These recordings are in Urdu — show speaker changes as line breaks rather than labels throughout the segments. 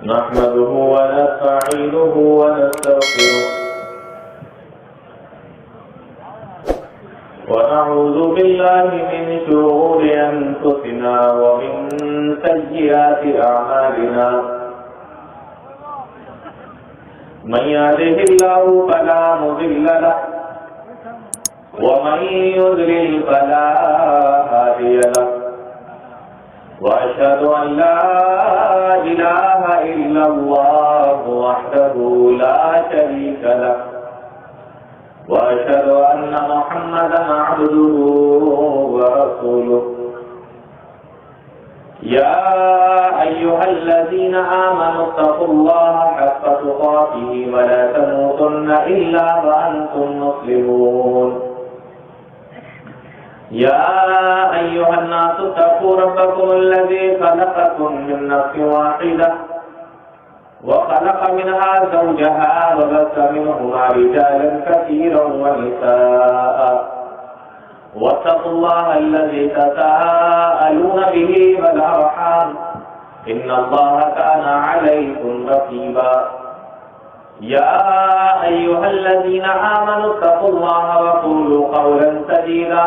نحمده ونستعينه ونستغفره ونعوذ بالله من شرور أنفسنا ومن سيئات أعمالنا من يهده الله فلا مضل له ومن يضلل فلا هادي له وأشهد أن لا إله إلا الله وحده لا شريك له وأشهد أن محمدا عبده ورسوله يا أيها الذين آمنوا اتقوا الله حق تقاته ولا تموتن إلا وأنتم مسلمون يا أيها الناس اتقوا ربكم الذي خلقكم من نفس واحدة وخلق منها زوجها وبث منهما رجالا كثيرا ونساء واتقوا الله الذي تساءلون به والأرحام إن الله كان عليكم رقيبا يا أيها الذين آمنوا اتقوا الله وقولوا قولا سديدا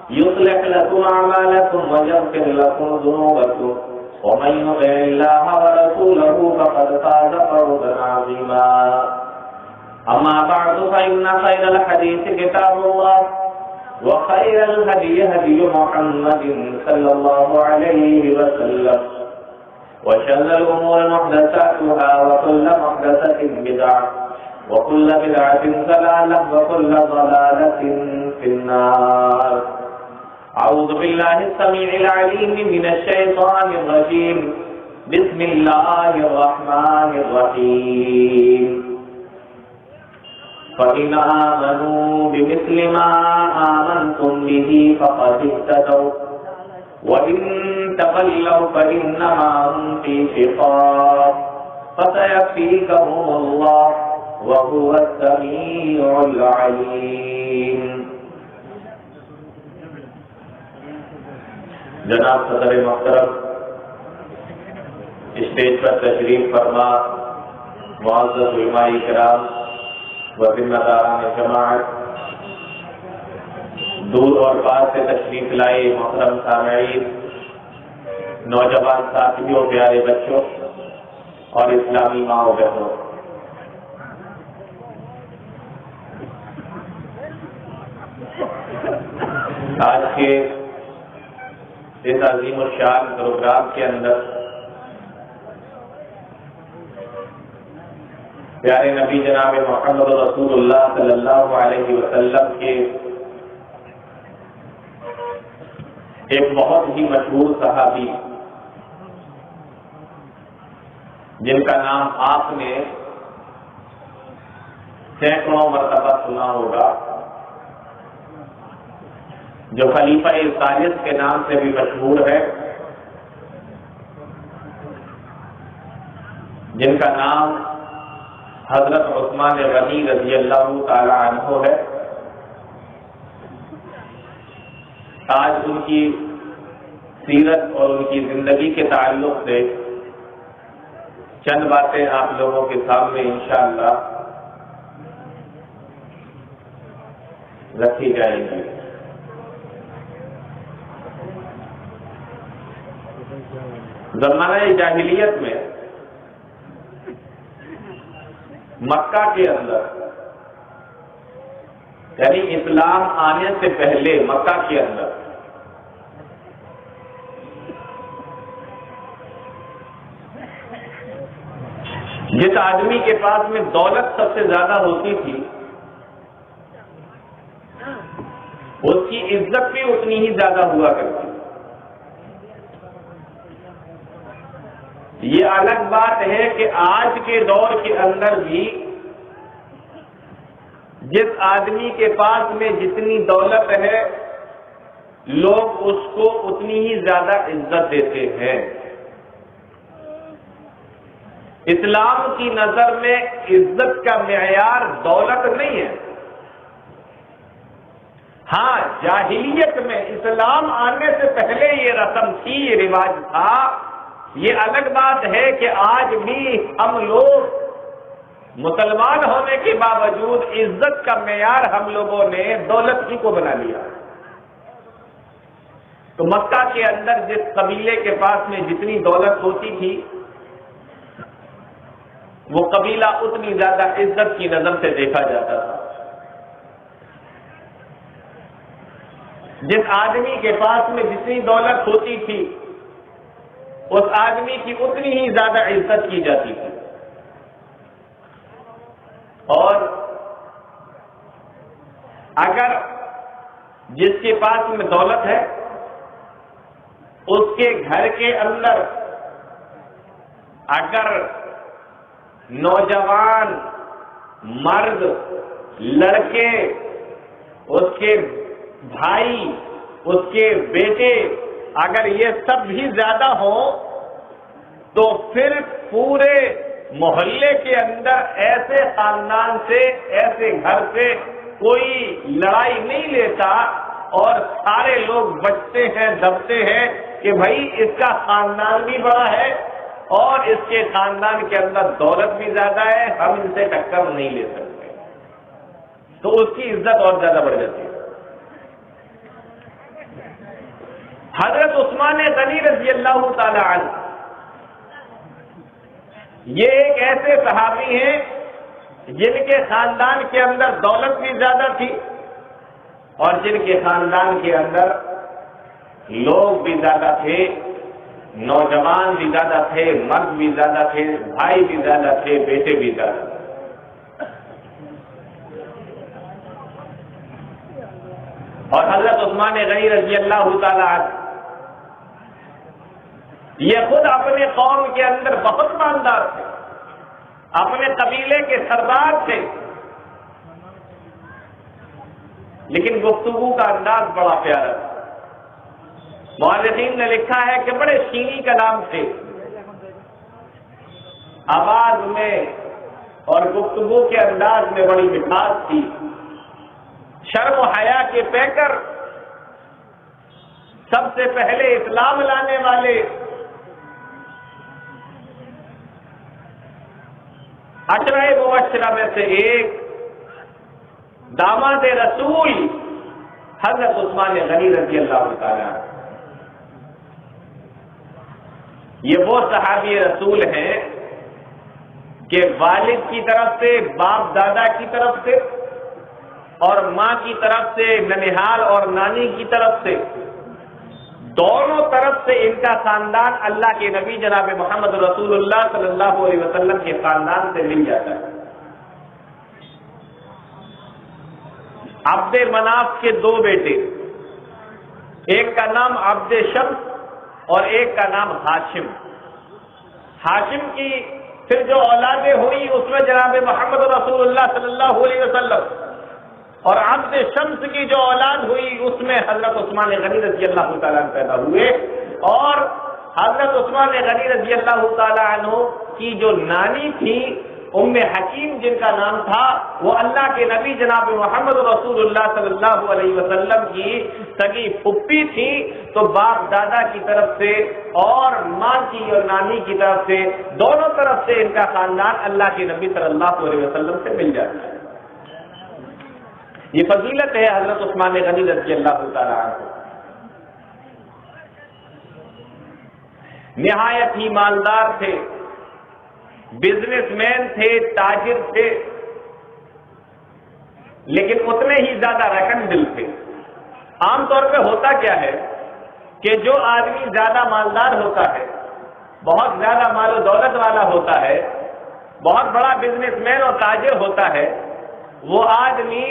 يصلح لكم أعمالكم ويغفر لكم ذنوبكم ومن يطع الله ورسوله فقد فاز فوزا عظيما أما بعد فإن خير الحديث كتاب الله وخير الهدي هدي محمد صلى الله عليه وسلم وشر الأمور محدثاتها وكل محدثة بدعة وكل بدعة ضلالة وكل ضلالة في النار أعوذ بالله السميع العليم من الشيطان الرجيم بسم الله الرحمن الرحيم فإن آمنوا بمثل ما آمنتم به فقد اهتدوا وإن تولوا فإنما هم في شقاق فسيكفيكهم الله وهو السميع العليم. جناب صدر محترم، اسٹیج پر تشریف فرما معزز علماء کرام و ذمہ داران جماعت، دور اور پاس سے تشریف لائے محترم سامعین، نوجوان ساتھیوں، پیارے بچوں اور اسلامی ماں و بہنوں، آج کے اس عظیم الشان پروگرام کے اندر پیارے نبی جناب محمد رسول اللہ صلی اللہ علیہ وسلم کے ایک بہت ہی مشہور صحابی جن کا نام آپ نے سینکڑوں مرتبہ سنا ہوگا، جو خلیفہ ثالث کے نام سے بھی مشہور ہے، جن کا نام حضرت عثمان غنی رضی اللہ تعالی عنہ ہے. آج ان کی سیرت اور ان کی زندگی کے تعلق سے چند باتیں آپ لوگوں کے سامنے انشاءاللہ رکھی جائیں گی. زمانہ جاہلیت میں مکہ کے اندر، یعنی اسلام آنے سے پہلے مکہ کے اندر جس آدمی کے پاس میں دولت سب سے زیادہ ہوتی تھی، اس کی عزت بھی اتنی ہی زیادہ ہوا کرتی. یہ الگ بات ہے کہ آج کے دور کے اندر بھی جس آدمی کے پاس میں جتنی دولت ہے، لوگ اس کو اتنی ہی زیادہ عزت دیتے ہیں. اسلام کی نظر میں عزت کا معیار دولت نہیں ہے. ہاں، جاہلیت میں اسلام آنے سے پہلے یہ رسم تھی، یہ رواج تھا یہ الگ بات ہے کہ آج بھی ہم لوگ مسلمان ہونے کے باوجود عزت کا معیار ہم لوگوں نے دولت ہی کو بنا لیا. تو مکہ کے اندر جس قبیلے کے پاس میں جتنی دولت ہوتی تھی وہ قبیلہ اتنی زیادہ عزت کی نظر سے دیکھا جاتا تھا. جس آدمی کے پاس میں جتنی دولت ہوتی تھی اس آدمی کی اتنی ہی زیادہ عزت کی جاتی تھی. اور اگر جس کے پاس میں دولت ہے اس کے گھر کے اندر اگر نوجوان مرد لڑکے اس کے بھائی اس کے بیٹے اگر یہ سب بھی زیادہ ہوں تو پھر پورے محلے کے اندر ایسے خاندان سے ایسے گھر سے کوئی لڑائی نہیں لیتا اور سارے لوگ بچتے ہیں دبتے ہیں کہ بھائی اس کا خاندان بھی بڑا ہے اور اس کے خاندان کے اندر دولت بھی زیادہ ہے، ہم ان سے ٹکر نہیں لے سکتے. تو اس کی عزت اور زیادہ بڑھ جاتی ہے. حضرت عثمان غنی رضی اللہ تعالی عنہ یہ ایک ایسے صحابی ہیں جن کے خاندان کے اندر دولت بھی زیادہ تھی اور جن کے خاندان کے اندر لوگ بھی زیادہ تھے، نوجوان بھی زیادہ تھے، مرد بھی زیادہ تھے، بھائی بھی زیادہ تھے، بیٹے بھی زیادہ تھے. اور حضرت عثمان غنی رضی اللہ تعالی عنہ یہ خود اپنے قوم کے اندر بہت مالدار تھے، اپنے قبیلے کے سردار تھے، لیکن گفتگو کا انداز بڑا پیارا تھا. مؤرخین نے لکھا ہے کہ بڑے شیریں کلام تھے، آواز میں اور گفتگو کے انداز میں بڑی مٹھاس تھی. شرم و حیا کے پیکر سب سے پہلے اسلام لانے والے 18 مبشرہ میں سے ایک داماد رسول حضرت عثمان غنی رضی اللہ تعالی عنہ. یہ وہ صحابی رسول ہیں کہ والد کی طرف سے، باپ دادا کی طرف سے اور ماں کی طرف سے، ننہال اور نانی کی طرف سے، دونوں طرف سے ان کا خاندان اللہ کے نبی جناب محمد رسول اللہ صلی اللہ علیہ وسلم کے خاندان سے مل جاتا ہے. عبد مناف کے 2 بیٹے، ایک کا نام عبد شمس اور ایک کا نام ہاشم. ہاشم کی پھر جو اولادیں ہوئی اس میں جناب محمد رسول اللہ صلی اللہ علیہ وسلم، اور عبد شمس کی جو اولاد ہوئی اس میں حضرت عثمان غنی رضی اللہ تعالیٰ عنہ پیدا ہوئے. اور حضرت عثمان غنی رضی اللہ تعالیٰ عنہ کی جو نانی تھی ام حکیم جن کا نام تھا، وہ اللہ کے نبی جناب محمد رسول اللہ صلی اللہ علیہ وسلم کی سگی پھپھی تھی. تو باپ دادا کی طرف سے اور ماں کی اور نانی کی طرف سے دونوں طرف سے ان کا خاندان اللہ کے نبی صلی اللہ علیہ وسلم سے مل جاتا ہے. یہ فضیلت ہے حضرت عثمان غنی رضی اللہ تعالیٰ عنہ. نہایت ہی مالدار تھے، بزنس مین تھے، تاجر تھے، لیکن اتنے ہی زیادہ رکن دل تھے. عام طور پہ ہوتا کیا ہے کہ جو آدمی زیادہ مالدار ہوتا ہے، بہت زیادہ مال و دولت والا ہوتا ہے، بہت بڑا بزنس مین اور تاجر ہوتا ہے، وہ آدمی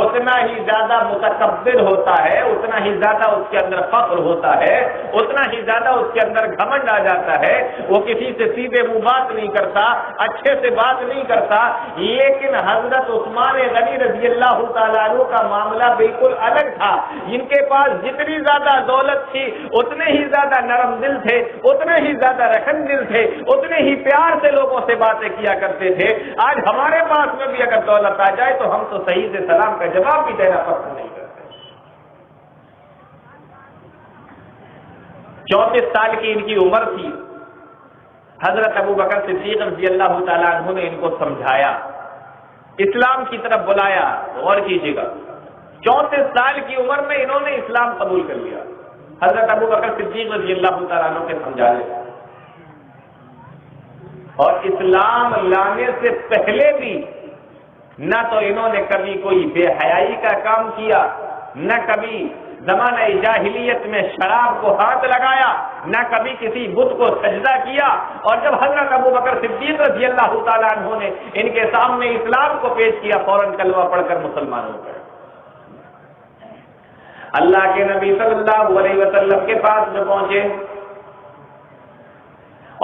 اتنا ہی زیادہ متکبر ہوتا ہے، اتنا ہی زیادہ اس کے اندر فخر ہوتا ہے، اتنا ہی زیادہ اس کے اندر گھمنڈ آ جاتا ہے. وہ کسی سے سیدھے منہ بات نہیں کرتا، اچھے سے بات نہیں کرتا. لیکن حضرت عثمان غنی رضی اللہ تعالیٰ عنہ کا معاملہ بالکل الگ تھا. جن کے پاس جتنی زیادہ دولت تھی اتنے ہی زیادہ نرم دل تھے، اتنے ہی زیادہ رحم دل تھے، اتنے ہی پیار سے لوگوں سے باتیں کیا کرتے تھے. آج ہمارے پاس میں بھی اگر دولت آ جائے تو ہم تو صحیح سے سلام کا جواب بھی دینا پسند نہیں کرتے. 34 سال کی ان کی عمر تھی حضرت ابو بکر صدیق رضی اللہ تعالیٰ عنہ نے ان کو سمجھایا، اسلام کی طرف بلایا۔ غور کیجیے گا، 34 سال کی عمر میں انہوں نے اسلام قبول کر لیا، حضرت ابو بکر صدیق رضی اللہ تعالیٰ عنہ کے سمجھانے، اور اسلام لانے سے پہلے بھی نہ تو انہوں نے کبھی کوئی بے حیائی کا کام کیا، نہ کبھی زمانہ جاہلیت میں شراب کو ہاتھ لگایا، نہ کبھی کسی بت کو سجدہ کیا۔ اور جب حضرت ابو بکر صدیق رضی اللہ تعالیٰ عنہ نے ان کے سامنے اسلام کو پیش کیا، فوراً کلمہ پڑھ کر مسلمان ہو گئے۔ اللہ کے نبی صلی اللہ علیہ وسلم کے پاس میں پہنچے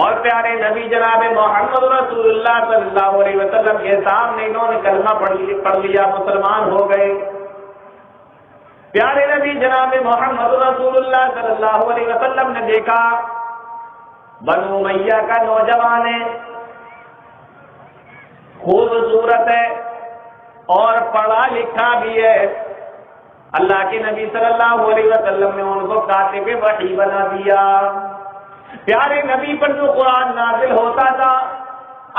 اور پیارے نبی جناب محمد رسول اللہ صلی اللہ علیہ وسلم کے سامنے انہوں نے کلمہ پڑھ لیا، مسلمان ہو گئے۔ پیارے نبی جناب محمد رسول اللہ صلی اللہ علیہ وسلم نے دیکھا بنو امیہ کا نوجوان ہے، خوبصورت ہے اور پڑھا لکھا بھی ہے۔ اللہ کے نبی صلی اللہ علیہ وسلم نے ان کو کاتب وحی بنا دیا۔ پیارے نبی پر جو قرآن نازل ہوتا تھا،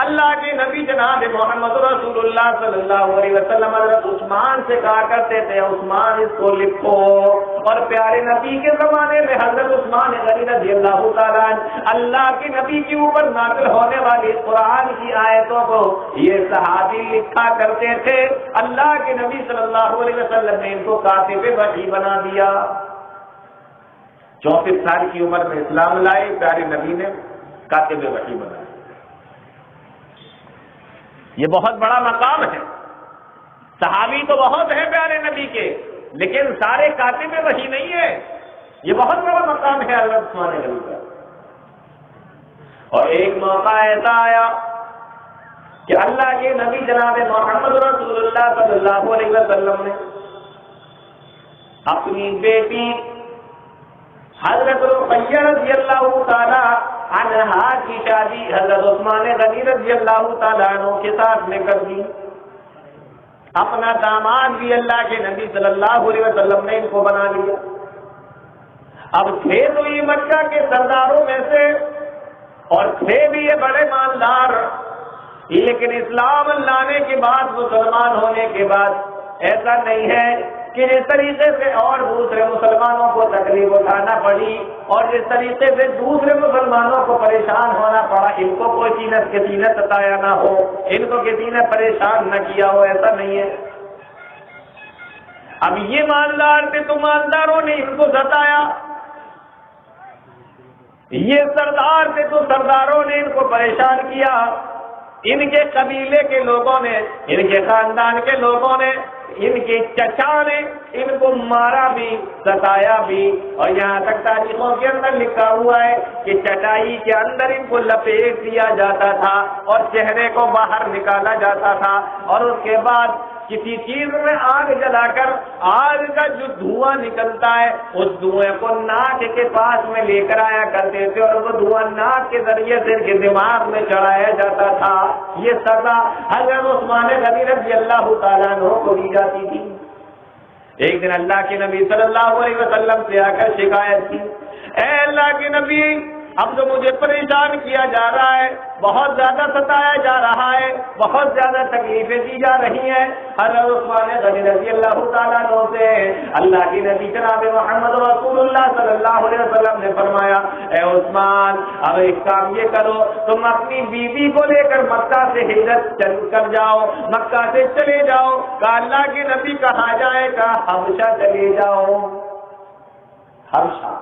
اللہ کے نبی جناب محمد رسول اللہ صلی اللہ علیہ وسلم حضرت عثمان سے کہا کرتے تھے عثمان اس کو لکھو، اور پیارے نبی کے زمانے میں حضرت عثمان غنی رضی اللہ تعالیٰ عنہ اللہ کے نبی کے اوپر نازل ہونے والی قرآن کی آیتوں کو یہ صحابی لکھا کرتے تھے۔ اللہ کے نبی صلی اللہ علیہ وسلم نے ان کو کاتب وحی بنا دیا۔ 34 سال کی عمر میں اسلام لائے، پیارے نبی نے کاتب وحی بنا دیا۔ یہ بہت بڑا مقام ہے، صحابی تو بہت ہیں پیارے نبی کے، لیکن سارے کاتب وحی نہیں ہے۔ یہ بہت بڑا مقام ہے حضرت عثمان غنی کا۔ اور ایک موقع ایسا آیا کہ اللہ کے نبی جناب محمد رسول اللہ صلی اللہ علیہ وسلم نے اپنی بیٹی حضرت رقیہ رضی اللہ تعالی عنہا کی شادی حضرت عثمان غنی رضی اللہ تعالیٰ عنہ کے ساتھ میں کر دی۔ اپنا داماد بھی اللہ کے نبی صلی اللہ علیہ وسلم نے ان کو بنا لیا۔ اب تھے تو یہ مکہ کے سرداروں میں سے اور تھے بھی یہ بڑے مالدار، لیکن اسلام لانے کے بعد، مسلمان ہونے کے بعد ایسا نہیں ہے کہ جس طریقے سے اور دوسرے مسلمانوں کو تکلیف اٹھانا پڑی اور جس طریقے سے دوسرے مسلمانوں کو پریشان ہونا پڑا، ان کو کوئی کسی نے ستایا نہ ہو، ان کو کسی نے پریشان نہ کیا ہو، ایسا نہیں ہے۔ اب یہ مالدار تھے تو مالداروں نے ان کو ستایا، یہ سردار تھے تو سرداروں نے ان کو پریشان کیا، ان کے قبیلے کے لوگوں نے، ان کے خاندان کے لوگوں نے، ان کے چچا نے ان کو مارا بھی، ستایا بھی، اور یہاں تک تاریخوں کے اندر لکھا ہوا ہے کہ چٹائی کے اندر ان کو لپیٹ دیا جاتا تھا اور چہرے کو باہر نکالا جاتا تھا، اور اس کے بعد کسی چیز میں آگ جلا کر آگ کا جو دھواں نکلتا ہے اس دھوئیں کو ناک کے پاس میں لے کر آیا کرتے تھے، اور وہ دھواں ناک کے ذریعے سے ان کے دماغ میں چڑھایا جاتا تھا۔ یہ سزا حضرت عثمان غنی رضی اللہ تعالیٰ عنہ کو دی جاتی تھی۔ ایک دن اللہ کے نبی صلی اللہ علیہ وسلم سے آ کر شکایت کی، اے اللہ کے نبی، اب تو مجھے پریشان کیا جا رہا ہے، بہت زیادہ ستایا جا رہا ہے، بہت زیادہ تکلیفیں دی جا رہی ہیں۔ حضرت عثمان غنی رضی اللہ تعالیٰ عنہ سے اللہ کے نبی جناب محمد رسول اللہ صلی اللہ علیہ وسلم نے فرمایا، اے عثمان، اب ایک کام یہ کرو، تم اپنی بیوی کو لے کر مکہ سے ہجرت کر جاؤ، مکہ سے چلے جاؤ۔ کہا اللہ کے نبی کہاں جائے؟ کہا حبشہ چلے جاؤ۔ حبشہ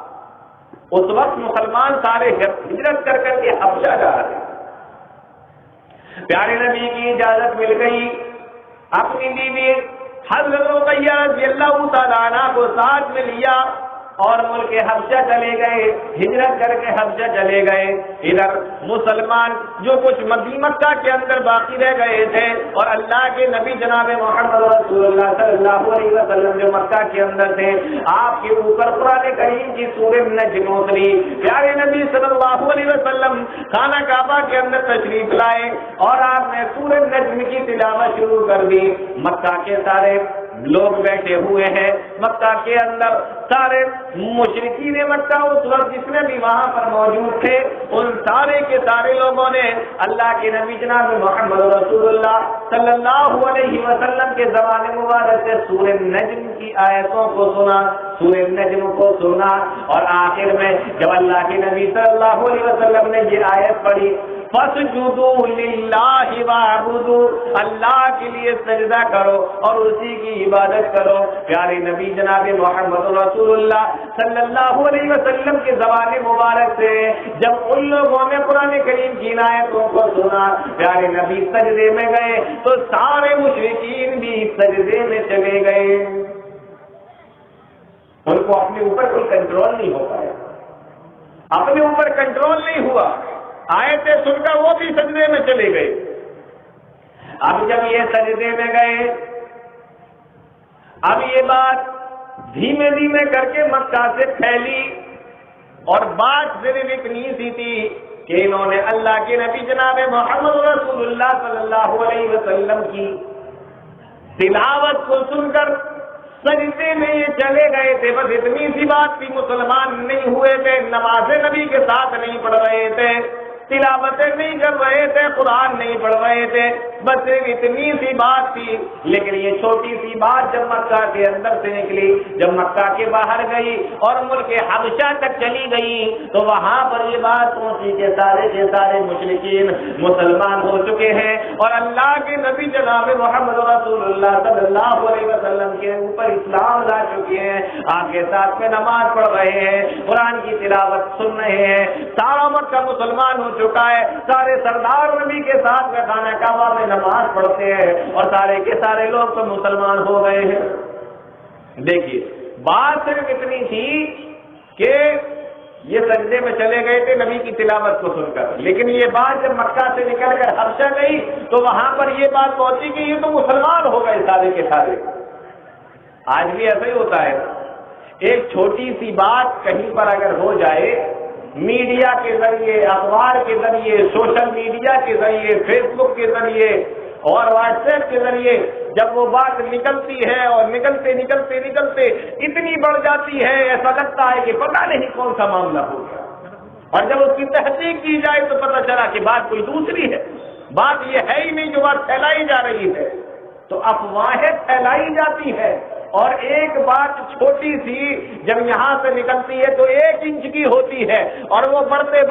اس وقت مسلمان سارے ہجرت کر کر کے حبشہ جا رہے ہیں۔ پیارے نبی کی اجازت مل گئی، اپنی بیوی حضرت رقیہ رضی اللہ تعالیٰ عنہ کو ساتھ میں لیا اور ملک حبشہ چلے گئے، ہجرت کر کے حبشہ چلے گئے۔ ادھر مسلمان جو کچھ مکہ کے اندر باقی رہ گئے تھے، اور اللہ کے نبی جناب محمد رسول اللہ صلی اللہ علیہ وسلم جو مکہ کے اندر تھے، آپ کے اوپر قرآن کریم کی سورہ نجم اتری۔ پیارے نبی صلی اللہ علیہ وسلم خانہ کعبہ کے اندر تشریف لائے اور آپ نے سورہ نجم کی تلاوت شروع کر دی۔ مکہ کے سارے لوگ بیٹھے ہوئے ہیں مکہ کے اندر. سارے مشرکین مکہ اس وقت جتنے بھی وہاں پر موجود تھے ان سارے کے سارے لوگوں نے اللہ کے نبی جناب محمد رسول اللہ صلی اللہ علیہ وسلم کے زبان مبارک سے سورہ نجم کی آیتوں کو سنا, سورہ نجم کو سنا, اور آخر میں جب اللہ کے نبی صلی اللہ علیہ وسلم نے یہ آیت پڑھی فَاسْجُدُوا لِلَّهِ وَاعْبُدُوا, اللہ کے لیے سجدہ کرو اور اسی کی عبادت کرو. پیارے نبی جناب محمد رسول اللہ صلی اللہ علیہ وسلم کے زبان مبارک سے جب ان لوگوں نے قرآن کریم کی آیتوں کو سنا, پیارے نبی سجدے میں گئے تو سارے مشرکین بھی سجدے میں چلے گئے. ان کو اپنے اوپر کوئی کنٹرول نہیں ہو پایا, اپنے اوپر کنٹرول نہیں ہوا, آیتیں سن کر وہ بھی سجدے میں چلے گئے. اب جب یہ سجدے میں گئے, اب یہ بات دھیمے دھیمے کر کے مکہ سے پھیلی, اور بات صرف اتنی سی تھی کہ انہوں نے اللہ کے نبی جناب محمد رسول اللہ صلی اللہ علیہ وسلم کی تلاوت کو سن کر سجدے میں یہ چلے گئے تھے. بس اتنی سی بات تھی, مسلمان نہیں ہوئے تھے, نماز نبی کے ساتھ نہیں پڑھ رہے تھے, تلاوتیں نہیں کر رہے تھے, قرآن نہیں پڑھ رہے تھے, بس صرف اتنی سی بات تھی. لیکن یہ چھوٹی سی بات جب مکہ کے اندر سے نکلی, جب مکہ کے باہر گئی اور ملک حبشہ تک چلی گئی, تو وہاں پر یہ بات پہنچی کہ سارے مشرکین مسلمان ہو چکے ہیں اور اللہ کے نبی جناب محمد رسول اللہ صلی اللہ علیہ وسلم کے اوپر اسلام لا چکے ہیں, آپ کے ساتھ میں نماز پڑھ رہے ہیں, قرآن کی تلاوت سن رہے ہیں. سارا مکہ مسلمان ہو چکا ہے, سارے سردار نبی کے ساتھ میں خانہ کعبہ میں نماز پڑھتے ہیں اور سارے کے سارے لوگ تو مسلمان ہو گئے ہیں. دیکھیے بات صرف اتنی تھی کہ یہ سجدے میں چلے گئے تھے نبی کی تلاوت کو سن کر, لیکن یہ بات جب مکہ سے نکل کر حبشہ گئی تو وہاں پر یہ بات پہنچی کہ یہ تو مسلمان ہو گئے سارے کے سارے. آج بھی ایسا ہی ہوتا ہے, ایک چھوٹی سی بات کہیں پر اگر ہو جائے, میڈیا کے ذریعے, اخبار کے ذریعے, سوشل میڈیا کے ذریعے, فیس بک کے ذریعے اور واٹس ایپ کے ذریعے جب وہ بات نکلتی ہے اور نکلتے اتنی بڑھ جاتی ہے, ایسا لگتا ہے کہ پتہ نہیں کون سا معاملہ ہو گیا, اور جب اس کی تحقیق کی جائے تو پتہ چلا کہ بات کوئی دوسری ہے, بات یہ ہے ہی نہیں جو بات پھیلائی جا رہی ہے. تو افواہیں پھیلائی جاتی ہے, اور ایک بات چھوٹی سی جب یہاں سے نکلتی ہے تو 1 انچ کی ہوتی ہے اور وہ بڑھتے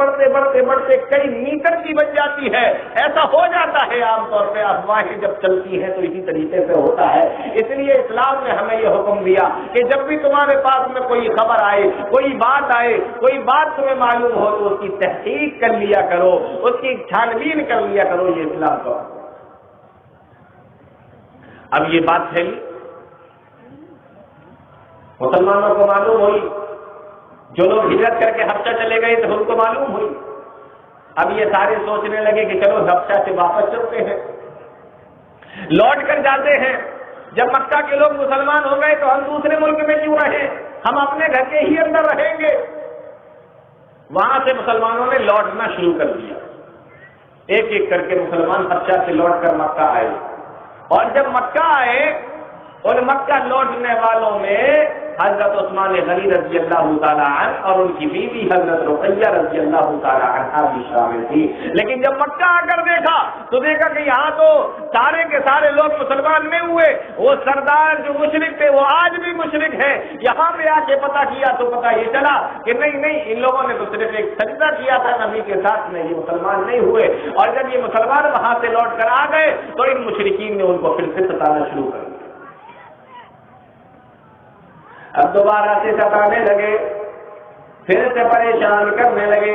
کئی میٹر کی بن جاتی ہے. ایسا ہو جاتا ہے عام طور پہ, افواہیں جب چلتی ہیں تو اسی طریقے سے ہوتا ہے. اس لیے اسلام نے ہمیں یہ حکم دیا کہ جب بھی تمہارے پاس میں کوئی خبر آئے, کوئی بات آئے, کوئی بات تمہیں معلوم ہو تو اس کی تحقیق کر لیا کرو, اس کی چھانبین کر لیا کرو. یہ اسلام کا. اب یہ بات پھیلی, مسلمانوں کو معلوم ہوئی, جو لوگ ہجرت کر کے حبشہ چلے گئے تھے ان کو معلوم ہوئی. اب یہ سارے سوچنے لگے کہ چلو حبشہ سے واپس چلتے ہیں, لوٹ کر جاتے ہیں. جب مکہ کے لوگ مسلمان ہو گئے تو ہم دوسرے ملک میں کیوں رہیں, ہم اپنے گھر کے ہی اندر رہیں گے. وہاں سے مسلمانوں نے لوٹنا شروع کر دیا, ایک ایک کر کے مسلمان حبشہ سے لوٹ کر مکہ آئے. اور جب مکہ آئے, اور مکہ لوٹنے والوں میں حضرت عثمان غنی رضی اللہ تعالیٰ عنہ اور ان کی بیوی حضرت رقیہ رضی اللہ تعالیٰ عنہ بھی شامل تھی. لیکن جب مکہ آ کر دیکھا تو دیکھا کہ یہاں تو سارے کے سارے لوگ مسلمان نہیں ہوئے, وہ سردار جو مشرک تھے وہ آج بھی مشرک ہیں. یہاں پہ آ کے پتہ کیا تو پتہ یہ چلا کہ نہیں, ان لوگوں نے تو صرف ایک سجدہ کیا تھا نبی کے ساتھ میں, یہ مسلمان نہیں ہوئے. اور جب یہ مسلمان وہاں سے لوٹ کر آ گئے تو ان مشرکین نے ان کو پھر سے ستانا شروع کر دیا. اب دوبارہ سے ستانے لگے, پھر سے پریشان کرنے لگے.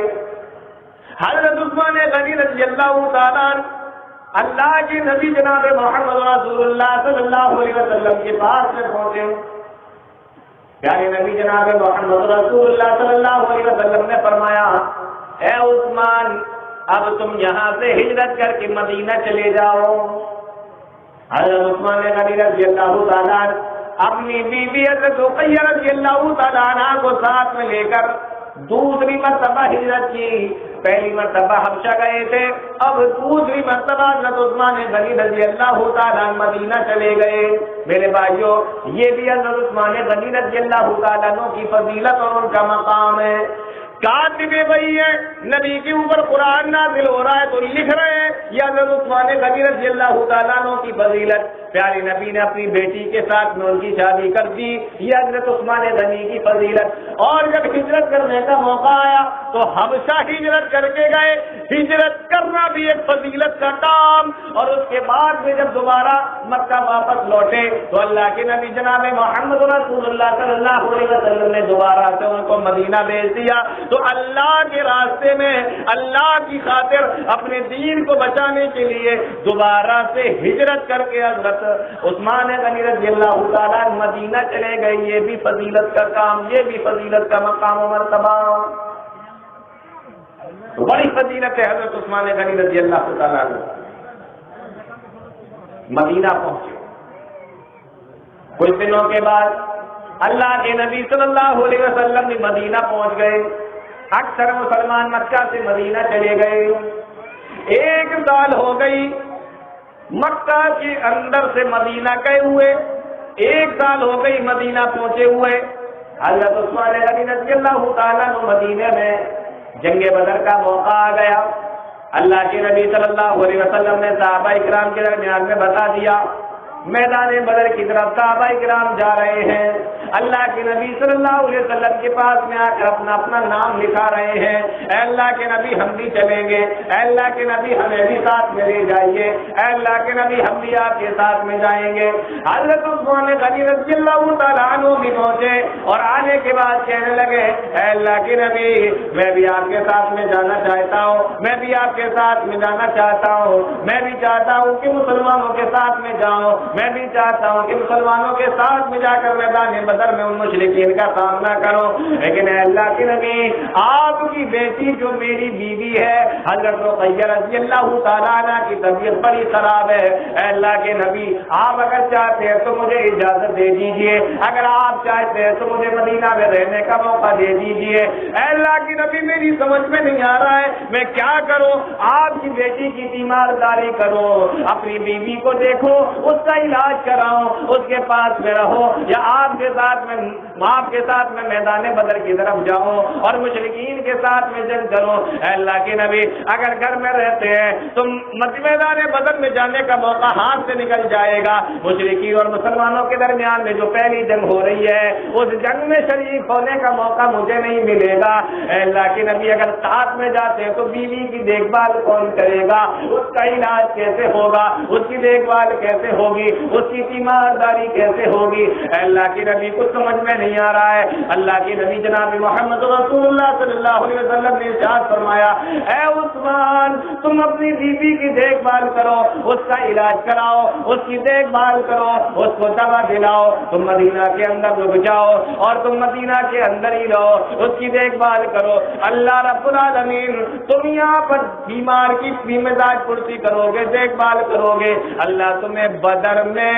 حضرت عثمان غنی رضی اللہ تعالیٰ اللہ کے نبی جناب محمد رسول اللہ صلی اللہ علیہ وسلم کے پاس میں پہنچے. پیارے نبی جناب محمد رسول اللہ صلی اللہ علیہ وسلم نے فرمایا, اے عثمان, اب تم یہاں سے ہجرت کر کے مدینہ چلے جاؤ. حضرت عثمان غنی رضی اللہ تعالیٰ اپنی بیوی حضرت رقیہ رضی اللہ تعالیٰ عنہ کو ساتھ میں لے کر دوسری مرتبہ ہجرت کی. پہلی مرتبہ حبشہ گئے تھے، اب دوسری مرتبہ حضرت عثمان غنی رضی اللہ تعالیٰ مدینہ چلے گئے۔ میرے بھائیوں، یہ بھی حضرت عثمان غنی رضی اللہ تعالیٰ کی فضیلت اور ان کا مقام ہے۔ کاتب وہی ہے، نبی کے اوپر قرآن نازل ہو رہا ہے تو لکھ رہے ہیں یہ حضرت عثمان غنی رضی اللہ تعالیٰ کی فضیلت۔ پیارے نبی نے اپنی بیٹی کے ساتھ میں ان کی شادی کر دی، یہ حضرت عثمان غنی کی فضیلت۔ اور جب ہجرت کرنے کا موقع آیا تو حبشہ ہجرت کر کے گئے۔ ہجرت کرنا بھی ایک فضیلت کا کام، اور اس کے بعد میں جب دوبارہ مکہ واپس لوٹے تو اللہ کے نبی جناب محمد رسول اللہ صلی اللہ علیہ وسلم نے دوبارہ سے ان کو مدینہ بھیج دیا۔ تو اللہ کے راستے میں اللہ کی خاطر اپنے دین کو بچانے کے لیے دوبارہ سے ہجرت کر کے حضرت عثمان غنی رضی اللہ تعالیٰ مدینہ چلے گئے۔ یہ بھی فضیلت کا کام، یہ بھی فضیلت کا مقام و مرتبہ، بڑی فضیلت ہے۔ حضرت عثمان غنی رضی اللہ تعالیٰ مدینہ پہنچے، کچھ دنوں کے بعد اللہ کے نبی صلی اللہ علیہ وسلم بھی مدینہ پہنچ گئے۔ اکثر مسلمان مکہ سے مدینہ چلے گئے۔ 1 سال ہو گئی مکہ کے اندر سے مدینہ گئے ہوئے، 1 سال ہو گئی مدینہ پہنچے ہوئے۔ حضرت عثمان غنی رضی اللہ تعالیٰ مدینے میں جنگ بدر کا موقع آ گیا۔ اللہ کے نبی صلی اللہ علیہ وسلم نے صحابہ اکرام کے درمیان میں بتا دیا، میدان بدر کی طرف صحابہ اکرام جا رہے ہیں۔ اللہ کے نبی صلی اللہ علیہ وسلم کے پاس میں آ کر اپنا اپنا نام لکھا رہے ہیں، اے اللہ کے نبی ہم بھی چلیں گے، اے اللہ کے نبی ہمیں بھی ساتھ میں لے جائیے، اے اللہ کے نبی ہم بھی آپ کے ساتھ میں جائیں گے۔ حضرت عثمان غنی رضی اللہ تعالیٰ عنہ بھی پہنچے اور آنے کے بعد کہنے لگے، اے اللہ کے نبی میں بھی آپ کے ساتھ میں جانا چاہتا ہوں، میں بھی آپ کے ساتھ میں جانا چاہتا ہوں، میں بھی چاہتا ہوں کہ مسلمانوں کے ساتھ میں جاؤں، میں بھی چاہتا ہوں کہ مسلمانوں کے ساتھ میں جا کر میدان بدر میں ان مشرکین کا سامنا کرو۔ لیکن اے اللہ کے نبی آپ کی بیٹی جو میری بیوی ہے حضرت رقیہ رضی اللہ تعالیٰ عنہ کی طبیعت بڑی خراب ہے، اے اللہ کے نبی آپ اگر چاہتے ہیں تو مجھے اجازت دے دیجیے، اگر آپ چاہتے ہیں تو مجھے مدینہ میں رہنے کا موقع دے دیجیے۔ اے اللہ کے نبی میری سمجھ میں نہیں آ رہا ہے میں کیا کروں، آپ کی بیٹی کی تیمارداری کرو، اپنی بیوی کو دیکھو، اس کا علاج کراؤ، اس کے پاس میں رہو، یا آپ کے ساتھ میں میدان بدر کی طرف جاؤ اور مشرکین کے ساتھ میں جنگ کرو۔ اے اللہ کے نبی اگر گھر میں رہتے ہیں تو میدان بدر میں جانے کا موقع ہاتھ سے نکل جائے گا، مشرکین اور مسلمانوں کے درمیان میں جو پہلی جنگ ہو رہی ہے اس جنگ میں شریک ہونے کا موقع مجھے نہیں ملے گا۔ اے اللہ کے نبی اگر ساتھ میں جاتے ہیں تو بیوی کی دیکھ بھال کون کرے گا، اس کا علاج کیسے ہوگا، اس کی دیکھ بھال کیسے ہوگی، اس کی تیمارداری کیسے ہوگی؟ اے اللہ کے نبی کو سمجھ میں نہیں آ رہا ہے۔ اللہ کے نبی جناب محمد رسول اللہ صلی اللہ علیہ وسلم نے ارشاد فرمایا، اے عثمان تم اپنی بیوی کی دیکھ بھال کرو، اس کا علاج کراؤ، اس کی دیکھ بھال کرو، اس کو دوا دلاؤ، تم مدینہ کے اندر رک جاؤ اور تم مدینہ کے اندر ہی رہو، اس کی دیکھ بھال کرو۔ اللہ رب العالمین تم یہاں پر بیمار کی ذمہ داری پورتی کرو گے، دیکھ بھال کرو گے، اللہ تمہیں بدر میں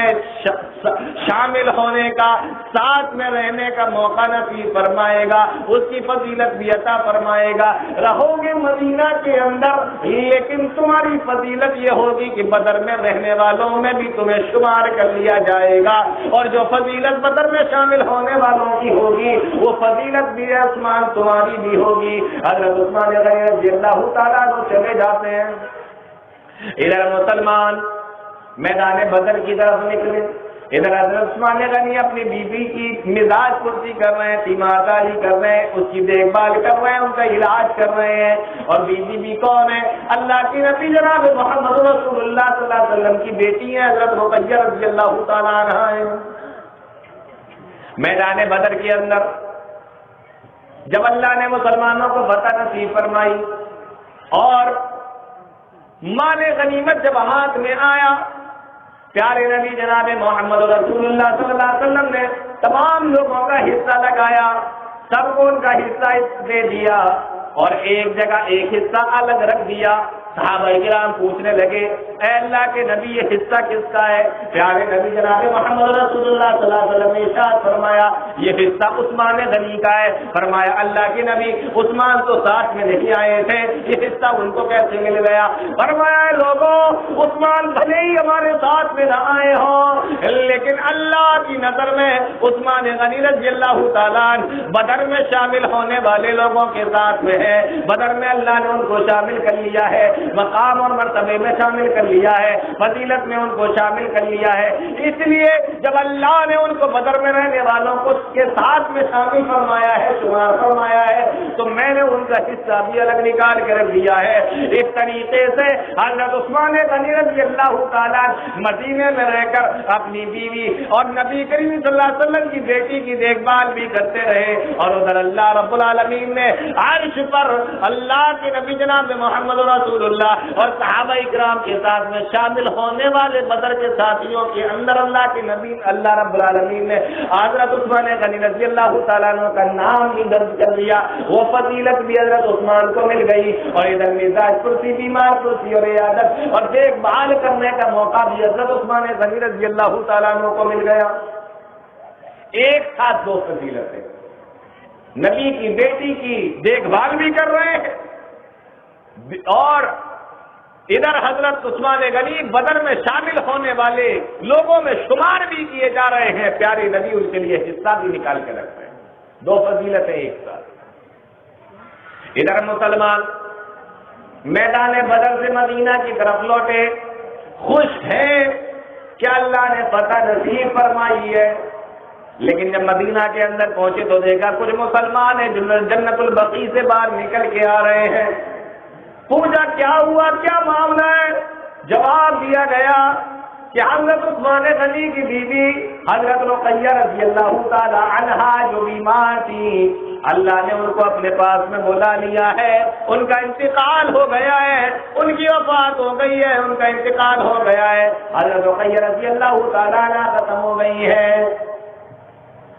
شامل ہونے کا، ساتھ میں رہنے کا موقع نصیب فرمائے گا، اس کی فضیلت بھی عطا فرمائے گا۔ رہو گے مدینہ کے اندر لیکن تمہاری فضیلت یہ ہوگی کہ بدر میں رہنے والوں میں بھی تمہیں شمار کر لیا جائے گا، اور جو فضیلت بدر میں شامل ہونے والوں کی ہوگی وہ فضیلت بھی عثمان تمہاری بھی ہوگی۔ حضرت عثمان رضی اللہ تعالیٰ عنہ چلے جاتے ہیں، ادھر مسلمان میدان بدر کی طرف نکلے، ادھر حضرت عثمان غنی اپنی بیوی کی مزاج پرسی کر رہے ہیں، تیمارداری کر رہے ہیں، اس کی دیکھ بھال کر رہے ہیں، ان کا علاج کر رہے ہیں۔ اور بیوی بھی کون ہے؟ اللہ کی نبی جناب محمد رسول اللہ صلی اللہ علیہ وسلم کی بیٹی ہے حضرت رقیہ رضی اللہ تعالیٰ عنہا ہے۔ میدان بدر کے اندر جب اللہ نے مسلمانوں کو فتح نصیب فرمائی اور مال غنیمت جب ہاتھ میں آیا، پیارے نبی جناب محمد رسول اللہ صلی اللہ علیہ وسلم نے تمام لوگوں کا حصہ لگایا، سب کو ان کا حصہ دے دیا، اور ایک جگہ ایک حصہ الگ رکھ دیا. صحابہ کرام پوچھنے لگے اے اللہ کے نبی یہ حصہ کس کا ہے؟ پیارے نبی جناب محمد رسول اللہ صلی اللہ علیہ وسلم نے ارشاد فرمایا یہ حصہ عثمان غنی کا ہے. فرمایا اللہ کے نبی عثمان تو ساتھ میں نہیں آئے تھے, یہ حصہ ان کو کیسے مل گیا؟ فرمایا لوگوں عثمان بھلے ہی ہمارے ساتھ میں نہ آئے ہوں لیکن اللہ کی نظر میں عثمان غنی رضی اللہ تعالیٰ بدر میں شامل ہونے والے لوگوں کے ساتھ میں ہے. بدر میں اللہ نے ان کو شامل کر لیا ہے, مقام اور مرتبے میں شامل کر لیا ہے, فضیلت میں ان کو شامل کر لیا ہے. اس لیے جب اللہ نے ان کو بدر میں رہنے والوں کو کے ساتھ میں شامل فرمایا ہے, شمار فرمایا ہے, تو میں نے ان کا حصہ بھی الگ نکال کے رکھ دیا ہے. اس طریقے سے حضرت عثمان غنی رضی اللہ تعالیٰ مدینے میں رہ کر اپنی بیوی اور نبی کریم صلی اللہ علیہ وسلم کی بیٹی کی دیکھ بھال بھی کرتے رہے. اور ادھر اللہ رب العالمین نے عرش پر اللہ کے نبی جناب محمد رسول اللہ اور صحابہ اکرام کے ساتھ میں شامل ہونے والے بدر کے ساتھیوں کے اندر اللہ کے نبی اللہ رب العالمین نے حضرت عثمان غنی رضی اللہ تعالیٰ عنہ کا نام بھی درج کر دیا. وہ فضیلت بھی حضرت عثمان کو مل گئی اور ادھر مزاج پرسی, بیمار پرسی اور عیادت اور دیکھ بھال کرنے کا موقع بھی حضرت عثمان غنی رضی اللہ تعالیٰ عنہ کو مل گیا. ایک ساتھ دو فضیلتیں, نبی کی بیٹی کی دیکھ بھال بھی کر رہے ہیں اور ادھر حضرت عثمان غنی بدر میں شامل ہونے والے لوگوں میں شمار بھی کیے جا رہے ہیں. پیارے نبی ان کے لیے حصہ بھی نکال کے رکھ رہے ہیں. دو فضیلتیں ایک ساتھ. ادھر مسلمان میدان بدر سے مدینہ کی طرف لوٹے, خوش ہیں کہ اللہ نے فتح نصیب فرمائی ہے, لیکن جب مدینہ کے اندر پہنچے تو دیکھا کچھ مسلمان ہیں جو جنت البقیع سے باہر نکل کے آ رہے ہیں. پوچھا کیا ہوا, کیا معاملہ ہے؟ جواب دیا گیا کہ حضرت عثمان غنی کی بیوی حضرت رقیہ رضی اللہ تعالی عنہا جو بیمار تھی, اللہ نے ان کو اپنے پاس میں بلا لیا ہے. ان کا انتقال ہو گیا ہے, ان کی وفات ہو گئی ہے, ان کا انتقال ہو گیا ہے. حضرت رقیہ رضی اللہ تعالی عنہا ختم ہو گئی ہے.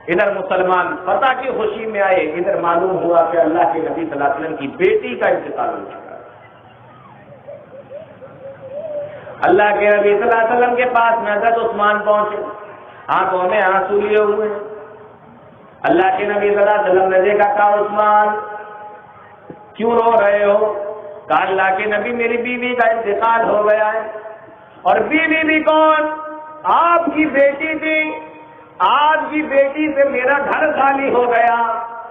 ادھر مسلمان فتح کی خوشی میں آئے, ادھر معلوم ہوا کہ اللہ کے نبی صلی اللہ علیہ وسلم کی بیٹی کا انتقال ہو چکا. اللہ کے نبی صلی اللہ علیہ وسلم کے پاس میں حضرت عثمان پہنچے, آنکھوں میں آنسو لیے ہوئے. اللہ کے نبی صلی اللہ علیہ وسلم نے دیکھا, کہا عثمان کیوں رو رہے ہو؟ کہا اللہ کے نبی میری بیوی کا انتقال ہو گیا ہے. اور بیوی بھی کون؟ آپ کی بیٹی تھی. آپ کی بیٹی سے میرا گھر خالی ہو گیا.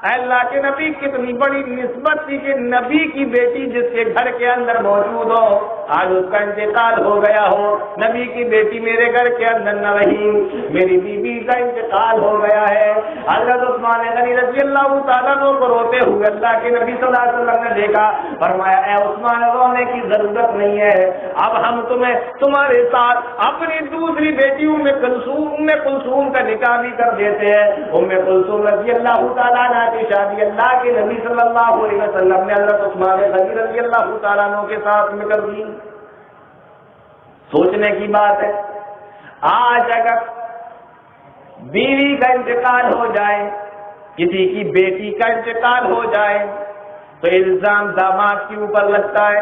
اللہ کے نبی کتنی بڑی نسبت تھی کہ نبی کی بیٹی جس کے گھر کے اندر موجود ہو آج اس کا انتقال ہو گیا ہو. نبی کی بیٹی میرے گھر کے اندر نہ رہی, میری بیوی کا انتقال ہو گیا ہے. حضرت عثمان غنی رضی اللہ تعالیٰ عنہ کو روتے ہوئے اللہ کے نبی صلی اللہ علیہ وسلم نے دیکھا. فرمایا اے عثمان رونے کی ضرورت نہیں ہے, اب ہم تمہیں تمہارے ساتھ اپنی دوسری بیٹی ام کلثوم کا نکاح بھی کر دیتے ہیں. ام کلثوم رضی اللہ تعالیٰ عنہ کی شادی اللہ کے نبی صلی اللہ علیہ وسلم نے حضرت عثمان غنی رضی اللہ تعالیٰ عنہ کے ساتھ میں کر دی. سوچنے کی بات ہے, آج اگر بیوی کا انتقال ہو جائے, کسی کی بیٹی کا انتقال ہو جائے تو الزام داماد کے اوپر لگتا ہے,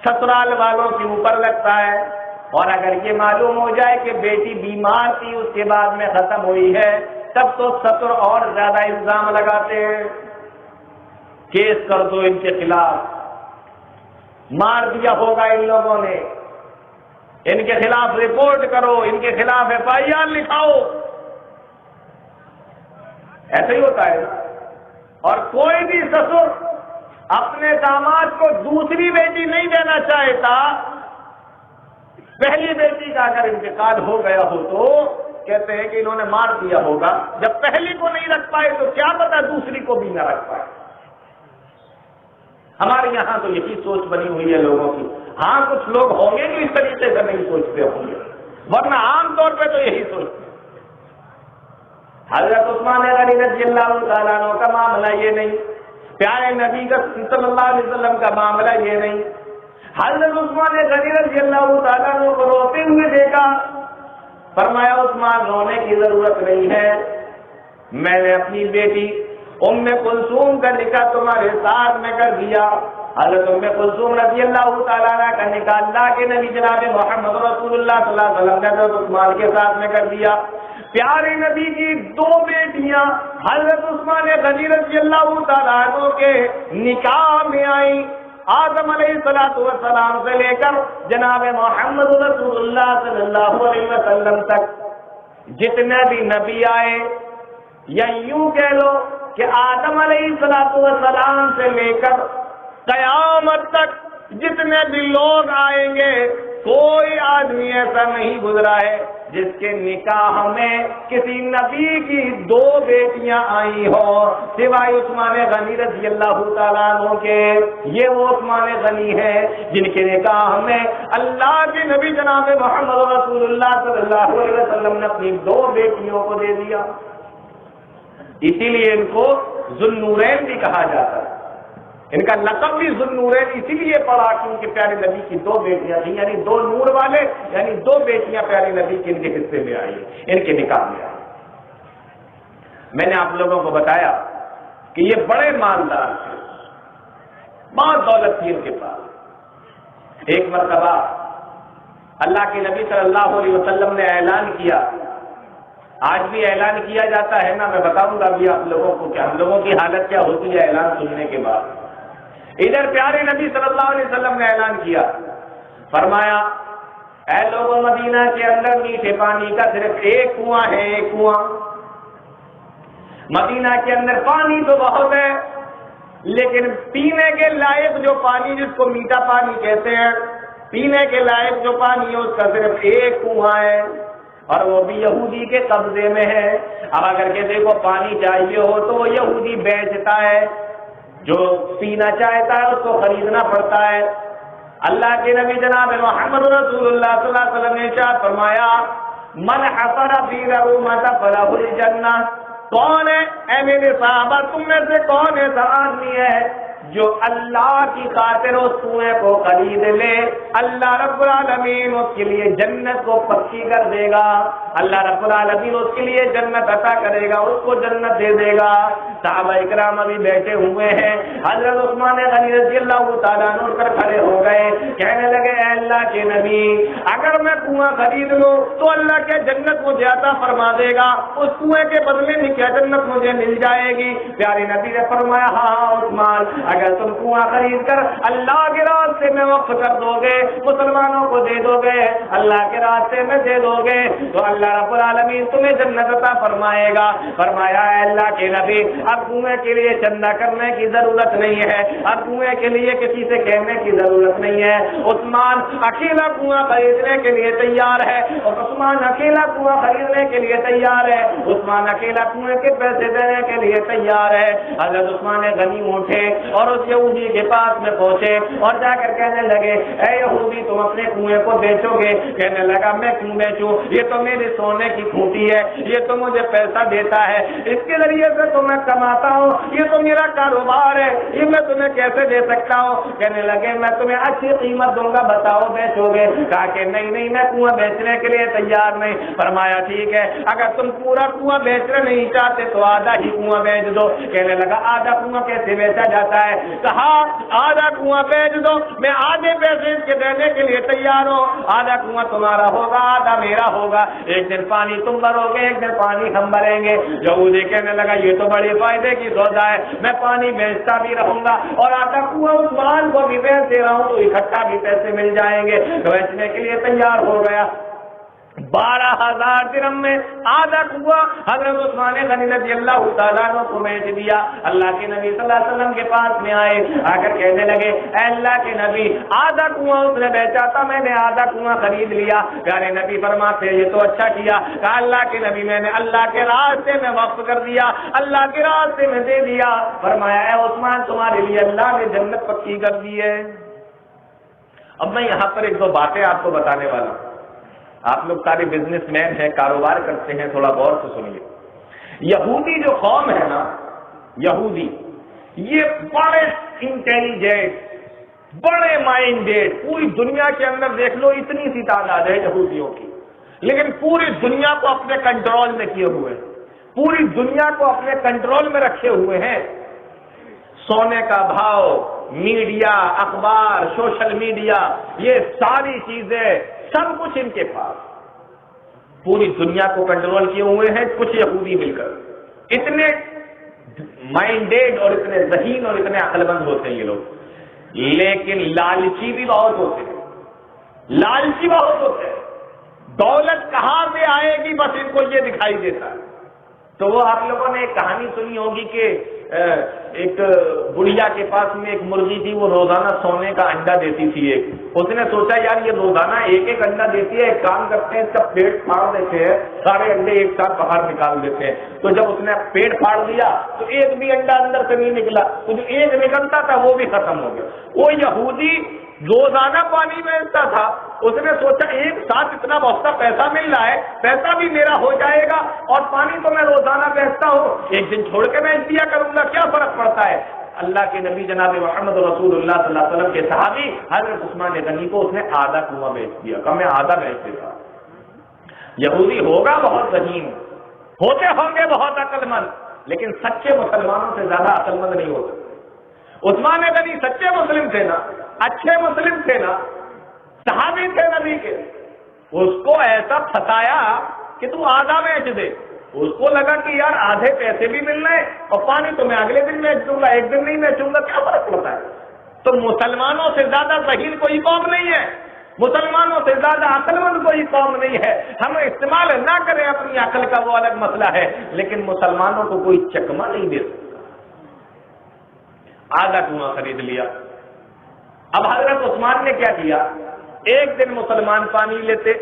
سسرال والوں کے اوپر لگتا ہے. اور اگر یہ معلوم ہو جائے کہ بیٹی بیمار تھی اس کے بعد میں ختم ہوئی ہے تب تو سسر اور زیادہ الزام لگاتے ہیں. کیس کر دو ان کے خلاف, مار دیا ہوگا ان لوگوں نے, ان کے خلاف رپورٹ کرو, ان کے خلاف FIR لکھاؤ. ایسا ہی ہوتا ہے. اور کوئی بھی سسر اپنے داماد کو دوسری بیٹی نہیں دینا چاہتا. پہلی بیٹی کا اگر انتقال ہو گیا ہو تو کہتے ہیں کہ انہوں نے مار دیا ہوگا. جب پہلی کو نہیں رکھ پائے تو کیا پتا دوسری کو بھی نہ رکھ پائے. ہمارے یہاں تو یہی سوچ بنی ہوئی ہے لوگوں کی. ہاں کچھ لوگ ہوں گے جو اس طریقے سے نہیں سوچتے ہوں گے, ورنہ عام طور پہ تو یہی سوچتے ہیں. حضرت عثمان غنی رضی اللہ تعالیٰ عنہ کا معاملہ یہ نہیں, پیارے نبی صلی اللہ علیہ وسلم کا معاملہ یہ نہیں. حضرت عثمان غنی رضی اللہ تعالیٰ عنہ کو روتے ہوئے دیکھا. فرمایا عثمان رونے کی ضرورت نہیں ہے, میں نے اپنی بیٹی ام کلثوم کا نکاح تمہارے ساتھ میں کر دیا. حضرت ام کلثوم رضی اللہ تعالیٰ عنہ کا نکاح اللہ کے نبی جناب محمد رسول اللہ صلی اللہ علیہ وسلم نے حضرت عثمان کے ساتھ میں کر دیا. پیارے نبی کی دو بیٹیاں حضرت عثمان غنی رضی اللہ تعالیٰ عنہ کے نکاح میں آئیں. آدم علیہ السلام سے لے کر جناب محمد رسول اللہ صلی اللہ علیہ وسلم تک جتنے بھی نبی آئے، یا یوں کہہ لو کہ آدم علیہ السلام سے لے کر قیامت تک جتنے بھی لوگ آئیں گے، کوئی آدمی ایسا نہیں گزرا ہے جس کے نکاح میں کسی نبی کی دو بیٹیاں آئی ہو سوائے عثمان غنی رضی اللہ تعالیٰ عنہ کے. یہ وہ عثمان غنی ہے جن کے نکاح میں اللہ کے نبی جناب محمد رسول اللہ صلی اللہ علیہ وسلم نے اپنی دو بیٹیوں کو دے دیا. اسی لیے ان کو ذو النورین بھی کہا جاتا ہے. ان کا لقب بھی ذو النورین اسی لیے پڑا کیونکہ پیارے نبی کی دو بیٹیاں تھیں، یعنی دو نور والے، یعنی دو بیٹیاں پیارے نبی کی ان کے حصے میں آئی، ان کے نکاح میں آئی. میں نے آپ لوگوں کو بتایا کہ یہ بڑے مالدار تھے، بہت دولت تھی ان کے پاس. ایک مرتبہ اللہ کے نبی صلی اللہ علیہ وسلم نے اعلان کیا، آج بھی اعلان کیا جاتا ہے نا، میں بتاؤں گا ابھی آپ لوگوں کو کہ ہم لوگوں کی حالت کیا ہوتی ہے اعلان سننے کے بعد. ادھر پیارے نبی صلی اللہ علیہ وسلم نے اعلان کیا، فرمایا اے لوگوں مدینہ کے اندر میٹھے پانی کا صرف ایک کنواں ہے، ایک کنواں. مدینہ کے اندر پانی تو بہت ہے لیکن پینے کے لائق جو پانی جس کو میٹھا پانی کہتے ہیں، پینے کے لائق جو پانی ہے اس کا صرف ایک کنواں ہے اور وہ بھی یہودی کے قبضے میں ہے. اب اگر کسی کو پانی چاہیے ہو تو وہ یہودی بیچتا ہے، جو پینا چاہتا ہے اس کو خریدنا پڑتا ہے. اللہ کے نبی جناب محمد رسول اللہ صلی اللہ علیہ وسلم نے ارشاد فرمایا من حفر فی رعومۃ فلہ الجنہ. کون ہے اے میرے صحابہ تم میں سے کون ایسا آدمی ہے جو اللہ کی خاطر اس کنویں کو خرید لے، اللہ رب العالمین اس کے لیے جنت کو پکی کر دے گا، اللہ رب العالمین اس کے لیے جنت عطا کرے گا، اس کو جنت دے دے گا. صحابہ اکرام ابھی بیٹھے ہوئے ہیں. حضرت عثمان غنی رضی اللہ تعالیٰ عنہ اٹھ کر کھڑے ہو گئے، کہنے لگے اے اللہ کے نبی اگر میں کنواں خرید لوں تو اللہ کے جنت مجھے عطا فرما دے گا، اس کنویں کے بدلے میں کیا جنت مجھے مل جائے گی؟ پیارے نبی نے فرمایا ہاں عثمان، اگر تم کنواں خرید کر اللہ کے راستے میں وقف کر دو گے، مسلمانوں کو دے دو گے، اللہ کے راستے میں دے دو گے تو اللہ رب العالمین تمہیں جنت عطا فرمائے گا. فرمایا اے اللہ کے نبی اب کنویں کے لیے چندہ کرنے کی ضرورت نہیں ہے، اب کنویں کے لیے کسی سے کہنے کی ضرورت نہیں ہے. عثمان اکیلا کنواں خریدنے کے لیے تیار ہے، اور عثمان اکیلا کنواں خریدنے کے لیے تیار ہے، عثمان اکیلا کنویں کے پیسے دینے کے لیے تیار ہے. حضرت عثمان غنی اٹھے اور اس یہودی کے پاس میں پہنچے اور جا کر کہنے لگے اے یہودی تم اپنے کنویں کو بیچو گے؟ کہنے لگا میں کیوں بیچوں، یہ تو میری سونے کی کھوٹی ہے، یہ تو مجھے پیسہ دیتا ہے، اس کے ذریعے سے تو میں کماتا ہوں، یہ تو میرا کاروبار ہے، یہ میں تمہیں کیسے دے سکتا ہوں؟ کہنے لگے میں تمہیں اچھی قیمت دوں گا، بتاؤ بیچو گے؟ کہا کہ نہیں نہیں میں کنواں بیچنے کے لیے تیار نہیں. فرمایا ٹھیک ہے اگر تم پورا کنواں بیچنا نہیں چاہتے تو آدھا ہی کنواں بیچ دو. کہنے لگا آدھا کنواں کیسے بیچا جاتا ہے؟ کہا آدھا کنواں بیچ دو، میں آدھے پیسے اس کے دینے کے لیے تیار ہوں، آدھا کنواں تمہارا ہوگا آدھا میرا ہوگا، ایک دن پانی تم بھرو گے ایک دن پانی ہم بھریں گے. یہودی کہنے لگا یہ تو بڑے فائدے کی سودا ہے، میں پانی بیچتا بھی رہوں گا اور آدھا کنواں عثمان کو بھی بیچ دے رہا ہوں تو اکٹھا بھی پیسے مل جائیں گے. بیچنے کے لیے تیار ہو گیا. 12,000 درہم میں آدھا کنواں حضرت عثمان غنی رضی اللہ تعالیٰ عنہ کو بیچ دیا. اللہ کے نبی صلی اللہ علیہ وسلم کے پاس میں آئے، آ کر کہنے لگے اے اللہ کے نبی آدھا کنواں اس نے بیچا تھا، میں نے آدھا کنواں خرید لیا. پیارے نبی فرماتے یہ تو اچھا کیا. کہا اللہ کے نبی میں نے اللہ کے راستے میں وقف کر دیا، اللہ کے راستے میں دے دیا. فرمایا اے عثمان تمہارے لیے اللہ نے جنت پکی کر دی ہے. اب میں یہاں پر ایک دو باتیں آپ کو بتانے والا ہوں. آپ لوگ سارے بزنس مین ہیں، کاروبار کرتے ہیں، تھوڑا غور سے سنیے. یہودی جو قوم ہے نا، یہودی یہ بڑے انٹیلیجنٹ، بڑے مائنڈیڈ، پوری دنیا کے اندر دیکھ لو اتنی سی تعداد ہے یہودیوں کی، لیکن پوری دنیا کو اپنے کنٹرول میں کیے ہوئے. پوری دنیا کو اپنے کنٹرول میں رکھے ہوئے ہیں. سونے کا بھاؤ، میڈیا، اخبار، سوشل میڈیا، یہ ساری چیزیں سب کچھ ان کے پاس. پوری دنیا کو کنٹرول کیے ہوئے ہیں کچھ یہودی مل کر. اتنے مائنڈیڈ اور اتنے ذہین اور اتنے عقل مند ہوتے ہیں یہ لوگ. لیکن لالچی بھی بہت ہوتے ہیں. لالچی بہت ہوتے ہیں. دولت کہاں سے آئے گی بس ان کو یہ دکھائی دیتا ہے. تو وہ آپ لوگوں نے ایک کہانی سنی ہوگی کہ ایک بڑھیا کے پاس میں ایک مرغی تھی، وہ روزانہ سونے کا انڈا دیتی تھی. اس نے سوچا یار یہ روزانہ ایک ایک انڈا دیتی ہے، ایک کام کرتے ہیں اس کا پیٹ پھاڑ دیتے ہیں، سارے انڈے ایک ساتھ باہر نکال دیتے ہیں. تو جب اس نے پیٹ پھاڑ دیا تو ایک بھی انڈا اندر سے نہیں نکلا، تو جو ایک نکلتا تھا وہ بھی ختم ہو گیا. وہ یہودی روزانہ پانی بیچتا تھا. اس نے سوچا ایک ساتھ اتنا بہت پیسہ مل رہا ہے، پیسہ بھی میرا ہو جائے گا اور پانی تو میں روزانہ بیچتا ہوں، ایک دن چھوڑ کے بیچ دیا کروں گا، کیا فرق پڑتا ہے. اللہ کے نبی جناب محمد رسول اللہ صلی اللہ علیہ وسلم کے صحابی حضرت عثمان غنی کو اس نے آدھا کنواں بیچ دیا. کہا میں آدھا بیچ دیتا. یہودی ہوگا بہت ذہین، ہوتے ہوں گے بہت عقل مند، لیکن سچے مسلمانوں سے زیادہ عقل مند نہیں ہو سکتے. عثمان غنی سچے مسلم تھے نا، اچھے مسلم تھے نا، صحابی تھے نبی کے. اس کو ایسا پھنسایا کہ تو آدھا بیچ دے. اس کو لگا کہ یار آدھے پیسے بھی مل رہے اور پانی تو میں اگلے دن بیچ دوں گا، ایک دن نہیں بیچوں گا، کیا فرق پڑتا ہے. تو مسلمانوں سے زیادہ ذہین کوئی قوم نہیں ہے، مسلمانوں سے زیادہ عقل مند کوئی قوم نہیں ہے. ہم استعمال نہ کریں اپنی عقل کا وہ الگ مسئلہ ہے، لیکن مسلمانوں کو کوئی چکمہ نہیں دے سکتا. آدھا کنواں خرید لیا. اب حضرت عثمان نے کیا کیا، ایک دن مسلمان پانی لیتے،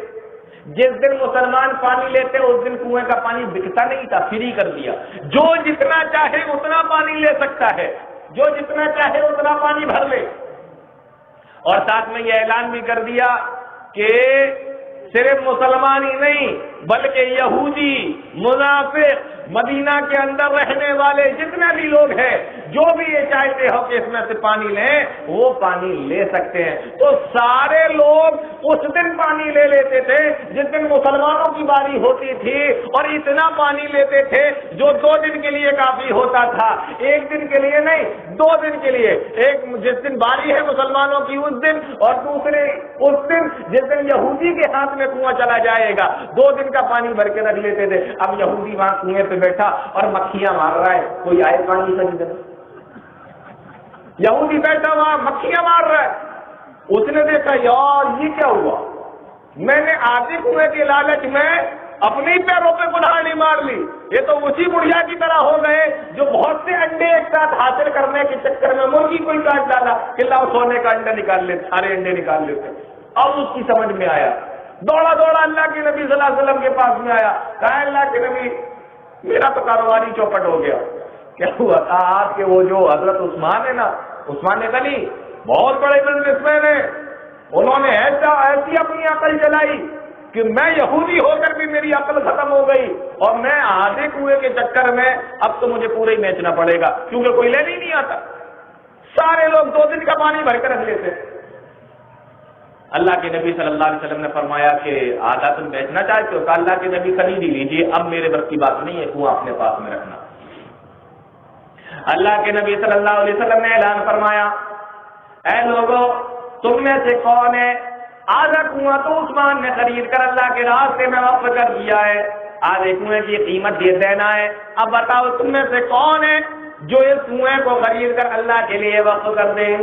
جس دن مسلمان پانی لیتے اس دن کنویں کا پانی بکتا نہیں تھا، فری کر دیا. جو جتنا چاہے اتنا پانی لے سکتا ہے، جو جتنا چاہے اتنا پانی بھر لے. اور ساتھ میں یہ اعلان بھی کر دیا کہ صرف مسلمان ہی نہیں بلکہ یہودی، منافق، مدینہ کے اندر رہنے والے جتنے بھی لوگ ہیں جو بھی یہ چاہتے ہو کہ اس میں سے پانی لیں وہ پانی لے سکتے ہیں. تو سارے لوگ اس دن پانی لے لیتے تھے جس دن مسلمانوں کی باری ہوتی تھی، اور اتنا پانی لیتے تھے جو 2 دن کے لیے کافی ہوتا تھا. ایک دن کے لیے نہیں، 2 دن کے لیے. ایک جس دن باری ہے مسلمانوں کی اس دن، اور دوسرے اس دن جس دن یہودی کے ہاتھ میں کنواں چلا جائے گا. 2 دن کا پانی بھر کے رکھ لیتے تھے. اب یہودی وہاں کنویں پہ بیٹھا اور مکھیاں مار رہا ہے، کوئی آئے پانی خریدنا. یہودی بیٹھا وہاں مکھیاں مار رہا ہے. اس نے دیکھا یار یہ کیا ہوا، میں نے آدھے کنویں کے لالچ میں اپنے ہی پیروں پہ کلہاڑی مار لی. یہ تو اسی بڑھیا کی طرح ہو گئے جو بہت سے انڈے ایک ساتھ حاصل کرنے کے چکر میں مرغی کو ہی کاٹ ڈالا کہ لاؤ سونے کا انڈا نکال لیتے، سارے انڈے نکال لیتے. اب اس کی سمجھ میں آیا، دوڑا دوڑا اللہ کے نبی صلی اللہ علیہ وسلم کے پاس میں آیا. کہا اللہ کے نبی میرا تو کاروباری چوپٹ ہو گیا. کیا ہوا تھا؟ آپ کے وہ جو حضرت عثمان ہے نا، عثمان غنی بہت بڑے بزنس مین ہیں، انہوں نے ایسی اپنی عقل چلائی کہ میں یہودی ہو کر بھی میری عقل ختم ہو گئی، اور میں آدھے کنویں کے چکر میں اب تو مجھے پورا ہی بیچنا پڑے گا کیونکہ کوئی لینے ہی نہیں آتا. سارے لوگ 2 دن کا پانی بھر کر رکھ لیتے. اللہ کے نبی صلی اللہ علیہ وسلم نے فرمایا کہ آدھا تم بیچنا چاہتے ہو؟ کہ اللہ کے نبی خرید ہی لیجیے، اب میرے بس کی بات نہیں ہے کنواں اپنے پاس میں رکھنا. اللہ کے نبی صلی اللہ علیہ وسلم نے اعلان فرمایا اے لوگوں تم میں سے کون ہے، آدھا کنواں تو عثمان نے خرید کر اللہ کے راستے میں وقف کر دیا ہے، آدھے کنویں کی قیمت دے دینا ہے. اب بتاؤ تم میں سے کون ہے جو اس کنویں کو خرید کر اللہ کے لیے وقف کر دے.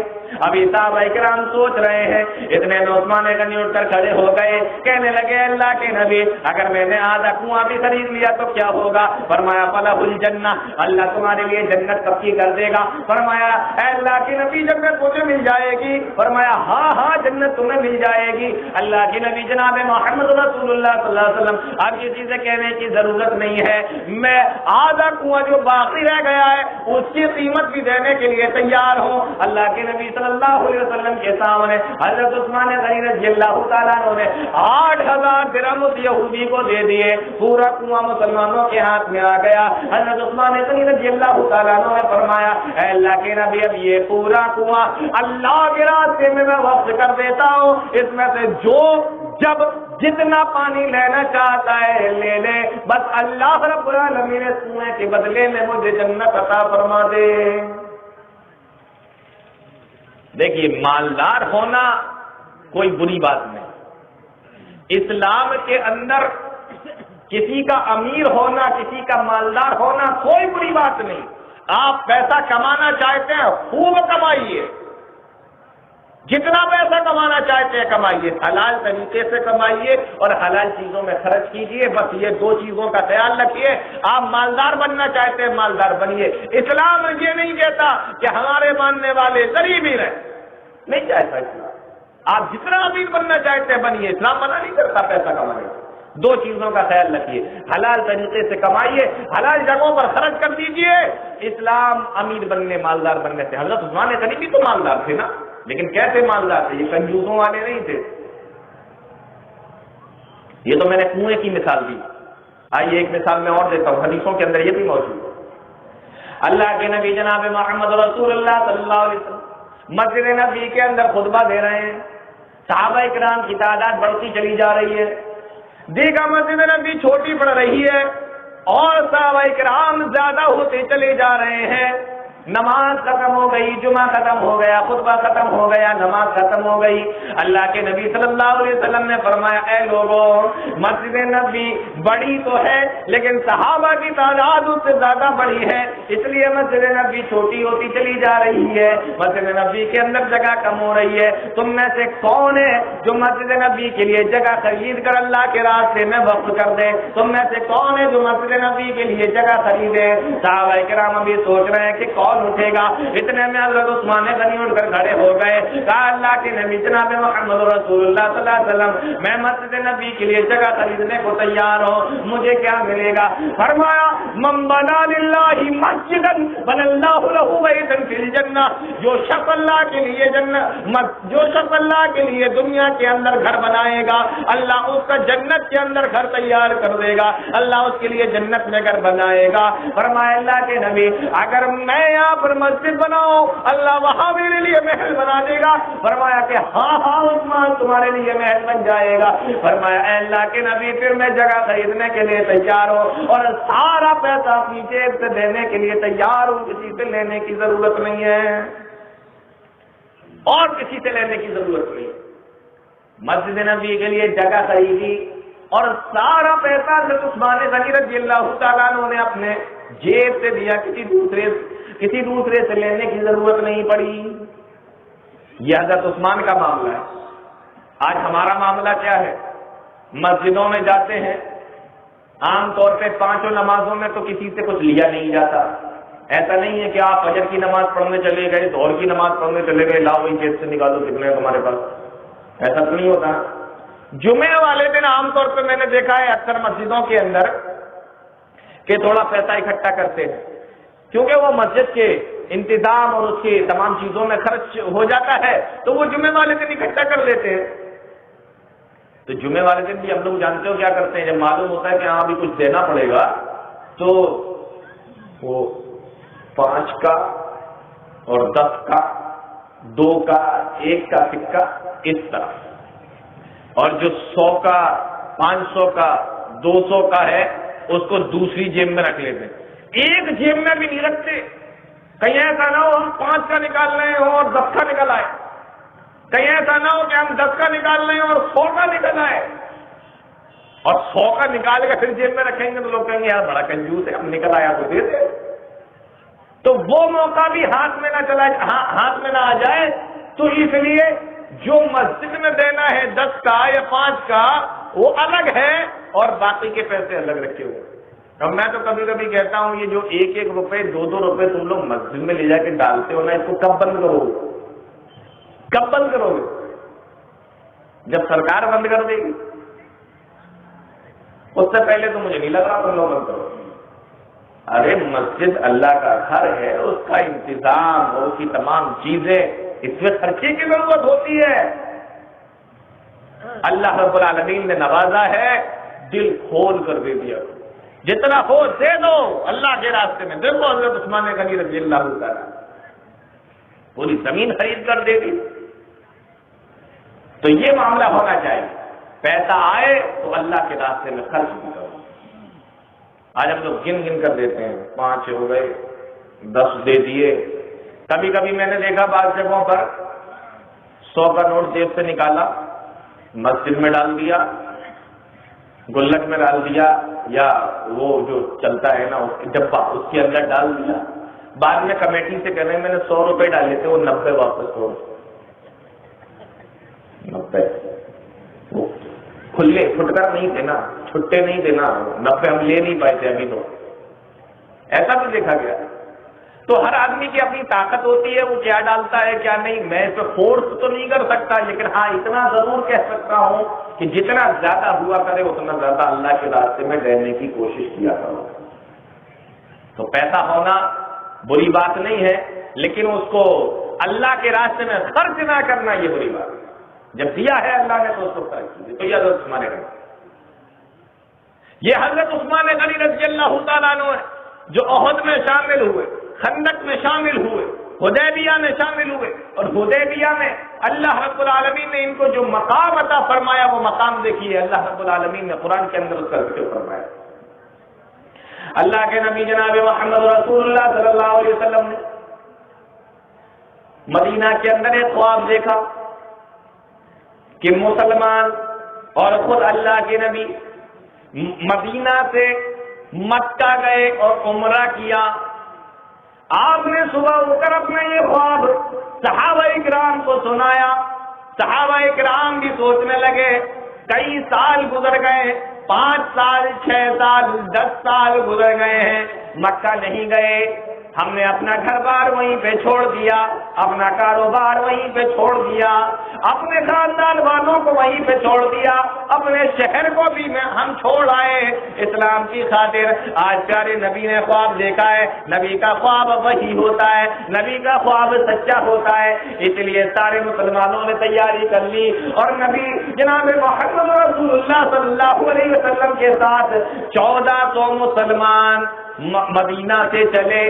ابھی صحابہ کرام سوچ رہے ہیں، اتنے میں عثمان غنی اٹھ کر کھڑے ہو گئے، کہنے لگے اللہ کے نبی اگر میں نے آدھا کنواں بھی خرید لیا تو کیا ہوگا؟ فرمایا فلہ الجنہ، اللہ تمہارے لیے جنت پکی کر دے گا. فرمایا اے اللہ کے نبی جنت مجھے مل جائے گی؟ فرمایا ہاں ہاں جنت تمہیں مل جائے گی. اللہ کے نبی جناب محمد رسول اللہ صلی اللہ علیہ وسلم اب یہ چیزیں کہنے کی ضرورت نہیں ہے، میں آدھا کنواں جو باقی رہ گیا ہے اس کی قیمت بھی دینے کے لیے تیار ہوں. اللہ کے نبی صلی اللہ علیہ وسلم کے سامنے حضرت عثمان غنی رضی اللہ تعالیٰ عنہ نے 8,000 درہم اس یہودی کو دے دیے، پورا کنواں مسلمانوں کے ہاتھ میں آ گیا۔ حضرت عثمان غنی رضی اللہ تعالیٰ عنہ نے فرمایا اے اللہ کے نبی اب یہ پورا کنواں اللہ کے راستے میں وقف کر دیتا ہوں، اس میں سے جب جتنا پانی لینا چاہتا ہے لے لے، بس اللہ رب العالمین اس کنویں کے بدلے میں مجھے جنت عطا فرما دے۔ دیکھیے مالدار ہونا کوئی بری بات نہیں، اسلام کے اندر کسی کا امیر ہونا، کسی کا مالدار ہونا کوئی بری بات نہیں۔ آپ پیسہ کمانا چاہتے ہیں خوب کمائیے، جتنا پیسہ کمانا چاہتے ہیں کمائیے، حلال طریقے سے کمائیے اور حلال چیزوں میں خرچ کیجیے، بس یہ 2 چیزوں کا خیال رکھیے۔ آپ مالدار بننا چاہتے ہیں مالدار بنیے، اسلام یہ نہیں کہتا کہ ہمارے ماننے والے غریب ہی رہیں، نہیں چاہتا اسلام۔ آپ جتنا امیر بننا چاہتے ہیں بنیے، اسلام منع نہیں کرتا پیسہ کمانے۔ 2 چیزوں کا خیال رکھیے، حلال طریقے سے کمائیے، حلال جگہوں پر خرچ کر دیجیے۔ اسلام امیر بننے مالدار بننے سے، حضرت عثمان غنی بھی تو مالدار تھے نا، لیکن کیسے مالدار تھے؟ یہ کنجوسوں والے نہیں تھے۔ یہ تو میں نے کنویں کی مثال دی، آئیے ایک مثال میں اور دیتا ہوں، حدیثوں کے اندر یہ بھی موجود ہے۔ اللہ کے نبی جناب محمد رسول اللہ صلی اللہ علیہ وسلم مسجد نبی کے اندر خطبہ دے رہے ہیں، صحابہ کرام کی تعداد بڑھتی چلی جا رہی ہے، دیکھا مسجد نبی چھوٹی پڑ رہی ہے اور صحابہ کرام زیادہ ہوتے چلے جا رہے ہیں۔ نماز ختم ہو گئی، جمعہ ختم ہو گیا، خطبہ ختم ہو گیا، نماز ختم ہو گئی۔ اللہ کے نبی صلی اللہ علیہ وسلم نے فرمایا اے لوگوں، مسجد نبی بڑی تو ہے لیکن صحابہ کی تعداد اس سے زیادہ بڑی ہے، اس لیے مسجد نبی چھوٹی ہوتی چلی جا رہی ہے، مسجد نبی کے اندر جگہ کم ہو رہی ہے۔ تم میں سے کون ہے جو مسجد نبی کے لیے جگہ خرید کر اللہ کے راستے میں وقف کر دے؟ تم میں سے کون ہے جو مسجد نبی کے لیے جگہ خریدے؟ صحابہ کرام ابھی سوچ رہے ہیں کہ کون اٹھے گا، اتنے میں حضرت عثمان غنی اٹھ کر کھڑے ہو گئے، کہا اللہ کے نبی جناب محمد رسول اللہ صلی اللہ علیہ وسلم میں مسجد نبی کے لیے جگہ خریدنے کو تیار ہوں، مجھے کیا ملے گا؟ فرمایا من بنا للہ مسجدا بنى اللہ لہ بیتا فی الجنہ، جو شخص اللہ کے لیے دنیا کے اندر گھر بنائے گا اللہ اس کا جنت کے اندر گھر تیار کر دے گا، اللہ اس کے لیے جنت میں گھر بنائے گا۔ فرمایا اللہ کے نبی اگر میں یہاں پر مسجد بناؤ اللہ وہاں میرے لیے محل بنا دے گا؟ فرمایا کہ ہاں عثمان تمہارے لیے محل بن جائے گا۔ فرمایا اے اللہ کے نبی پھر میں جگہ خریدنے کے لیے تیار ہوں اور سارا پیسہ اپنی جیب سے دینے کے لیے تیار ہوں، کسی سے لینے کی ضرورت نہیں ہے اور کسی سے لینے کی ضرورت نہیں۔ مسجد نبی کے لیے جگہ خریدی اور سارا پیسہ حضرت عثمان غنی رضی اللہ تعالیٰ عنہ نے اپنے جیب سے دیا، کسی دوسرے سے لینے کی ضرورت نہیں پڑی۔ یہ حضرت عثمان کا معاملہ ہے۔ آج ہمارا معاملہ کیا ہے؟ مسجدوں میں جاتے ہیں، عام طور پہ 5 نمازوں میں تو کسی سے کچھ لیا نہیں جاتا۔ ایسا نہیں ہے کہ آپ فجر کی نماز پڑھنے چلے گئے، ظہر کی نماز پڑھنے چلے گئے، لاؤ وہی جیب سے نکالو کتنے ہیں تمہارے پاس، ایسا تو نہیں ہوتا۔ جمعے والے دن عام طور پہ میں نے دیکھا ہے اکثر مسجدوں کے اندر کہ تھوڑا پیسہ اکٹھا کرتے ہیں، کیونکہ وہ مسجد کے انتظام اور اس کی تمام چیزوں میں خرچ ہو جاتا ہے تو وہ جمعے والے دن اکٹھا کر لیتے ہیں۔ تو جمعے والے دن بھی ہم لوگ جانتے ہو کیا کرتے ہیں، جب معلوم ہوتا ہے کہ ہاں بھی کچھ دینا پڑے گا تو وہ 5 کا اور 10 کا 2 کا 1 کا سکہ اس طرح، اور جو 100 کا 500 کا 200 کا ہے اس کو دوسری جیب میں رکھ لیتے ہیں، ایک جیب میں بھی نہیں رکھتے۔ کہیں ایسا نہ ہو ہم 5 کا نکال رہے ہوں اور 10 کا نکل آئے، کہیں ایسا نہ ہو کہ ہم 10 کا نکال رہے ہیں اور 100 کا نکل آئے، اور 100 کا نکال کر پھر جیب میں رکھیں گے تو لوگ کہیں گے یار بڑا کنجوس ہے، ہم نکل آیا تو دے دے۔ تو وہ موقع بھی ہاتھ میں نہ آ جائے، تو اس لیے جو مسجد میں دینا ہے 10 کا یا 5 کا وہ الگ ہے اور باقی کے پیسے الگ رکھے ہوئے۔ اب میں تو کبھی کبھی کہتا ہوں یہ جو 1-1 روپے 2-2 روپے تم لوگ مسجد میں لے جا کے ڈالتے ہو نا، اس کو کب بند کرو گے؟ کب بند کرو گے؟ جب سرکار بند کر دے گی، اس سے پہلے تو مجھے نہیں لگ رہا تم لوگ بند کرو۔ ارے مسجد اللہ کا گھر ہے، اس کا انتظام اور اس کی تمام چیزیں اس میں خرچے کی ضرورت ہوتی ہے. اللہ رب العالمین نے نوازا ہے، دل کھول کر دے دیا، جتنا ہو دے دو اللہ کے راستے میں. دیکھو حضرت عثمان غنی رضی اللہ تعالیٰ پوری زمین خرید کر دے دی. تو یہ معاملہ ہونا چاہیے، پیسہ آئے تو اللہ کے راستے میں خرچ بھی کرو. آج ہم لوگ گن گن کر دیتے ہیں، 5 ہو گئے، 10 دے دیے. کبھی کبھی میں نے دیکھا بعض جگہوں پر 100 کا نوٹ جیب سے نکالا، مسجد میں ڈال دیا، گلک میں ڈال دیا، یا وہ جو چلتا ہے نا ڈبہ اس کے اندر ڈال دیا. بعد میں کمیٹی سے کہہ رہے ہیں میں نے 100 روپے ڈالے تھے، وہ 90 واپس ہو. 90 وہ کھلے پھٹ کر نہیں تھے نا، چھٹے نہیں تھے نا، 90 ہم لے نہیں پائے تھے ابھی. تو ایسا بھی دیکھا گیا. تو ہر آدمی کی اپنی طاقت ہوتی ہے، وہ کیا ڈالتا ہے کیا نہیں. میں اس پہ فورس تو نہیں کر سکتا، لیکن ہاں اتنا ضرور کہہ سکتا ہوں کہ جتنا زیادہ ہوا کرے اتنا زیادہ اللہ کے راستے میں دینے کی کوشش کیا کرو. تو پیسہ ہونا بری بات نہیں ہے، لیکن اس کو اللہ کے راستے میں خرچ نہ کرنا یہ بری بات ہے. جب دیا ہے اللہ نے تو اس کو خرچ کیجیے. تو یہ حضرت عثمان غنی، یہ حضرت عثمان غنی رضی اللہ تعالیٰ عنہ ہے جو احد میں شامل ہوئے، خندق میں شامل ہوئے، حدیبیہ میں شامل ہوئے. اور حدیبیہ میں اللہ رب العالمین نے ان کو جو مقام عطا فرمایا وہ مقام دیکھیے. اللہ رب العالمین نے قرآن کے اندر اس کا ذکر فرمایا. اللہ کے نبی جناب محمد رسول اللہ صلی اللہ علیہ وسلم نے مدینہ کے اندر ایک خواب دیکھا کہ مسلمان اور خود اللہ کے نبی مدینہ سے مکہ گئے اور عمرہ کیا. آپ نے صبح اٹھ کر اپنا یہ خواب صحابہ کرام کو سنایا. صحابہ کرام بھی سوچنے لگے. کئی سال گزر گئے، 5 سال، 6 سال، 10 سال گزر گئے ہیں، مکہ نہیں گئے. ہم نے اپنا گھر بار وہیں پہ چھوڑ دیا، اپنا کاروبار وہیں پہ چھوڑ دیا، اپنے خاندان والوں کو وہیں پہ چھوڑ دیا، اپنے شہر کو بھی ہم چھوڑ آئے اسلام کی خاطر. آج پیارے نبی نے خواب دیکھا ہے. نبی کا خواب وہی ہوتا ہے، نبی کا خواب سچا ہوتا ہے. اس لیے سارے مسلمانوں نے تیاری کر لی اور نبی جناب محمد رسول اللہ صلی اللہ علیہ وسلم کے ساتھ 1400 مسلمان مدینہ سے چلے.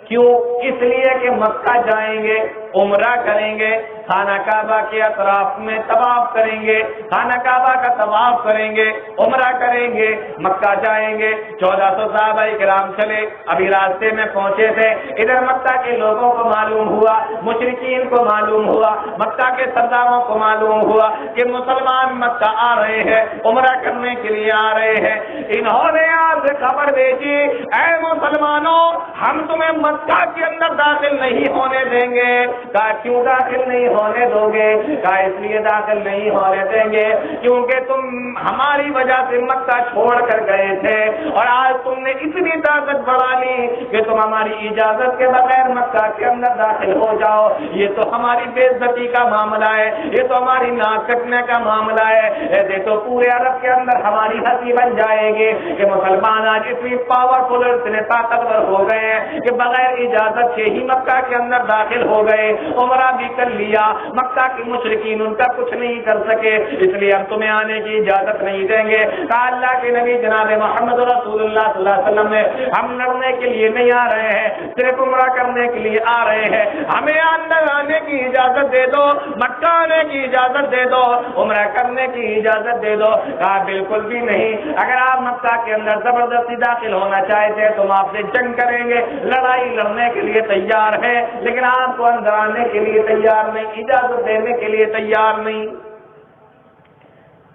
کیوں؟ اس لیے کہ مکہ جائیں گے، عمرہ کریں گے، خانہ کعبہ کے اطراف میں طواف کریں گے، خانہ کعبہ کا طواف کریں گے، عمرہ کریں گے، مکہ جائیں گے. 1400 صحابہ کرام چلے. ابھی راستے میں پہنچے تھے، ادھر مکہ کے لوگوں کو معلوم ہوا، مشرکین کو معلوم ہوا، مکہ کے سرداروں کو معلوم ہوا کہ مسلمان مکہ آ رہے ہیں، عمرہ کرنے کے لیے آ رہے ہیں. انہوں نے آپ سے خبر بھیجی، اے مسلمانوں ہم تمہیں مکہ کے اندر داخل نہیں ہونے دیں گے. کہا کیوں داخل نہیں ہونے دو گے؟ کہا اس لیے داخل نہیں ہونے دیں گے کیونکہ تم ہماری وجہ سے مکہ چھوڑ کر گئے تھے اور آج تم نے اتنی طاقت بڑھا لی کہ تم ہماری اجازت کے بغیر مکہ کے اندر داخل ہو جاؤ. یہ تو ہماری بے عزتی کا معاملہ ہے، یہ تو ہماری ناک کٹنے کا معاملہ ہے. یہ تو پورے عرب کے اندر ہماری ہنسی بن جائے گی کہ مسلمان آج اتنی پاورفل، اتنے طاقتور ہو گئے ہیں کہ بغیر اجازت کے ہی مکہ کے اندر داخل ہو گئے، عمرہ بھی کر لیا. مکہ کے مشرکین ان کا کچھ نہیں کر سکے، اس لیے ہم تمہیں آنے کی اجازت نہیں دیں گے. کہا اللہ کے نبی جناب محمد رسول اللہ صلی اللہ علیہ وسلم نے ہم لڑنے کے لیے نہیں آ رہے ہیں، صرف عمرہ کرنے کے لیے آ رہے ہیں. ہمیں اندر آنے کی اجازت دے دو، مکہ آنے کی اجازت دے دو، عمرہ کرنے کی اجازت دے دو. کہا بالکل بھی نہیں. اگر آپ مکہ کے اندر زبردستی داخل ہونا چاہتے ہیں تو ہم آپ سے جنگ کریں گے، لڑائی لڑنے کے لیے تیار ہے، لیکن آپ کو اندر آنے کے لیے تیار نہیں، اجازت دینے کے لیے تیار نہیں.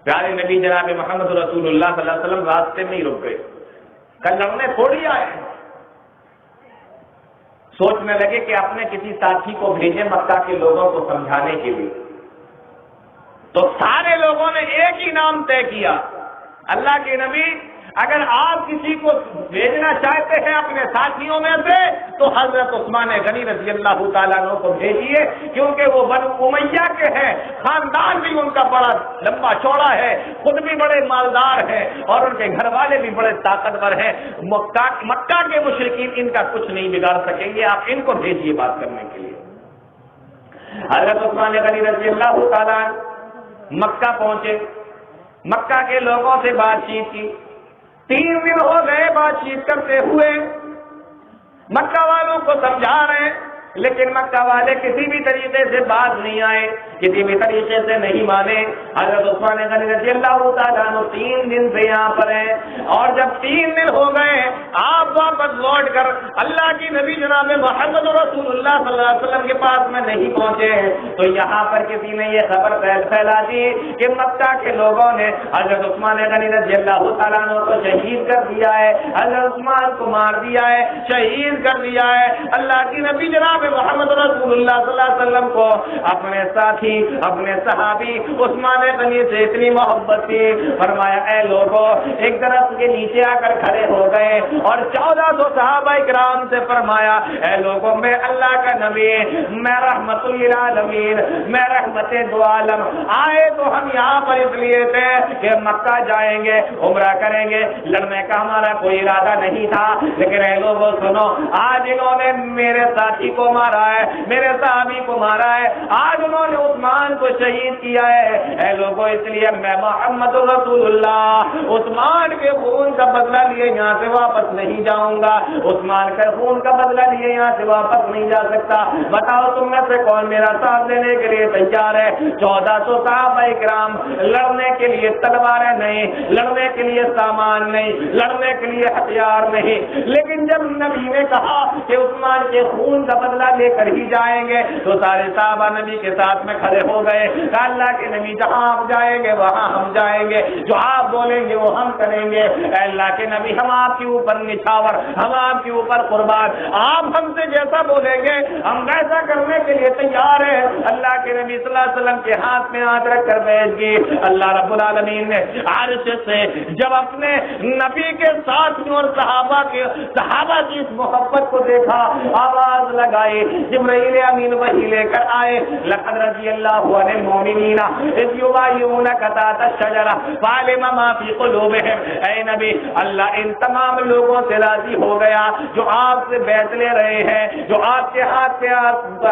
پیارے نبی جناب محمد رسول اللہ صلی اللہ علیہ وسلم راستے میں ہی رک گئے. کل لڑنے تھوڑی آئے. سوچنے لگے کہ اپنے کسی ساتھی کو بھیجیں مکہ کے لوگوں کو سمجھانے کے لیے. تو سارے لوگوں نے ایک ہی نام طے کیا، اللہ کے نبی اگر آپ کسی کو بھیجنا چاہتے ہیں اپنے ساتھیوں میں سے تو حضرت عثمان غنی رضی اللہ تعالیٰ عنہ کو بھیجیے، کیونکہ وہ بنو امیہ کے ہیں، خاندان بھی ان کا بڑا لمبا چوڑا ہے، خود بھی بڑے مالدار ہیں اور ان کے گھر والے بھی بڑے طاقتور ہیں. مکہ کے مشرکین ان کا کچھ نہیں بگاڑ سکیں گے، آپ ان کو بھیجیے بات کرنے کے لیے. حضرت عثمان غنی رضی اللہ تعالیٰ مکہ پہنچے، مکہ کے لوگوں سے بات چیت کی، 3 دن ہو گئے بات چیت کرتے ہوئے، مکہ والوں کو سمجھا رہے ہیں، لیکن مکہ والے کسی بھی طریقے سے بات نہیں آئے، کسی بھی طریقے سے نہیں مانے۔ حضرت عثمان غنی رضی اللہ تعالیٰ عنہ 3 دن سے یہاں پر ہیں، اور جب 3 دن ہو گئے آپ واپس لوٹ کر اللہ کی نبی جناب محمد رسول اللہ صلی اللہ علیہ وسلم کے پاس میں نہیں پہنچے، تو یہاں پر کسی نے یہ خبر پھیلا دی کہ مکہ کے لوگوں نے حضرت عثمان غنی رضی اللہ تعالیٰ عنہ کو شہید کر دیا ہے، حضرت عثمان کو مار دیا ہے، شہید کر دیا ہے۔ اللہ کی نبی جناب محمد رسول اللہ صلی اللہ علیہ وسلم کو اپنے ساتھی، اپنے صحابی عثمان غنی سے اتنی محبت تھی، فرمایا اے لوگوں، ایک درخت کے نیچے آ کر کھڑے ہو گئے اور 1400 صحابہ کرام سے فرمایا اے لوگوں، میں اللہ کا نبی، میں رحمت للعالمین، میں رحمت دو عالم، آئے تو ہم یہاں پر اس لیے تھے کہ مکہ جائیں گے، عمرہ کریں گے، لڑنے کا ہمارا کوئی ارادہ نہیں تھا، لیکن اے لوگوں سنو، آج انہوں نے میرے ساتھی کو مارا ہے، میرے صحابی کو مارا ہے، آج انہوں نے عثمان کو شہید کیا ہے، اے لوگوں اس لیے میں محمد رسول اللہ عثمان کے خون کا بدلہ لیے یہاں سے واپس نہیں جاؤں گا، عثمان کے خون کا بدلہ لیے یہاں سے واپس نہیں جا سکتا، بتاؤ تم میں سے کون میرا ساتھ دینے کے لیے تیار ہے؟ 1400 صحابہ کرام، لڑنے کے لیے تلواریں نہیں، لڑنے کے لیے سامان نہیں، لڑنے کے لیے ہتھیار نہیں، لیکن جب نبی نے کہا کہ عثمان کے خون کا بدلہ لے کر ہی جائیں گے تو سارے صحابہ نبی کے ساتھ میں کھڑے ہو گئے کہ اللہ کے نبی جہاں آپ جائیں گے وہاں ہم جائیں گے، جو آپ بولیں گے وہ ہم کریں گے، اے اللہ کے نبی ہم آپ کے اوپر نچھاور، ہم آپ کے اوپر قربان، آپ ہم سے جیسا بولیں گے ہم ویسا کرنے کے لیے تیار ہیں۔ اللہ کے نبی صلی اللہ علیہ وسلم کے ہاتھ میں ہاتھ رکھ کر بیٹھ گئی۔ اللہ رب العالمین نے عرش سے جب اپنے نبی کے ساتھ اور صحابہ کی اس محبت کو دیکھا، آواز لگائی، جبرائیل امین وحی لے کر آئے، لقد رضی اللہ عن المؤمنین اذ یبایعونک تحت الشجرہ فعلم ما فی قلوبہم۔ اے نبی، اللہ ان تمام لوگوں سے راضی ہو گیا جو آپ سے بیعت لے رہے ہیں، جو آپ کے ہاتھ پہ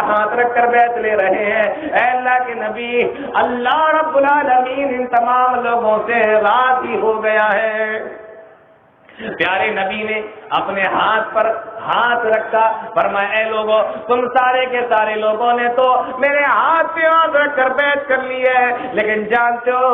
ہاتھ رکھ کر بیعت لے رہے ہیں۔ اے اللہ کے نبی، اللہ رب العالمین ان تمام لوگوں سے راضی ہو گیا ہے۔ پیارے نبی نے اپنے ہاتھ پر ہاتھ رکھا، فرمایا اے لوگوں، تم سارے کے سارے لوگوں نے تو میرے ہاتھ پہ ہاتھ رکھ کر بیعت کر لی ہے، لیکن جانتے ہو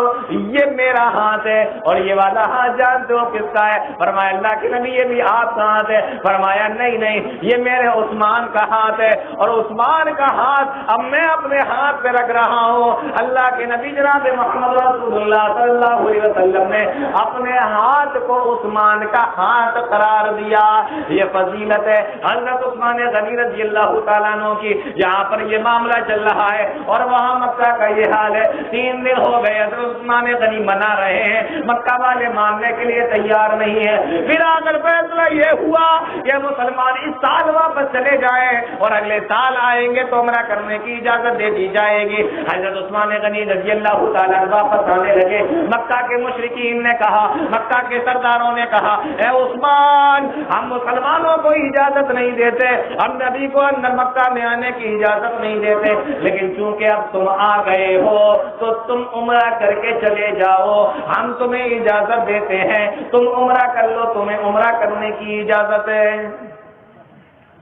یہ میرا ہاتھ ہے اور یہ والا ہاتھ جانتے ہو کس کا ہے؟ فرمایا اللہ کے نبی یہ بھی آپ کا ہاتھ ہے۔ فرمایا نہیں، یہ میرے عثمان کا ہاتھ ہے، اور عثمان کا ہاتھ اب میں اپنے ہاتھ پہ رکھ رہا ہوں۔ اللہ کے نبی جناب محمد رسول اللہ صلی اللہ علیہ وسلم نے اپنے ہاتھ کو عثمان کا ہاتھ قرار دیا۔ یہ فضیلت ہے حضرت عثمان غنی رضی اللہ تعالیٰ عنہ کی۔ یہاں پر یہ معاملہ چل رہا ہے اور وہاں مکہ کا یہ حال ہے، 3 دن ہو گئے حضرت عثمان غنی منا رہے ہیں، مکہ والے ماننے کے لیے تیار نہیں ہے۔ پھر اگر فیصلہ یہ ہوا کہ مسلمان اس سال واپس چلے جائیں اور اگلے سال آئیں گے تو عمرہ کرنے کی اجازت دے دی جائے گی۔ حضرت عثمان غنی رضی اللہ تعالیٰ واپس آنے لگے۔ مکہ کے مشرکین نے کہا، مکہ کے سرداروں نے کہا اے عثمان، ہم مسلمانوں کو اجازت نہیں دیتے، ہم نبی کو اندر مکہ میں آنے کی اجازت نہیں دیتے، لیکن چونکہ اب تم آ گئے ہو تو تم عمرہ کر کے چلے جاؤ، ہم تمہیں اجازت دیتے ہیں، تم عمرہ کر لو، تمہیں عمرہ کرنے کی اجازت ہے۔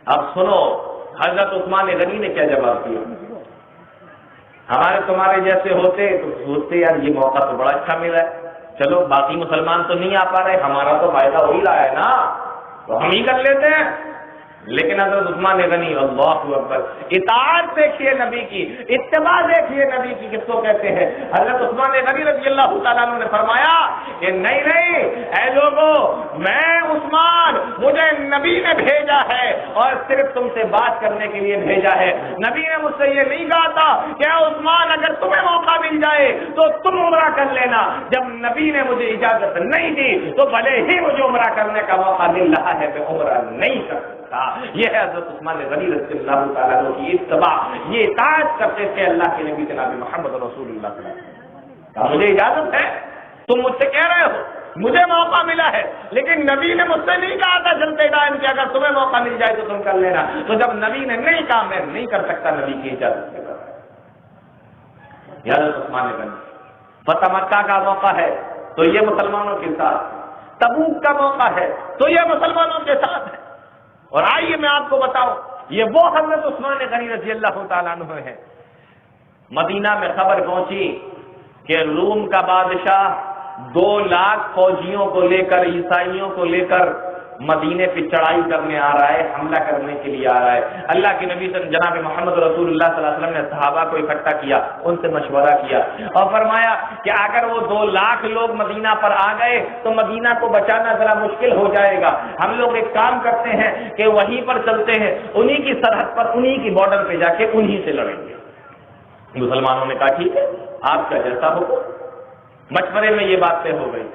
اب سنو حضرت عثمان غنی نے کیا جواب دیا۔ ہمارے تمہارے جیسے ہوتے تو سوچتے یار یہ موقع تو بڑا اچھا ملا ہے، چلو باقی مسلمان تو نہیں آ پا رہے، ہمارا تو فائدہ ہو ہی رہا ہے نا، تو ہم ہی کر لیتے ہیں۔ لیکن حضرت عثمان غنی اللہ اکبر، اطاعت دیکھیے نبی کی، اتباع دیکھیے نبی کی، کس کو کہتے ہیں۔ حضرت عثمان غنی رضی اللہ تعالیٰ عنہ نے فرمایا کہ نہیں اے لوگوں، میں عثمان، مجھے نبی نے بھیجا ہے اور صرف تم سے بات کرنے کے لیے بھیجا ہے۔ نبی نے مجھ سے یہ نہیں کہا تھا کہ عثمان اگر تمہیں موقع مل جائے تو تم عمرہ کر لینا۔ جب نبی نے مجھے اجازت نہیں دی تو بھلے ہی مجھے عمرہ کرنے کا موقع مل رہا ہے، میں عمرہ نہیں کر سکتا۔ یہ ہے حضرت عثمان غنی رضی اللہ تعالیٰ عنہ کی اتباع، یہ اطاعت کرتے تھے اللہ کے نبی جناب محمد رسول اللہ صلی اللہ علیہ وسلم۔ مجھے اجازت ہے، تم مجھ سے کہہ رہے ہو، مجھے موقع ملا ہے، لیکن نبی نے مجھ سے نہیں کہا تھا چلتے ٹائم کہ اگر تمہیں موقع مل جائے تو تم کر لینا۔ تو جب نبی نے نہیں کہا میں نہیں کر سکتا، نبی کی اجازت کے بعد یہ حضرت عثمان غنی. فتح مکہ کا موقع ہے تو یہ مسلمانوں کے ساتھ، تبوک کا موقع ہے تو یہ مسلمانوں کے ساتھ ہے. اور آئیے میں آپ کو بتاؤں، یہ وہ حضرت عثمان غنی رضی اللہ تعالیٰ عنہ ہے. مدینہ میں خبر پہنچی کہ روم کا بادشاہ 2 لاکھ فوجیوں کو لے کر، عیسائیوں کو لے کر مدینے پہ چڑھائی کرنے آ رہا ہے، حملہ کرنے کے لیے آ رہا ہے. اللہ کے نبی جناب محمد رسول اللہ صلی اللہ علیہ وسلم نے صحابہ کو اکٹھا کیا، ان سے مشورہ کیا اور فرمایا کہ اگر وہ 2 لاکھ لوگ مدینہ پر آ گئے تو مدینہ کو بچانا ذرا مشکل ہو جائے گا. ہم لوگ ایک کام کرتے ہیں کہ وہیں پر چلتے ہیں، انہی کی سرحد پر، انہی کی بارڈر پہ جا کے انہی سے لڑیں گے. مسلمانوں نے کہا ٹھیک ہے، آپ کا جیسا ہو. مشورے میں یہ بات طے ہو گئی.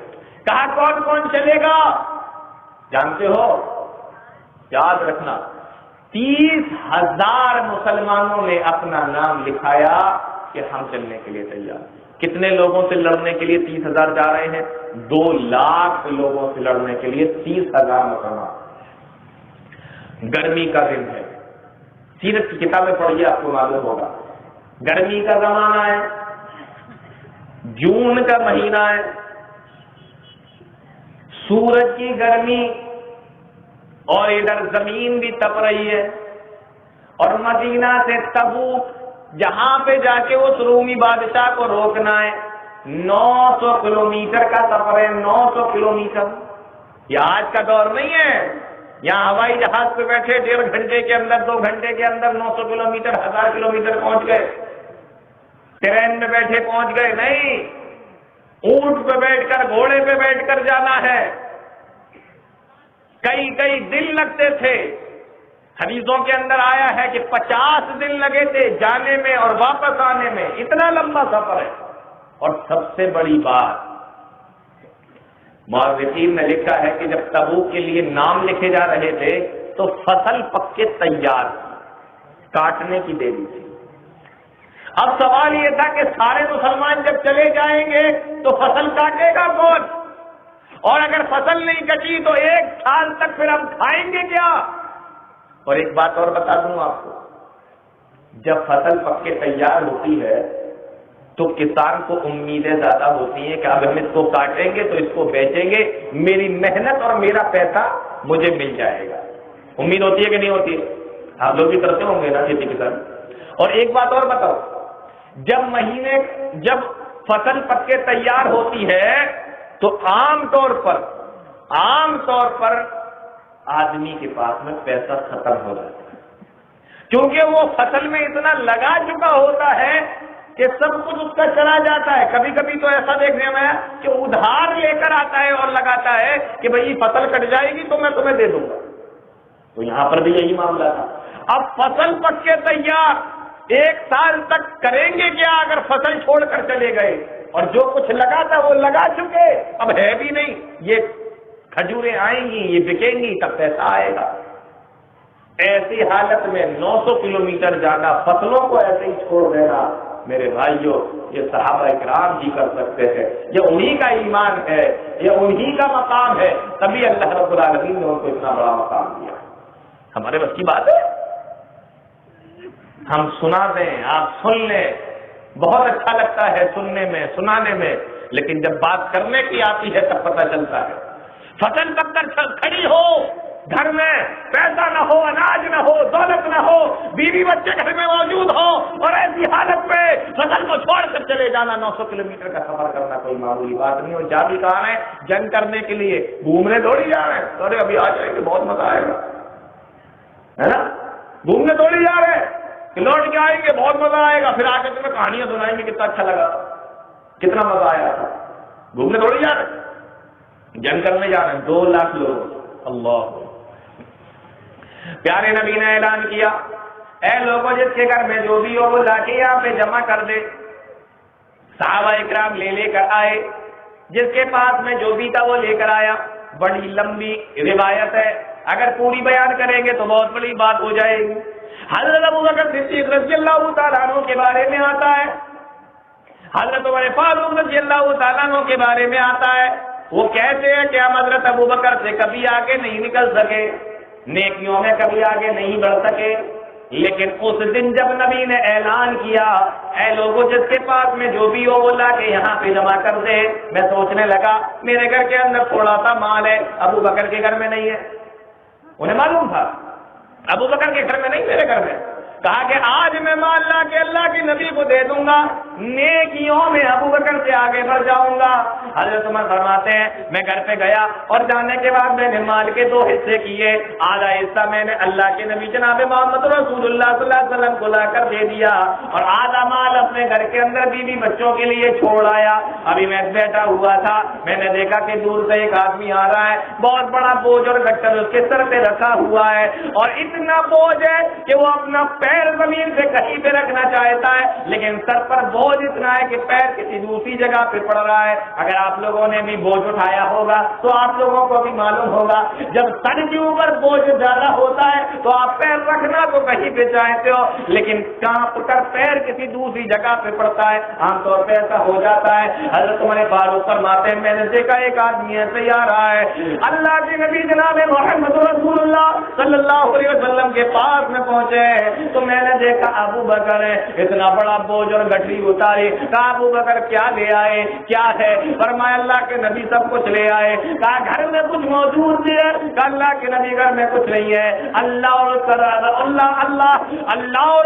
کہا کون کون چلے گا؟ جانتے ہو، یاد رکھنا 30,000 مسلمانوں نے اپنا نام لکھایا کہ ہم چلنے کے لیے تیار. کتنے لوگوں سے لڑنے کے لیے 30,000 جا رہے ہیں؟ 2 لاکھ لوگوں سے لڑنے کے لیے 30,000 مسلمان. گرمی کا دن ہے، سیرت کی کتابیں پڑھیے آپ کو معلوم ہوگا. گرمی کا زمانہ ہے، جون کا مہینہ ہے، سورج کی گرمی اور ادھر زمین بھی تپ رہی ہے. اور مدینہ سے تبوک جہاں پہ جا کے اس رومی بادشاہ کو روکنا ہے 900 کلومیٹر کا سفر ہے. 900 کلومیٹر یہ آج کا دور نہیں ہے. یہاں ہوائی جہاز پہ بیٹھے 1.5 گھنٹے کے اندر 2 گھنٹے کے اندر 900 کلومیٹر 1000 کلومیٹر پہنچ گئے. ٹرین میں بیٹھے پہنچ گئے نہیں، اونٹ پہ بیٹھ کر، گھوڑے پہ بیٹھ کر جانا ہے. کئی دن لگتے تھے. حدیثوں کے اندر آیا ہے کہ 50 دن لگے تھے جانے میں اور واپس آنے میں. اتنا لمبا سفر ہے. اور سب سے بڑی بات مورخین نے لکھا ہے کہ جب تبوک کے لیے نام لکھے جا رہے تھے تو فصل پک کے تیار تھی، کاٹنے کی دیری تھی. اب سوال یہ تھا کہ سارے مسلمان جب چلے جائیں گے تو فصل کاٹے گا کون؟ اور اگر فصل نہیں کٹی تو 1 سال تک پھر ہم کھائیں گے کیا؟ اور ایک بات اور بتا دوں آپ کو، جب فصل پک کے تیار ہوتی ہے تو کسان کو امیدیں زیادہ ہوتی ہیں کہ اب ہم اس کو کاٹیں گے تو اس کو بیچیں گے، میری محنت اور میرا پیسہ مجھے مل جائے گا. امید ہوتی ہے کہ نہیں ہوتی ہے؟ آپ لوگ بھی کرتے ہوں گے نا کھیتی کسان. اور ایک بات اور بتاؤ، جب فصل پک کے تیار ہوتی ہے تو عام طور پر آدمی کے پاس میں پیسہ ختم ہو جاتا ہے، کیونکہ وہ فصل میں اتنا لگا چکا ہوتا ہے کہ سب کچھ اس کا چلا جاتا ہے. کبھی کبھی تو ایسا دیکھنے میں کہ ادھار لے کر آتا ہے اور لگاتا ہے کہ بھئی فصل کٹ جائے گی تو میں تمہیں دے دوں گا. تو یہاں پر بھی یہی معاملہ تھا. اب فصل پک کے تیار 1 سال تک کریں گے کیا اگر فصل چھوڑ کر چلے گئے؟ اور جو کچھ لگا تھا وہ لگا چکے، اب ہے بھی نہیں. یہ کھجوریں آئیں گی، یہ بکیں گی، تب پیسہ آئے گا. ایسی حالت میں 900 کلومیٹر جانا، فصلوں کو ایسے ہی چھوڑ دینا، میرے بھائیوں یہ صحابہ اکرام جی کر سکتے ہیں. یہ انہی کا ایمان ہے، یہ انہی کا مقام ہے، تبھی اللہ رب العالمین نے ان کو اتنا بڑا مقام دیا. ہمارے بس کی بات ہے؟ ہم سنا دیں، آپ سن لیں، بہت اچھا لگتا ہے سننے میں، سنانے میں، لیکن جب بات کرنے کی آتی ہے تب پتہ چلتا ہے. فصل پک کر کھڑی ہو، گھر میں پیسہ نہ ہو، اناج نہ ہو، دولت نہ ہو، بیوی بچے گھر میں موجود ہو، اور ایسی حالت میں فصل کو چھوڑ کر چلے جانا، 900 کلومیٹر کا سفر کرنا کوئی معمولی بات نہیں. اور جا بھی کہاں ہے؟ جنگ کرنے کے لیے. گھومنے تھوڑی جا رہے ہیں، ارے ابھی آ جائیں گے بہت مزہ آئے گا، ہے نا؟ گھومنے تھوڑی جا رہے ہیں کہ لوٹ کے آئیں گے بہت مزہ آئے گا، پھر آ کے تمہیں کہانیاں سنائیں گے کتنا اچھا لگا، کتنا مزہ آیا تھا. گھومنے تھوڑی جا رہے ہیں، جنگ کرنے جا رہے ہیں. 2 لاکھ لوگ. اللہ پیارے نبی نے اعلان کیا، اے لوگوں جس کے گھر میں جو بھی ہو وہ لا کے یہاں پہ جمع کر دے. صحابہ اکرام لے کر آئے، جس کے پاس میں جو بھی تھا وہ لے کر آیا. بڑی لمبی روایت ہے، اگر پوری بیان کریں گے تو بہت بڑی بات ہو جائے گی. حضرت ابوبکر صدیق رضی اللہ تعالیٰ عنہ کے بارے میں آتا ہے، حضرت عمر فاروق رضی اللہ تعالیٰ عنہ کے بارے میں آتا ہے. وہ کہتے ہیں کہ ہم حضرت ابوبکر سے کبھی آگے نہیں نکل سکے، نیکیوں میں کبھی آگے نہیں بڑھ سکے، لیکن اس دن جب نبی نے اعلان کیا اے لوگوں جس کے پاس میں جو بھی ہو وہ لا کے یہاں پہ جمع کر دے، میں سوچنے لگا میرے گھر کے اندر تھوڑا سا مال ہے، ابو بکر کے گھر میں نہیں ہے۔ انہیں معلوم تھا ابو بکر کے گھر میں نہیں، میرے گھر میں۔ کہا کہ آج میں مال لا کے اللہ کے نبی کو دے دوں گا، نیکیوں میں ابو بکر سے آگے بڑھ جاؤں گا۔ حضرت عمر فرماتے ہیں میں گھر پہ گیا اور جانے کے بعد میں نے مال کے 2 حصے کیے، آدھا حصہ میں نے اللہ کے نبی جناب محمد رسول اللہ صلی اللہ علیہ وسلم کو لا کر دے دیا، اور آدھا مال اپنے گھر کے اندر بیوی بچوں کے لیے چھوڑ آیا۔ ابھی میں بیٹھا ہوا تھا، میں نے دیکھا کہ دور سے ایک آدمی آ رہا ہے، بہت بڑا بوجھ اور گٹر اس کے سر پہ رکھا ہوا ہے، اور اتنا بوجھ ہے کہ وہ اپنا پیر زمین سے کہیں پہ رکھنا چاہتا ہے، لیکن سر پر بوجھ اتنا ہے کہ پیر کسی دوسری جگہ پہ پڑ رہا ہے۔ اگر آپ لوگوں نے بھی بوجھ اٹھایا ہوگا تو آپ لوگوں کو بھی معلوم ہوگا، جب سر کے اوپر بوجھ زیادہ ہوتا ہے تو آپ پیر رکھنا تو کہیں پہ چاہتے ہو، لیکن کانپ کر پیر کسی دوسری جگہ پہ پڑتا ہے، عام طور پہ ایسا ہو جاتا ہے۔ حضرت عمر فاروق فرماتے ہیں میں نے دیکھا ایک آدمی ایسے ہی آ رہا ہے، اللہ کے نبی جناب محمد رسول اللہ صلی اللہ علیہ وسلم کے پاس میں پہنچے تو میں نے دیکھا ابو بکر ہے، اتنا بڑا بوجھ اور گٹری اتاری۔ کہا ابو بکر کیا لے آئے، کیا ہے؟ فرمایا اللہ کے نبی سب کچھ لے آئے۔ کہا گھر میں کچھ موجود ہے؟ کہا اللہ کے نبی گھر میں کچھ نہیں ہے، اللہ اور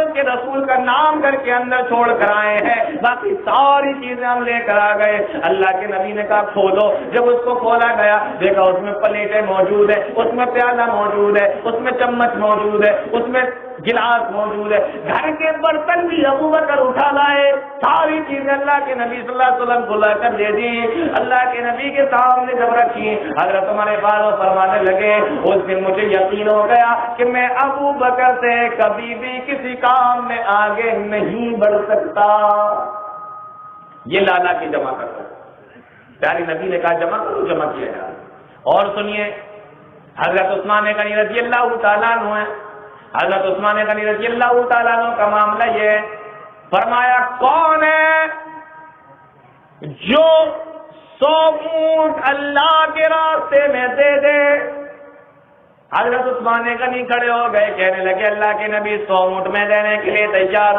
اس کے رسول کا نام کر کے اندر چھوڑ کر آئے ہیں، باقی ساری چیزیں ہم لے کر آ گئے۔ اللہ کے نبی نے کہا کھولو، جب اس کو کھولا گیا دیکھا اس میں پلیٹیں موجود ہے، اس میں پیالہ موجود ہے، اس میں چمچ موجود ہے، اس میں گلاس موجود ہے، گھر کے برتن بھی ابو بکر اٹھا لائے، ساری چیزیں اللہ کے نبی صلی اللہ علیہ وسلم کو لا کر دے دی۔ اللہ کے نبی کے سامنے جب رکھی حضرت عمر فاروق فرمانے لگے اس دن مجھے یقین ہو گیا کہ میں ابو بکر سے کبھی بھی کسی کام میں آگے نہیں بڑھ سکتا۔ یہ لالا کی جمع کرتا پیاری نبی نے کہا جمع کرو، جمع کیا جائے۔ اور سنیے حضرت عثمان غنی رضی اللہ تعالیٰ عنہ ہے، حضرت عثمان غنی رضی اللہ تعالیٰ عنہ کا معاملہ یہ ہے، فرمایا کون ہے جو 100 اونٹ اللہ کے راستے میں دے دے؟ حضرت عثمان غنی کھڑے ہو گئے، کہنے لگے اللہ کے نبی 100 اونٹ میں دینے کے لیے تیار۔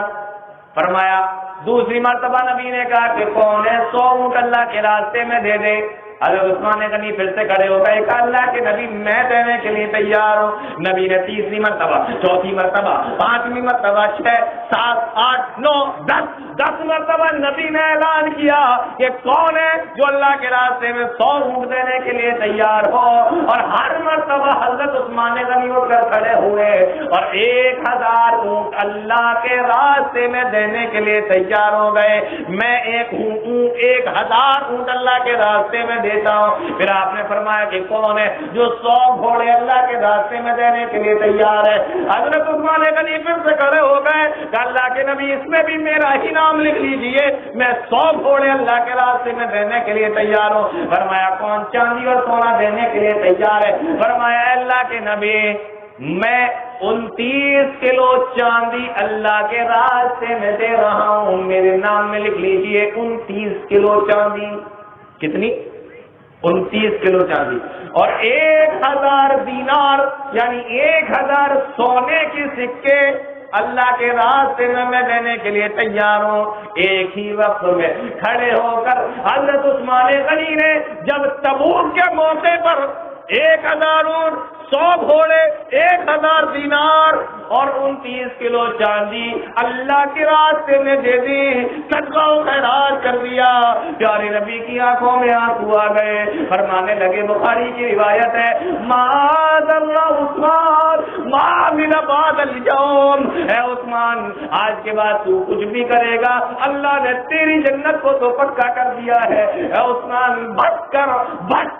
فرمایا دوسری مرتبہ نبی نے کہا کہ کون ہے 100 اونٹ اللہ کے راستے میں دے دے؟ حضرت عثمان غنی پھر سے کھڑے ہو گئے، کہا اللہ کے نبی میں دینے کے لیے تیار ہوں۔ نبی نے تیسری مرتبہ، چوتھی مرتبہ، پانچویں مرتبہ، 6، 7، 8، 9، 10 مرتبہ نبی نے اعلان کیا کہ کون ہے جو اللہ کے راستے میں 100 اونٹ دینے کے لیے تیار ہو، اور ہر مرتبہ حضرت عثمان غنی اٹھ کر کھڑے ہوئے اور 1000 اونٹ اللہ کے راستے میں دینے کے لیے تیار ہو گئے۔ میں 1000 اونٹ اللہ کے راستے میں دیتا ہوں۔ پھر آپ نے فرمایا کہ کون ہے جو 100 گھوڑے اللہ کے راستے میں دینے کے لیے تیار ہے؟ حضرت عثمان غنی پھر سے کھڑے ہو گئے کہ اللہ کے نبی اس میں بھی میرا ہی نام لکھ لیجئے، میں 100 گھوڑے اللہ کے راستے میں دینے کے لیے تیار ہوں۔ فرمایا کون چاندی اور سونا دینے کے لیے تیار ہے؟ فرمایا اللہ کے نبی میں 29 کلو چاندی اللہ کے راستے میں دے رہا ہوں، میرے نام میں لکھ لیجئے 29 کلو چاندی۔ کتنی؟ 29 کلو چاندی، اور 1000 دینار یعنی 1000 سونے کی سکے اللہ کے راستے میں دینے کے لیے تیار ہوں۔ ایک ہی وقت میں کھڑے ہو کر حضرت عثمان غنی نے جب تبوک کے موقع پر 1000 اونٹ، 100 گھوڑے، 1000 دینار اور 29 کلو چاندی اللہ کے راستے میں دے دی، صدقہ و خیرات کر دیا۔ پیارے نبی کی آنکھوں میں آنسو آ گئے، فرمانے لگے، بخاری کی روایت ہے، معاذ اللہ عثمان ما من بعد اليوم، اے عثمان آج کے بعد تو کچھ بھی کرے گا اللہ نے تیری جنت کو تو پکا کر دیا ہے۔ اے عثمان بھٹ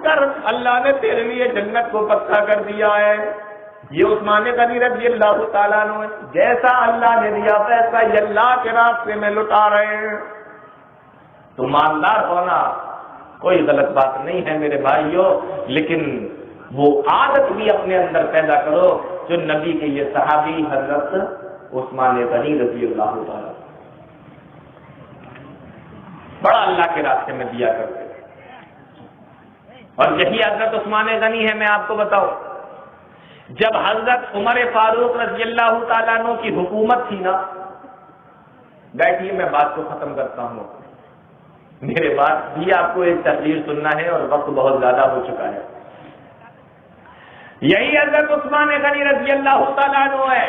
کر اللہ نے تیرے لیے جنت کو پکا کر دیا ہے۔ یہ عثمان غنی رضی اللہ تعالیٰ عنہ جیسا اللہ نے دیا ویسا یہ اللہ کے راستے میں لٹا رہے ہیں۔ تو مالدار ہونا کوئی غلط بات نہیں ہے میرے بھائیوں، لیکن وہ عادت بھی اپنے اندر پیدا کرو جو نبی کے یہ صحابی حضرت عثمان غنی رضی اللہ تعالیٰ بڑا اللہ کے راستے میں دیا کرتے، اور یہی حضرت عثمان غنی ہے۔ میں آپ کو بتاؤں جب حضرت عمر فاروق رضی اللہ تعالیٰ عنہ کی حکومت تھی نا، بیٹھیے میں بات کو ختم کرتا ہوں، میرے بعد بھی آپ کو ایک تقریر سننا ہے اور وقت بہت زیادہ ہو چکا ہے۔ یہی حضرت عثمان غنی رضی اللہ تعالیٰ عنہ ہے،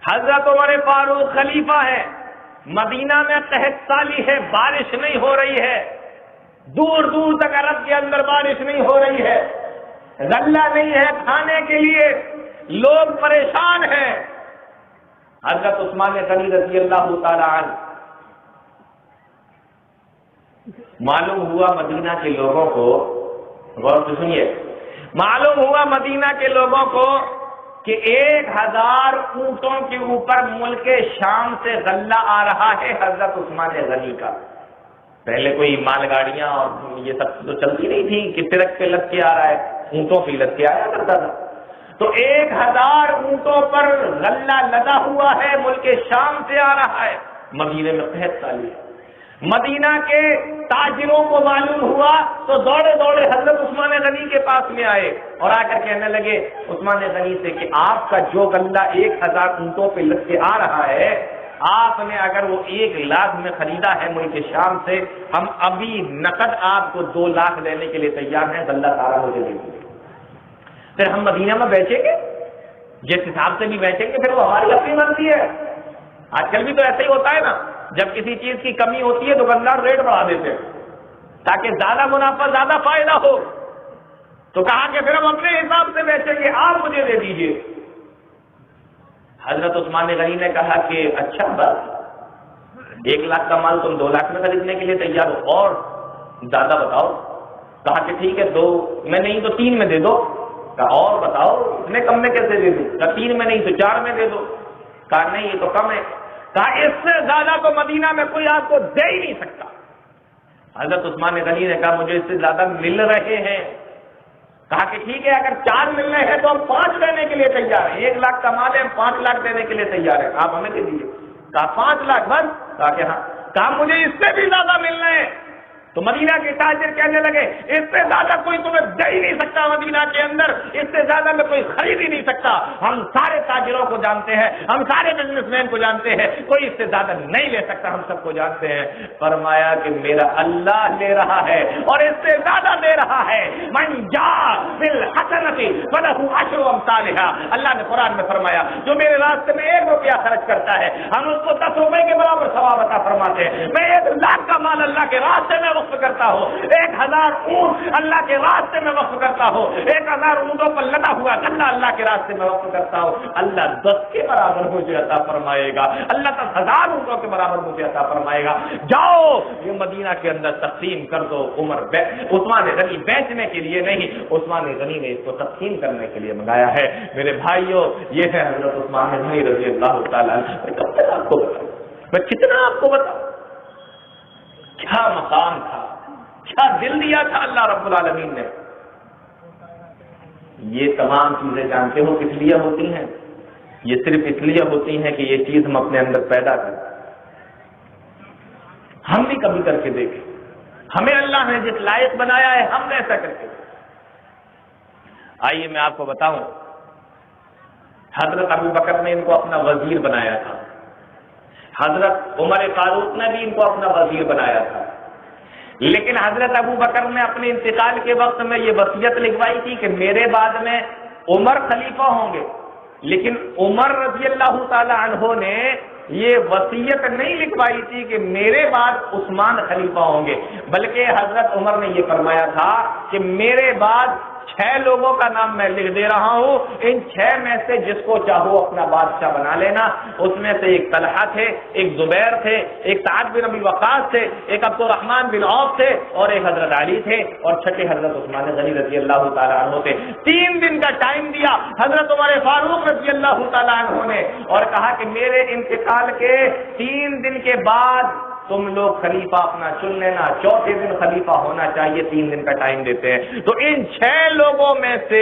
حضرت عمر فاروق خلیفہ ہے، مدینہ میں قحط سالی ہے، بارش نہیں ہو رہی ہے، دور دور تک عرب کے اندر بارش نہیں ہو رہی ہے، غلہ نہیں ہے کھانے کے لیے، لوگ پریشان ہیں۔ حضرت عثمان غنی رضی اللہ تعالی عنہ معلوم ہوا مدینہ کے لوگوں کو، غور سے سنیے، معلوم ہوا مدینہ کے لوگوں کو کہ 1000 اونٹوں کے اوپر ملک شام سے غلہ آ رہا ہے حضرت عثمان غنی کا۔ پہلے کوئی مال گاڑیاں اور یہ سب تو چلتی نہیں تھی کہ ٹرک پہ لد کے آ رہا ہے، اونٹوں پہ لد کے آیا کرتا تھا، تو 1000 اونٹوں پر غلہ لدا ہوا ہے، ملک شام سے آ رہا ہے، مدینے میں قحط سالی ہے۔ مدینہ کے تاجروں کو معلوم ہوا تو دوڑے دوڑے حضرت عثمان غنی کے پاس میں آئے اور آ کر کہنے لگے عثمان غنی سے کہ آپ کا جو غلہ 1000 اونٹوں پہ لد کے آ رہا ہے، آپ نے اگر وہ 1 لاکھ میں خریدا ہے ملک شام سے، ہم ابھی نقد آپ کو 2 لاکھ دینے کے لیے تیار ہیں، غلہ سارا مجھے دے دیجیے، پھر ہم مدینہ میں بیچیں گے، جس حساب سے بھی بیچیں گے پھر وہ ہماری اپنی مرضی ہے۔ آج کل بھی تو ایسا ہی ہوتا ہے نا، جب کسی چیز کی کمی ہوتی ہے دکاندار ریٹ بڑھا دیتے ہیں تاکہ زیادہ منافع زیادہ فائدہ ہو، تو کہا کہ پھر ہم اپنے حساب سے بیچیں گے، آپ مجھے دے دیجیے۔ حضرت عثمان غنی نے کہا کہ اچھا بس 1 لاکھ کا مال تم 2 لاکھ میں خریدنے کے لیے تیار ہو، اور زیادہ بتاؤ؟ کہا کہ ٹھیک ہے 2 میں نہیں تو 3 میں دے دو۔ کہا اور بتاؤ اتنے کم میں کیسے دے دوں؟ کہا 3 میں نہیں تو 4 میں دے دو۔ کہا نہیں یہ تو کم ہے۔ کہا اس سے زیادہ تو مدینہ میں کوئی آپ کو دے ہی نہیں سکتا۔ حضرت عثمان غنی نے کہا مجھے اس سے زیادہ مل رہے ہیں۔ کہا کہ ٹھیک ہے اگر 4 مل رہے ہیں تو ہم 5 دینے کے لیے تیار ہیں، 1 لاکھ کا مال ہے، 5 لاکھ دینے کے لیے تیار ہیں، آپ ہمیں دے دیجیے۔ کہا 5 لاکھ بس؟ کہا کہ ہاں۔ کہا مجھے اس سے بھی زیادہ مل رہے ہیں۔ تو مدینہ کے تاجر کہنے لگے اس سے زیادہ کوئی تمہیں دے ہی نہیں سکتا، مدینہ کے اندر اس سے زیادہ میں کوئی خرید ہی نہیں سکتا۔ ہم سارے تاجروں کو جانتے ہیں، ہم سارے بزنس مین کو جانتے ہیں، کوئی اس سے زیادہ نہیں لے سکتا، ہم سب کو جانتے ہیں۔ فرمایا کہ میرا اللہ لے رہا ہے اور اس سے زیادہ دے رہا ہے۔ من جاء بالحسنۃ فلہ عشر امثالھا، اللہ نے قرآن میں فرمایا جو میرے راستے میں 1 روپیہ خرچ کرتا ہے ہم اس کو 10 روپے کے برابر ثواب عطا فرماتے ہیں۔ میں 1 لاکھ کا مال اللہ کے راستے میں وقف کرتا ہوں، 1000 اونٹ اللہ کے راستے میں وقف کرتا ہوں، 1000 اونٹوں پر لدا ہوا غلہ اللہ کے راستے میں وقف کرتا ہوں، اللہ 10 کے برابر مجھے عطا فرمائے گا، اللہ 10,000 اونٹوں کے برابر مجھے عطا فرمائے گا۔ جاؤ یہ مدینہ کے اندر تقسیم کر دو۔ عثمان غنی بیچنے کے لیے نہیں، عثمان غنی نے اس کو تقسیم کرنے کے لیے منگایا ہے۔ میرے بھائیوں یہ ہے حضرت عثمان غنی رضی اللہ تعالیٰ عنہ۔ میں کب تک آپ کو بتاؤں، میں کتنا آپ کو بتاؤں، کیا مقام تھا، کیا دل دیا تھا اللہ رب العالمین نے۔ یہ تمام چیزیں جانتے ہو کس لیے ہوتی ہیں؟ یہ صرف اس لیے ہوتی ہیں کہ یہ چیز ہم اپنے اندر پیدا کریں۔ ہم بھی کبھی کر کے دیکھیں، ہمیں اللہ نے جس لائق بنایا ہے ہم ایسا کر کے۔ آئیے میں آپ کو بتاؤں، حضرت ابو بکر نے ان کو اپنا وزیر بنایا تھا، حضرت عمر فاروق نے بھی ان کو اپنا وزیر بنایا تھا، لیکن حضرت ابو بکر نے اپنے انتقال کے وقت میں یہ وصیت لکھوائی تھی کہ میرے بعد میں عمر خلیفہ ہوں گے، لیکن عمر رضی اللہ تعالی عنہ نے یہ وصیت نہیں لکھوائی تھی کہ میرے بعد عثمان خلیفہ ہوں گے، بلکہ حضرت عمر نے یہ فرمایا تھا کہ میرے بعد 6 لوگوں کا نام میں لکھ دے رہا ہوں، ان 6 میں سے جس کو چاہو اپنا بادشاہ بنا لینا۔ اس میں سے ایک طلحہ تھے، ایک زبیر تھے، ایک سعد بن ابی وقاص تھے، ایک عبد الرحمن بن عوف تھے اور ایک حضرت علی تھے، اور 6 حضرت عثمان غنی رضی اللہ تعالیٰ عنہ تھے۔ 3 دن کا ٹائم دیا حضرت عمر فاروق رضی اللہ تعالیٰ عنہ نے اور کہا کہ میرے انتقال کے 3 دن کے بعد تم لوگ خلیفہ اپنا چن لینا، 4تھے دن خلیفہ ہونا چاہیے، 3 دن کا ٹائم دیتے ہیں۔ تو ان 6 لوگوں میں سے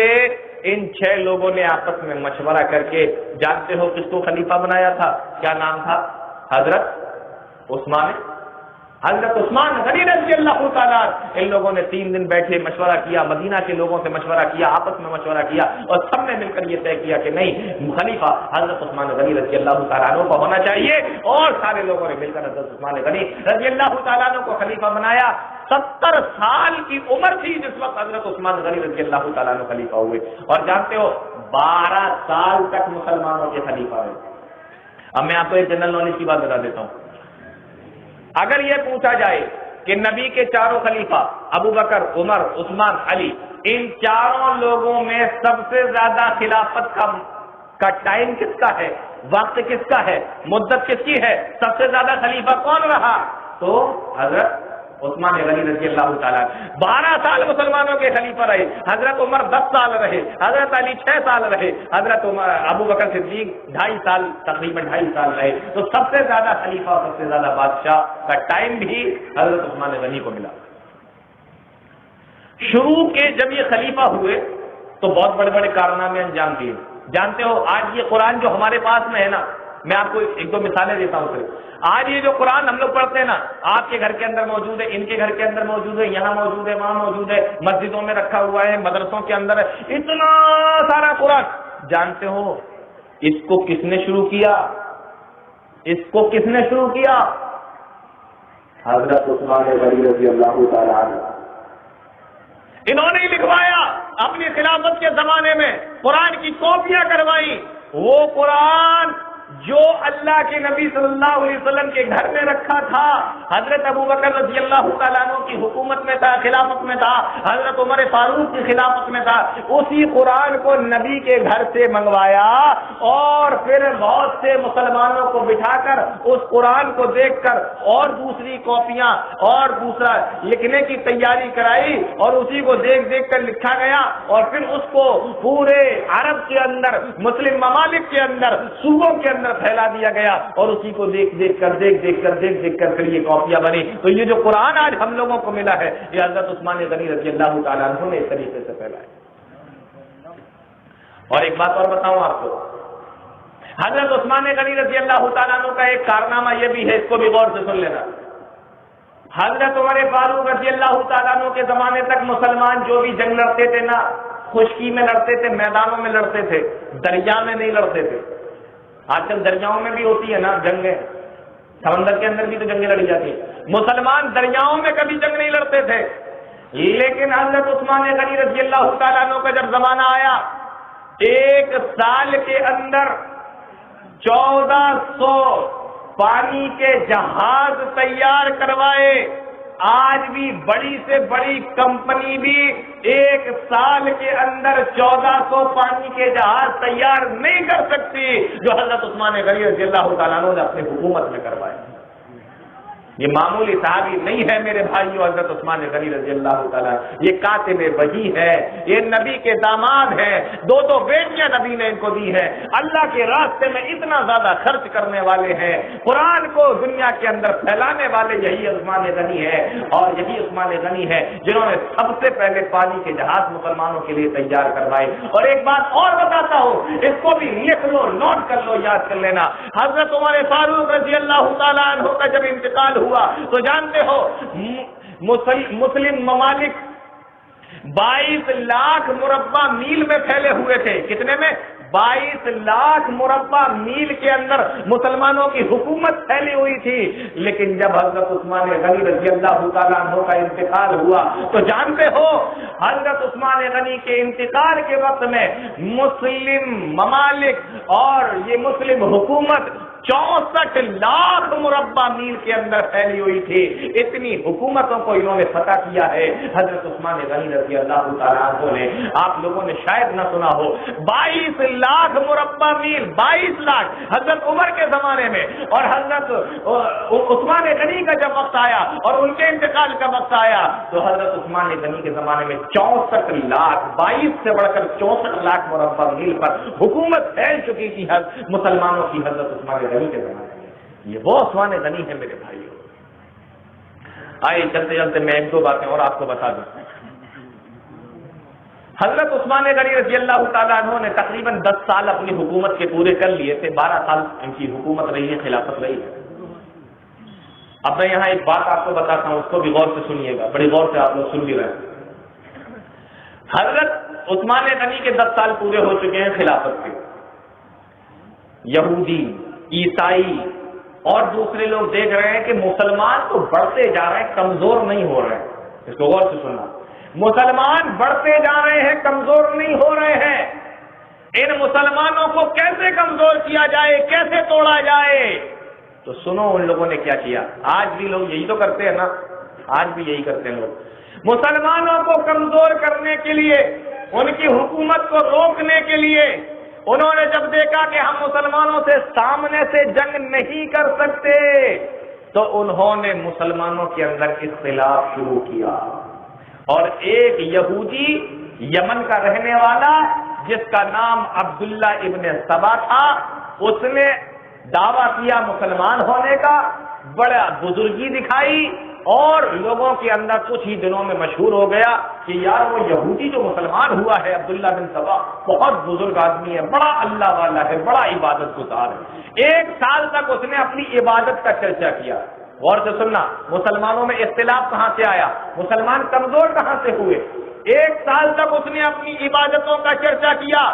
ان 6 لوگوں نے آپس میں مشورہ کر کے، جانتے ہو کس کو خلیفہ بنایا تھا؟ کیا نام تھا؟ حضرت عثمان حضرت عثمان غنی رضی اللہ تعالیٰ، ان لوگوں نے 3 دن بیٹھے مشورہ کیا، مدینہ کے لوگوں سے مشورہ کیا، آپس میں مشورہ کیا، اور سب نے مل کر یہ طے کیا کہ نہیں، خلیفہ حضرت عثمان غنی رضی اللہ تعالیٰ عنہ کو ہونا چاہیے، اور سارے لوگوں نے مل کر حضرت عثمان غنی رضی اللہ تعالیٰ عنہ کو خلیفہ بنایا۔ 70 سال کی عمر تھی جس وقت حضرت عثمان غنی رضی اللہ تعالیٰ عنہ خلیفہ ہوئے، اور جانتے ہو 12 سال تک مسلمانوں کے خلیفہ رہے۔ اب میں آپ کو ایک جنرل نالج کی بات بتا دیتا ہوں، اگر یہ پوچھا جائے کہ نبی کے 4 خلیفہ ابو بکر، عمر، عثمان، علی، ان 4 لوگوں میں سب سے زیادہ خلافت کا ٹائم کس کا ہے، وقت کس کا ہے، مدت کس کی ہے، سب سے زیادہ خلیفہ کون رہا، تو حضرت عثمان غنی رضی اللہ تعالیٰ 12 سال مسلمانوں کے خلیفہ رہے، حضرت عمر 10 سال رہے، حضرت علی 6 سال رہے، حضرت ابو بکر صدیق 2.5 سال، تقریباً 2.5 سال رہے، تو سب سے زیادہ خلیفہ اور سب سے زیادہ بادشاہ کا ٹائم بھی حضرت عثمان غنی کو ملا۔ شروع کے جب یہ خلیفہ ہوئے تو بہت بڑے بڑے کارنامے انجام دیے۔ جانتے ہو آج یہ قرآن جو ہمارے پاس میں ہے نا، میں آپ کو 1-2 مثالیں دیتا ہوں صرف۔ آج یہ جو قرآن ہم لوگ پڑھتے ہیں نا، آپ کے گھر کے اندر موجود ہے، ان کے گھر کے اندر موجود ہے، یہاں موجود ہے، وہاں موجود ہے، مسجدوں میں رکھا ہوا ہے، مدرسوں کے اندر ہے، اتنا سارا قرآن، جانتے ہو اس کو کس نے شروع کیا؟ اس کو کس نے شروع کیا؟ حضرت عثمان غنی رضی اللہ تعالیٰ عنہ۔ انہوں نے لکھوایا اپنی خلافت کے زمانے میں، قرآن کی کاپیاں کروائی، وہ قرآن جو اللہ کے نبی صلی اللہ علیہ وسلم کے گھر میں رکھا تھا، حضرت ابو بکر رضی اللہ تعالیٰ عنہ کی حکومت میں تھا، خلافت میں تھا، حضرت عمر فاروق کی خلافت میں تھا، اسی قرآن کو نبی کے گھر سے منگوایا، اور پھر بہت سے مسلمانوں کو بٹھا کر اس قرآن کو دیکھ کر اور دوسری کاپیاں اور دوسرا لکھنے کی تیاری کرائی، اور اسی کو دیکھ دیکھ کر لکھا گیا، اور پھر اس کو پورے عرب کے اندر، مسلم ممالک کے اندر، صوبوں کے اندر پھیلا دیا گیا، اور اسی کو دیکھ دیکھ کر پھر یہ کاپیاں بنی۔ تو یہ جو قرآن آج ہم لوگوں کو ملا ہے، یہ حضرت عثمان غنی رضی اللہ تعالیٰ عنہ نے اس طریقے سے پھیلایا۔ اور ایک بات اور بتاؤں آپ کو، حضرت عثمان غنی رضی اللہ تعالیٰ عنہ کا ایک کارنامہ یہ بھی ہے، اس کو بھی غور سے سن لینا۔ حضرت عمر فاروق رضی اللہ تعالیٰ عنہ کے زمانے تک مسلمان جو بھی جنگ لڑتے تھے نا، خشکی میں لڑتے تھے، میدانوں میں لڑتے تھے، دریا میں نہیں لڑتے تھے۔ آج کل دریاؤں میں بھی ہوتی ہے نا جنگیں، سمندر کے اندر بھی تو جنگیں لڑی جاتی ہیں، مسلمان دریاؤں میں کبھی جنگ نہیں لڑتے تھے۔ لیکن حضرت عثمان غنی رضی اللہ تعالیٰ عنہ کا جب زمانہ آیا، 1 سال کے اندر 1400 پانی کے جہاز تیار کروائے۔ آج بھی بڑی سے بڑی کمپنی بھی 1 سال کے اندر 1400 پانی کے جہاز تیار نہیں کر سکتی جو حضرت عثمان غنی رضی اللہ تعالیٰ عنہ نے اپنی حکومت میں کروائے۔ یہ معمولی صحابی نہیں ہے میرے بھائیو، حضرت عثمان غنی رضی اللہ تعالیٰ، یہ کاتب وحی ہے، یہ نبی کے داماد ہیں، 2 بیٹیاں نبی نے ان کو دی ہیں، اللہ کے راستے میں اتنا زیادہ خرچ کرنے والے ہیں، قرآن کو دنیا کے اندر پھیلانے والے یہی عثمان غنی ہے، اور یہی عثمان غنی ہے جنہوں نے سب سے پہلے پانی کے جہاز مسلمانوں کے لیے تیار کروائے۔ اور ایک بات اور بتاتا ہوں، اس کو بھی لکھ لو، نوٹ کر لو، یاد کر لینا، حضرت عمر فاروق رضی اللہ تعالیٰ عنہ کا جب انتقال ہوا تو جانتے ہو مسلم ممالک 22 لاکھ مربع میل میں پھیلے ہوئے تھے۔ کتنے میں؟ 22 لاکھ مربع میل کے اندر مسلمانوں کی حکومت پھیلی ہوئی تھی۔ لیکن جب حضرت عثمان غنی رضی اللہ تعالیٰ عنہ کا انتقال ہوا تو جانتے ہو حضرت عثمان غنی کے انتقال کے وقت میں مسلم ممالک اور یہ مسلم حکومت 64 لاکھ مربع میل کے اندر پھیلی ہوئی تھی۔ اتنی حکومتوں کو انہوں نے فتح کیا ہے حضرت عثمان غنی رضی اللہ تعالیٰ عنہ نے۔ آپ لوگوں نے شاید نہ سنا ہو، 22 لاکھ مربع میل، 22 لاکھ حضرت عمر کے زمانے میں، اور حضرت عثمان غنی کا جب وقت آیا اور ان کے انتقال کا وقت آیا تو حضرت عثمان غنی کے زمانے میں 64 لاکھ، 22 سے بڑھ کر 64 لاکھ مربع میل پر حکومت پھیل چکی تھی مسلمانوں کی حضرت عثمان غنی کے زمانے میں۔ یہ وہ عثمان غنی ہے میرے بھائیوں۔ آئے چلتے چلتے میں 1-2 باتیں اور آپ کو بتا دوں۔ حضرت عثمان غنی رضی اللہ تعالیٰ عنہ نے تقریباً 10 سال اپنی حکومت کے پورے کر لیے تھے، 12 سال ان کی حکومت رہی ہے، خلافت رہی ہے۔ اب میں یہاں ایک بات آپ کو بتاتا ہوں، اس کو بھی غور سے سنیے گا، بڑی غور سے آپ لوگ سن بھی رہے ہیں۔ حضرت عثمان غنی کے 10 سال پورے ہو چکے ہیں خلافت کے۔ یہودی، عیسائی اور دوسرے لوگ دیکھ رہے ہیں کہ مسلمان تو بڑھتے جا رہے ہیں، کمزور نہیں ہو رہے ہیں۔ اس کو غور سے سننا، مسلمان بڑھتے جا رہے ہیں، کمزور نہیں ہو رہے ہیں۔ ان مسلمانوں کو کیسے کمزور کیا جائے، کیسے توڑا جائے؟ تو سنو ان لوگوں نے کیا کیا۔ آج بھی لوگ یہی تو کرتے ہیں نا، آج بھی یہی کرتے ہیں لوگ۔ مسلمانوں کو کمزور کرنے کے لیے، ان کی حکومت کو روکنے کے لیے انہوں نے جب دیکھا کہ ہم مسلمانوں سے سامنے سے جنگ نہیں کر سکتے، تو انہوں نے مسلمانوں کے اندر اختلاف شروع کیا۔ اور ایک یہودی یمن کا رہنے والا جس کا نام عبداللہ ابن سبا تھا، اس نے دعویٰ کیا مسلمان ہونے کا، بڑا بزرگی دکھائی، اور لوگوں کے اندر کچھ ہی دنوں میں مشہور ہو گیا کہ یار وہ یہودی جو مسلمان ہوا ہے عبداللہ بن سبا، بہت بزرگ آدمی ہے، بڑا اللہ والا ہے، بڑا عبادت گزار ہے۔ 1 سال تک اس نے اپنی عبادت کا چرچا کیا۔ غور سے سننا، مسلمانوں میں اختلاف کہاں سے آیا، مسلمان کمزور کہاں سے ہوئے؟ 1 سال تک اس نے اپنی عبادتوں کا چرچا کیا۔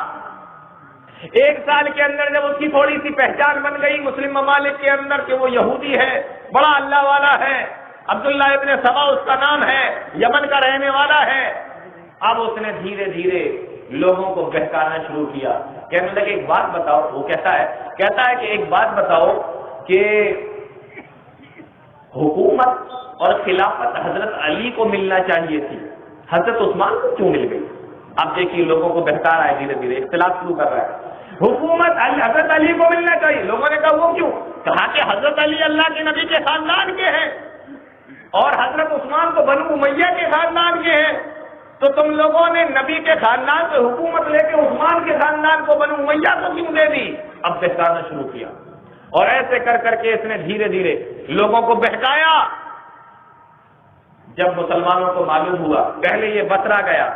1 سال کے اندر جب اس کی تھوڑی سی پہچان بن گئی مسلم ممالک کے اندر کہ وہ یہودی ہے، بڑا اللہ والا ہے، عبداللہ ابن سبا اس کا نام ہے، یمن کا رہنے والا ہے، اب اس نے دھیرے دھیرے لوگوں کو بہکانا شروع کیا۔ کہنے لگے ایک بات بتاؤ، وہ کہتا ہے کہ ایک بات بتاؤ کہ حکومت اور خلافت حضرت علی کو ملنا چاہیے تھی، حضرت عثمان کو کیوں مل گئی؟ اب دیکھیے لوگوں کو بہکا رہا ہے، دھیرے دھیرے اختلاف شروع کر رہا ہے۔ حکومت حضرت علی کو ملنا چاہیے، لوگوں نے کہا وہ کیوں؟ کہا کہ حضرت علی اللہ کے نبی کے خاندان کے ہیں اور حضرت عثمان کو بنو امیہ کے خاندان کے ہیں، تو تم لوگوں نے نبی کے خاندان سے حکومت لے کے عثمان کے خاندان کو بنو امیہ کو کیوں دے دی؟ اب بہکانا شروع کیا، اور ایسے کر کر کے اس نے دھیرے دھیرے لوگوں کو بہکایا۔ جب مسلمانوں کو معلوم ہوا، پہلے یہ بصرہ گیا،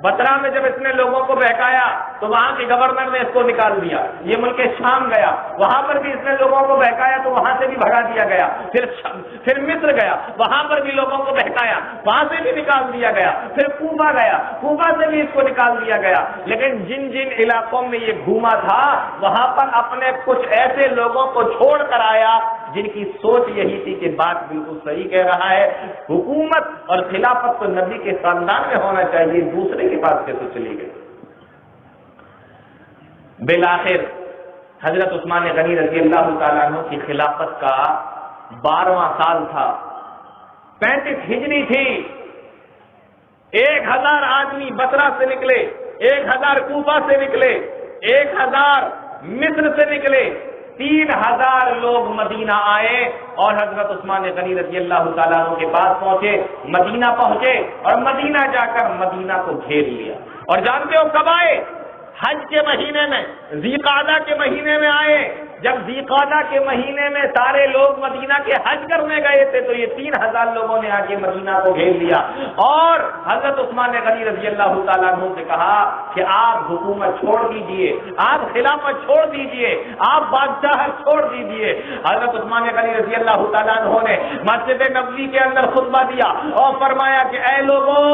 بصرہ میں جب اس نے لوگوں کو بہکایا تو وہاں کے گورنر نے اس کو نکال دیا۔ یہ ملک شام گیا، وہاں پر بھی اس نے لوگوں کو بہکایا تو وہاں سے بھی بھگا دیا گیا۔ پھر مصر گیا، وہاں پر بھی لوگوں کو بہکایا، وہاں سے بھی نکال دیا گیا۔ پھر کوفہ گیا، کوفہ سے بھی اس کو نکال دیا گیا۔ لیکن جن جن علاقوں میں یہ گھوما تھا وہاں پر اپنے کچھ ایسے لوگوں کو چھوڑ کر آیا جن کی سوچ یہی تھی کہ بات بالکل صحیح کہہ رہا ہے، حکومت اور خلافت تو نبی کے خاندان میں ہونا چاہیے، دوسرے کے پاس کیسے چلی گئی؟ بالآخر حضرت عثمان غنی رضی اللہ تعالیٰ عنہ کی خلافت کا 12واں سال تھا، 35 ہجری تھی۔ 1000 آدمی بصرہ سے نکلے، 1000 کوفہ سے نکلے، 1000 مصر سے نکلے، 3000 لوگ مدینہ آئے اور حضرت عثمان غنی رضی اللہ تعالیٰ عنہ کے پاس پہنچے، مدینہ پہنچے اور مدینہ جا کر مدینہ کو گھیر لیا۔ اور جانتے ہو کب آئے؟ حج کے مہینے میں، ذی قعدہ کے مہینے میں آئے۔ جب ذی قعدہ کے مہینے میں سارے لوگ مدینہ کے حج کرنے گئے تھے تو یہ 3000 لوگوں نے آ کے مدینہ کو گھیر لیا اور حضرت عثمان غنی رضی اللہ تعالیٰ عنہ سے کہا کہ آپ حکومت چھوڑ دیجئے، آپ خلافت چھوڑ دیجئے، آپ بادشاہت چھوڑ دیجئے۔ حضرت عثمان غنی رضی اللہ تعالیٰ عنہ نے مسجد نبوی کے اندر خطبہ دیا اور فرمایا کہ اے لوگوں،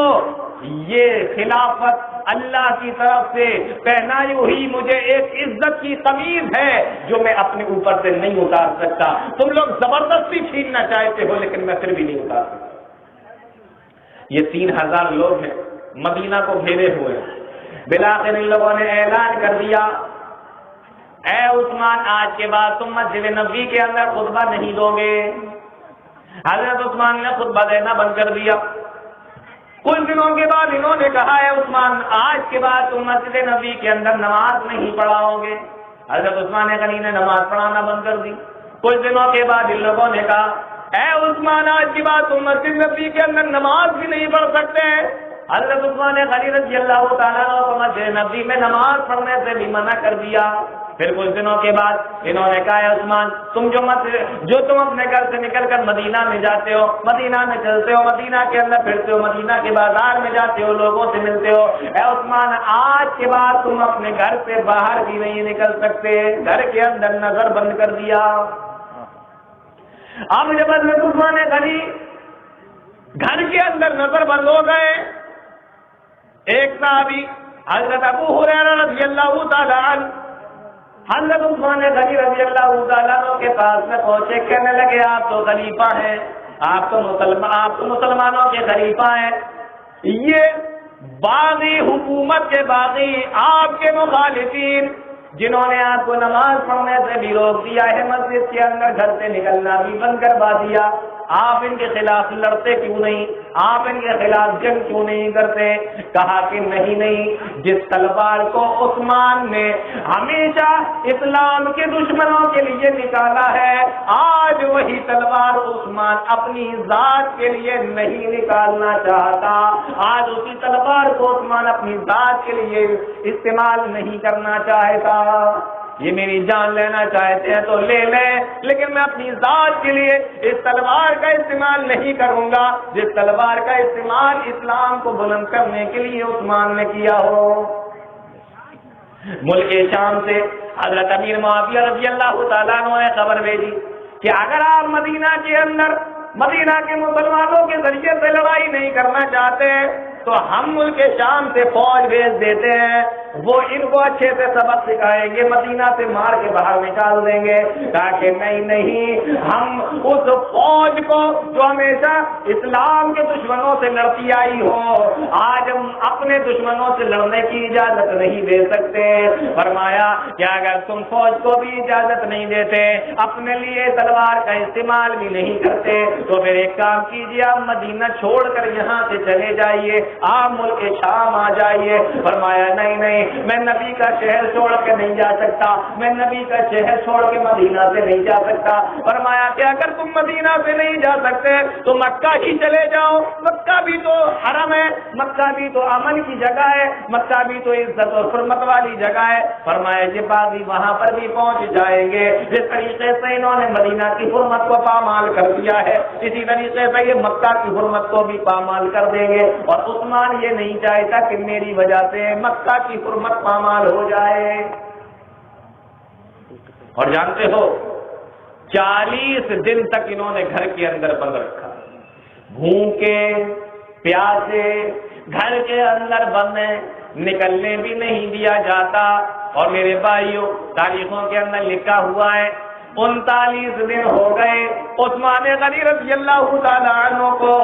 یہ خلافت اللہ کی طرف سے پہنائی ہوئی مجھے ایک عزت کی قمیض ہے جو میں اپنے اوپر سے نہیں اتار سکتا۔ تم لوگ زبردستی چھیننا چاہتے ہو لیکن میں پھر بھی نہیں اتار سکتا۔ یہ 3000 لوگ ہیں، مدینہ کو گھیرے ہوئے۔ بالآخر ان لوگوں نے اعلان کر دیا، اے عثمان آج کے بعد تم مسجد نبوی کے اندر خطبہ نہیں دو گے۔ حضرت عثمان نے خطبہ دینا بند کر دیا۔ کچھ دنوں کے بعد انہوں نے کہا ہے عثمان آج کے بعد تم مسجد نبوی کے اندر نماز نہیں پڑھاؤ گے۔ حضرت عثمان غنی نے نماز پڑھانا بند کر دی۔ کچھ دنوں کے بعد ان لوگوں نے کہا اے عثمان آج کے بعد تم مسجد نبوی کے اندر نماز بھی نہیں پڑھ سکتے۔ حضرت عثمان غنی رضی اللہ تعالیٰ عنہ کو مسجد نبوی میں نماز پڑھنے سے بھی منع کر دیا۔ پھر کچھ دنوں کے بعد انہوں نے کہا عثمان تم جو تم اپنے گھر سے نکل کر مدینہ میں جاتے ہو، مدینہ میں چلتے ہو، مدینہ کے اندر پھرتے ہو، مدینہ کے بازار میں جاتے ہو، لوگوں سے ملتے ہو، اے عثمان آج کے بعد تم اپنے گھر سے باہر بھی نہیں نکل سکتے، گھر کے اندر نظر بند کر دیا۔ اب جب حضرت عثمان غنی گھر کے اندر نظر بند ہو گئے، ایک صحابی حضرت ابو ہریرہ رضی اللہ تعالی عنہ حضرت عثمان غنی رضی اللہ تعالیٰ عنہ کے پاس میں پہنچے، کہنے لگے آپ تو خلیفہ ہیں، آپ تو مسلمانوں کے خلیفہ ہیں، یہ باغی حکومت کے باغی آپ کے مخالفین جنہوں نے آپ کو نماز پڑھنے سے بھی روک دیا ہے، مسجد کے اندر گھر سے نکلنا بھی بند کروا دیا، آپ ان کے خلاف لڑتے کیوں نہیں، آپ ان کے خلاف جنگ کیوں نہیں کرتے؟ کہا کہ نہیں، جس تلوار کو عثمان نے ہمیشہ اسلام کے دشمنوں کے لیے نکالا ہے، آج وہی تلوار عثمان اپنی ذات کے لیے نہیں نکالنا چاہتا، آج اسی تلوار کو عثمان اپنی ذات کے لیے استعمال نہیں کرنا چاہتا۔ یہ میری جان لینا چاہتے ہیں تو لے لیں، لیکن میں اپنی ذات کے لیے اس تلوار کا استعمال نہیں کروں گا جس تلوار کا استعمال اسلام کو بلند کرنے کے لیے عثمان نے کیا ہو۔ ملک شام سے حضرت امیر معاویہ رضی اللہ تعالیٰ عنہ نے خبر بھیجی کہ اگر آپ مدینہ کے اندر مدینہ کے مسلمانوں کے ذریعے سے لڑائی نہیں کرنا چاہتے تو ہم ملک شام سے فوج بھیج دیتے ہیں، وہ ان کو اچھے سے سبق سکھائیں گے، مدینہ سے مار کے باہر نکال دیں گے، تاکہ نہیں ہم اس فوج کو جو ہمیشہ اسلام کے دشمنوں سے لڑتی آئی ہو، آج ہم اپنے دشمنوں سے لڑنے کی اجازت نہیں دے سکتے۔ فرمایا کہ اگر تم فوج کو بھی اجازت نہیں دیتے، اپنے لیے تلوار کا استعمال بھی نہیں کرتے، تو پھر ایک کام کیجیے، آپ مدینہ چھوڑ کر یہاں سے چلے جائیے، آپ ملک شام آ جائیے۔ فرمایا نہیں، میں نبی کا شہر چھوڑ کے نہیں جا سکتا، میں نبی کا شہر چھوڑ کے مدینہ سے نہیں جا سکتا۔ فرمایا کہ اگر تم مدینہ سے نہیں جا سکتے تو مکہ ہی چلے جاؤ، مکہ بھی تو حرم ہے، مکہ بھی تو امن کی جگہ ہے، مکہ بھی تو عزت و حرمت والی جگہ ہے۔ فرمایا کہ باغی وہاں پر بھی پہنچ جائیں گے، جس طریقے سے انہوں نے مدینہ کی حرمت کو پامال کر دیا ہے، اسی طریقے سے یہ مکہ کی حرمت کو بھی پامال کر دیں گے، اور عثمان یہ نہیں چاہتا کہ میری وجہ سے مکہ کی حرمت پامال ہو جائے۔ اور جانتے ہو 40 دن تک انہوں نے گھر کے اندر بند رکھا، بھوکے پیاسے گھر کے اندر بند ہیں، نکلنے بھی نہیں دیا جاتا۔ اور میرے بھائیوں، تاریخوں کے اندر لکھا ہوا ہے 39 دن ہو گئے عثمان غنی رضی اللہ تعالیٰ عنہ کو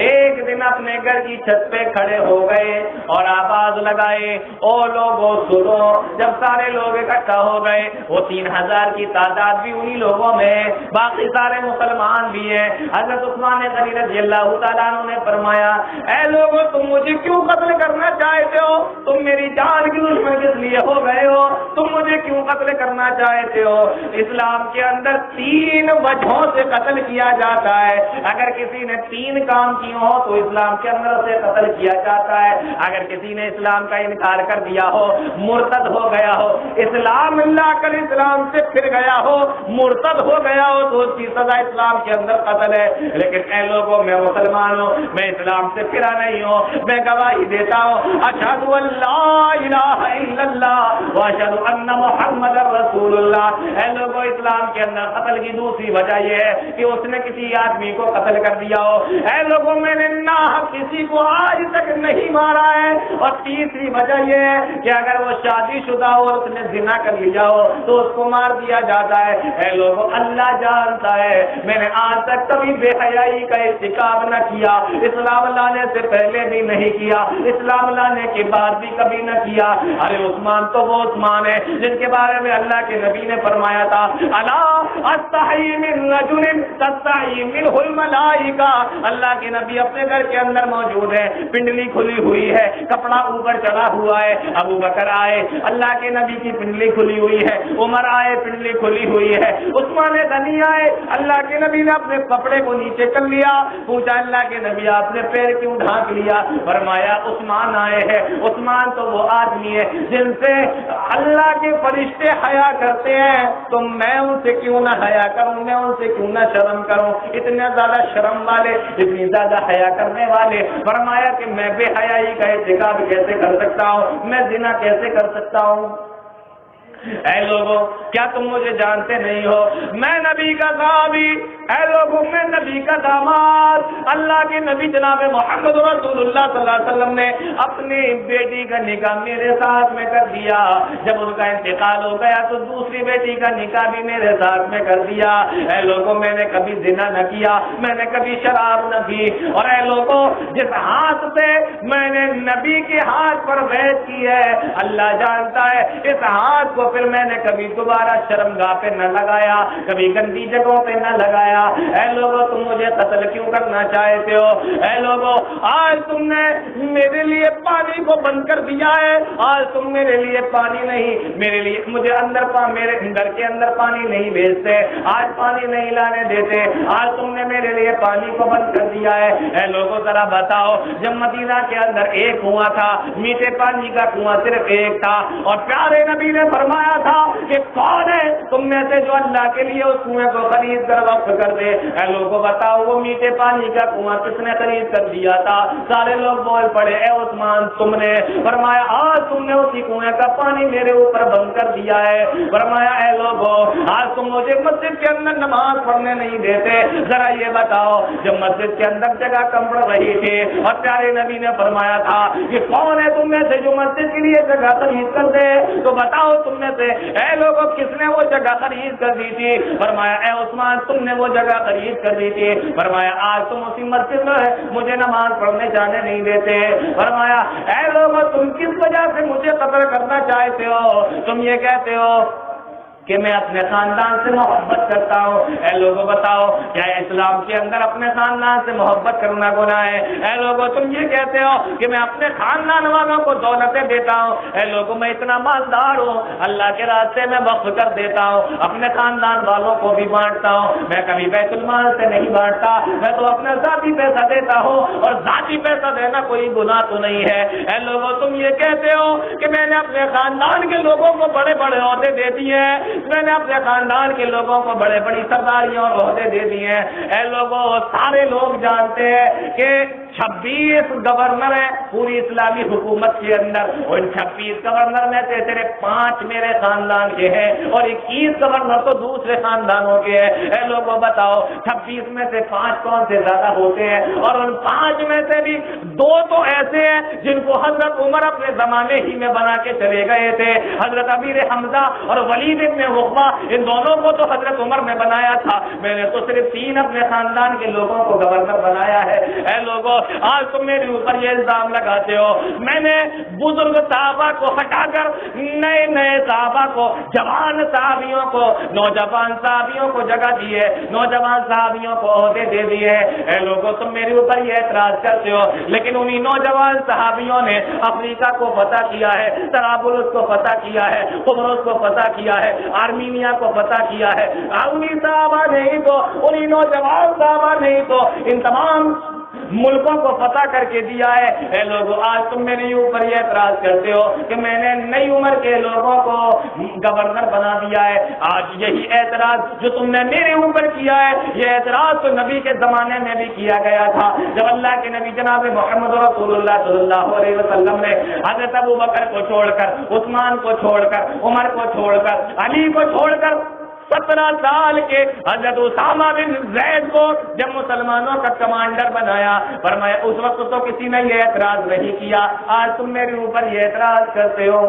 ایک دن اپنے گھر کی چھت پہ کھڑے ہو گئے اور آواز لگائے، او لوگوں سنو۔ جب سارے لوگ اکٹھا ہو گئے، وہ 3000 کی تعداد بھی انہی لوگوں میں، باقی سارے مسلمان بھی ہیں۔ حضرت عثمان غنی رضی اللہ تعالیٰ عنہ نے فرمایا، اے لوگوں تم مجھے کیوں قتل کرنا چاہتے ہو؟ تم میری جان کی دشمن کس لیے ہو گئے ہو؟ تم مجھے کیوں قتل کرنا چاہتے ہو؟ اسلام کے اندر 3 وجہوں سے قتل کیا جاتا ہے۔ اگر کسی نے 3 کام کیے ہو تو اسلام کے اندر اسے قتل کیا جاتا ہے۔ اگر کسی نے اسلام کا انکار کر دیا ہو، مرتد ہو گیا ہو، اسلام لا کر اسلام سے پھر گیا ہو، مرتد ہو گیا ہو، تو اس کی سزا اسلام کے اندر قتل ہے۔ لیکن اے لوگوں، میں مسلمان ہوں، میں اسلام سے پھرا نہیں ہوں، میں گواہی دیتا ہوں اشہد ان لا الہ الا اللہ واشہد ان محمد رسول اللہ۔ اے لوگوں، اسلام کے اندر قتل کی دوسری وجہ یہ ہے کہ اس نے کسی آدمی کو قتل کر دیا ہو۔ اے لوگوں، میں نے ناحق کسی کو آج تک نہیں مارا ہے۔ اور تیسری وجہ یہ ہے کہ اگر وہ شادی شدہ ہو اور اس نے زنا کر لیا ہو تو اس کو مار دیا جاتا ہے۔ اے لوگوں، اللہ جانتا ہے میں نے آج تک کبھی بے حیائی کا ارتکاب نہ کیا، اسلام لانے سے پہلے بھی نہیں کیا، اسلام لانے کے بعد بھی کبھی نہ کیا۔ ارے عثمان تو وہ عثمان ہے جن کے بارے میں اللہ کے نبی نے فرمایا تھا، الا استحی من رجل تستحی منہ الملائکہ۔ اللہ کے نبی اپنے گھر کے اندر موجود ہے، پنڈلی کھلی ہوئی ہے، کپڑا اوپر چڑھا ہوا ہے، ابو بکر آئے، اللہ کے نبی کی پنڈلی کھلی ہوئی ہے، عمر آئے، پنڈلی کھلی ہوئی ہے، عثمان غنی آئے، اللہ کے نبی نے اپنے کپڑے کو نیچے کر لیا، پوچھا اللہ کے نبی آپ نے پیر کیوں ڈھانک لیا؟ فرمایا عثمان آئے ہیں۔ عثمان تو وہ آدمی ہے جن سے اللہ کے فرشتے حیا کرتے ہیں، تو میں ان سے کیوں نہ حیا کروں، میں ان سے کیوں نہ شرم کروں؟ اتنے زیادہ شرم والے، اتنی زیادہ حیا کرنے والے۔ فرمایا کہ میں بے حیائی کا ارتکاب کیسے کر سکتا ہوں، میں زنا کیسے کر سکتا ہوں؟ اے لوگوں کیا تم مجھے جانتے نہیں ہو؟ میں نبی کا صحابی، اے لوگوں میں نبی کا داماد، اللہ کے نبی جناب محمد رسول اللہ صلی اللہ علیہ وسلم نے اپنی بیٹی کا نکاح میرے ساتھ میں کر دیا۔ جب ان کا انتقال ہو گیا تو دوسری بیٹی کا نکاح بھی میرے ساتھ میں کر دیا۔ اے لوگوں میں نے کبھی زنا نہ کیا، میں نے کبھی شراب نہ پی، اور اے لوگوں جس ہاتھ سے میں نے نبی کے ہاتھ پر بیعت کی ہے اللہ جانتا ہے اس ہاتھ کو پھر میں نے کبھی دوبارہ شرمگاہ پہ نہ لگایا، کبھی گندی جگہوں پہ نہ لگایا۔ اے لوگوں تم مجھے قتل کیوں کرنا چاہتے ہو؟ اے لوگوں آج تم نے میرے لیے پانی کو بند کر دیا ہے، آج تم میرے لیے پانی نہیں، میرے لیے مجھے میرے گھر کے اندر پانی نہیں بھیجتے، آج پانی نہیں لانے دیتے، آج تم نے میرے لیے پانی کو بند کر دیا ہے۔ اے لوگوں ذرا بتاؤ، جب مدینہ کے اندر ایک کنواں تھا، میٹھے پانی کا کنواں صرف ایک تھا، اور پیارے نبی نے فرمایا تھا کہ کون ہے تم میں سے جو اللہ کے لیے اس کنویں کو خرید کر وقف کر دے؟ اے لوگوں بتاؤ وہ میٹھے پانی کا کنواں کس نے خرید کر دیا تھا؟ سارے لوگ بول پڑے اے عثمان تم نے۔ فرمایا آج تم نے اسی کنویں کا پانی میرے اوپر بند کر دیا ہے۔ فرمایا اے لوگوں آج تم مجھے مسجد کے اندر نماز پڑھنے نہیں دیتے، ذرا یہ بتاؤ جب مسجد کے اندر جگہ کم پڑ رہی تھی اور پیارے نبی نے فرمایا تھا کہ کون ہے تم میں سے جو مسجد کے لیے جگہ خرید کر دے، تو بتاؤ تم میں سے اے لوگوں کس نے وہ جگہ خرید کر دی تھی؟ فرمایا اے عثمان تم نے وہ جگہ خرید کر دی تھی۔ فرمایا آج تم اسی مسجد میں مجھے نماز پڑھنے جانے نہیں دیتے۔ فرمایا اے لوگوں تم کس وجہ سے مجھے قتل کرنا چاہتے ہو؟ تم یہ کہتے ہو کہ میں اپنے خاندان سے محبت کرتا ہوں۔ اے لوگوں بتاؤ کیا اسلام کے اندر اپنے خاندان سے محبت کرنا گناہ ہے؟ اے لوگوں تم یہ کہتے ہو کہ میں اپنے خاندان والوں کو دولتیں دیتا ہوں، اے لوگوں میں اتنا مالدار ہوں اللہ کے راستے میں وقف کر دیتا ہوں، اپنے خاندان والوں کو بھی بانٹتا ہوں، میں کبھی بیت المال سے نہیں بانٹتا، میں تو اپنا ذاتی پیسہ دیتا ہوں، اور ذاتی پیسہ دینا کوئی گناہ تو نہیں ہے۔ اے لوگوں تم یہ کہتے ہو کہ میں نے اپنے خاندان کے لوگوں کو بڑے بڑے عہدے دے دیے ہیں، میں نے اپنے خاندان کے لوگوں کو بڑے بڑی سرداریاں اور عہدے دے دیے ہیں۔ اے لوگوں سارے لوگ جانتے ہیں کہ 26 گورنر ہیں پوری اسلامی حکومت کے اندر، اور ان 26 گورنر میں سے صرف 5 میرے خاندان کے ہیں اور 21 گورنر تو دوسرے خاندانوں کے ہیں۔ اے لوگوں بتاؤ 26 میں سے 5 کون سے زیادہ ہوتے ہیں؟ اور ان 5 میں سے بھی 2 تو ایسے ہیں جن کو حضرت عمر اپنے زمانے ہی میں بنا کے چلے گئے تھے، حضرت امیر حمزہ اور ولید ابن عقبہ، ان دونوں کو تو حضرت عمر نے بنایا تھا، میں نے تو صرف 3 اپنے خاندان کے لوگوں کو گورنر بنایا ہے۔ اے لوگوں آج تم میرے اوپر یہ الزام لگاتے ہو، میں نے بزرگ صحابہ کو ہٹا کر نئے نئے صحابہ کو، جوان صحابیوں کو، نوجوان صحابیوں کو جگہ دی ہے، نوجوان صحابیوں کو عہدے دے دیے۔ اے لوگوں تم میرے اوپر یہ اعتراض کرتے ہو، لیکن انہی نوجوان صحابیوں نے افریقہ کو فتح کیا ہے، طرابلس کو فتح کیا ہے، قبرص کو فتح کیا ہے، آرمینیا کو فتح کیا ہے۔ انہی صحابہ نہیں تو، انہی نوجوان صحابہ نہیں تو ان تمام ملکوں کو فتح کر کے دیا ہے۔ اے لوگوں آج تم میرے اوپر یہ اعتراض کرتے ہو کہ میں نے نئی عمر کے لوگوں کو گورنر بنا دیا ہے۔ آج یہی اعتراض جو تم نے میرے اوپر کیا ہے، یہ اعتراض تو نبی کے زمانے میں بھی کیا گیا تھا، جب اللہ کے نبی جناب محمد رسول اللہ صلی اللہ علیہ وسلم نے حضرت ابوبکر کو چھوڑ کر، عثمان کو چھوڑ کر، عمر کو چھوڑ کر، علی کو چھوڑ کر 17 سال کے حضرت اسامہ بن زید کو جب مسلمانوں کا کمانڈر بنایا، فرمایا اس وقت تو کسی نے یہ اعتراض نہیں کیا، آج تم میرے اوپر یہ اعتراض کرتے ہو۔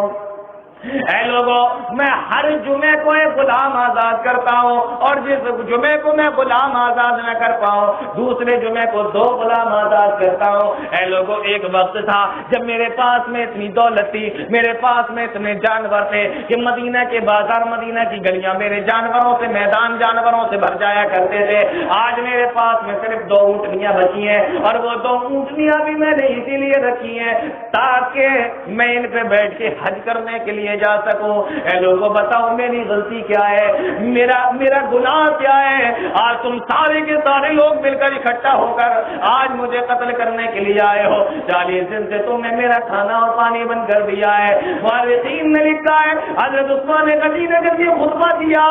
اے لوگوں میں ہر جمعے کو ایک غلام آزاد کرتا ہوں، اور جس جمعے کو میں غلام آزاد نہ کر پاؤں دوسرے جمعے کو 2 غلام آزاد کرتا ہوں۔ اے لوگوں ایک وقت تھا جب میرے پاس میں اتنی دولت تھی، میرے پاس میں اتنے جانور تھے کہ مدینہ کے بازار، مدینہ کی گلیاں میرے جانوروں سے، میدان جانوروں سے بھر جایا کرتے تھے۔ آج میرے پاس میں صرف 2 اونٹنیاں بچی ہیں، اور وہ 2 اونٹنیاں بھی میں نے اسی لیے رکھی ہیں تاکہ میں ان پہ بیٹھ کے حج کرنے کے لیے جا سکوں۔ اے لوگوں بتاؤ میری غلطی کیا ہے، میرا گناہ کیا ہے؟ آج تم سارے کے سارے لوگ مل کر اکٹھا ہو کر آج مجھے قتل کرنے کے لیے آئے ہو۔ 40 دن سے تم نے میرا کھانا اور پانی بند کر دیا ہے۔ مورخین نے لکھا ہے حضرت عثمان غنی نے جب یہ خطبہ دیا،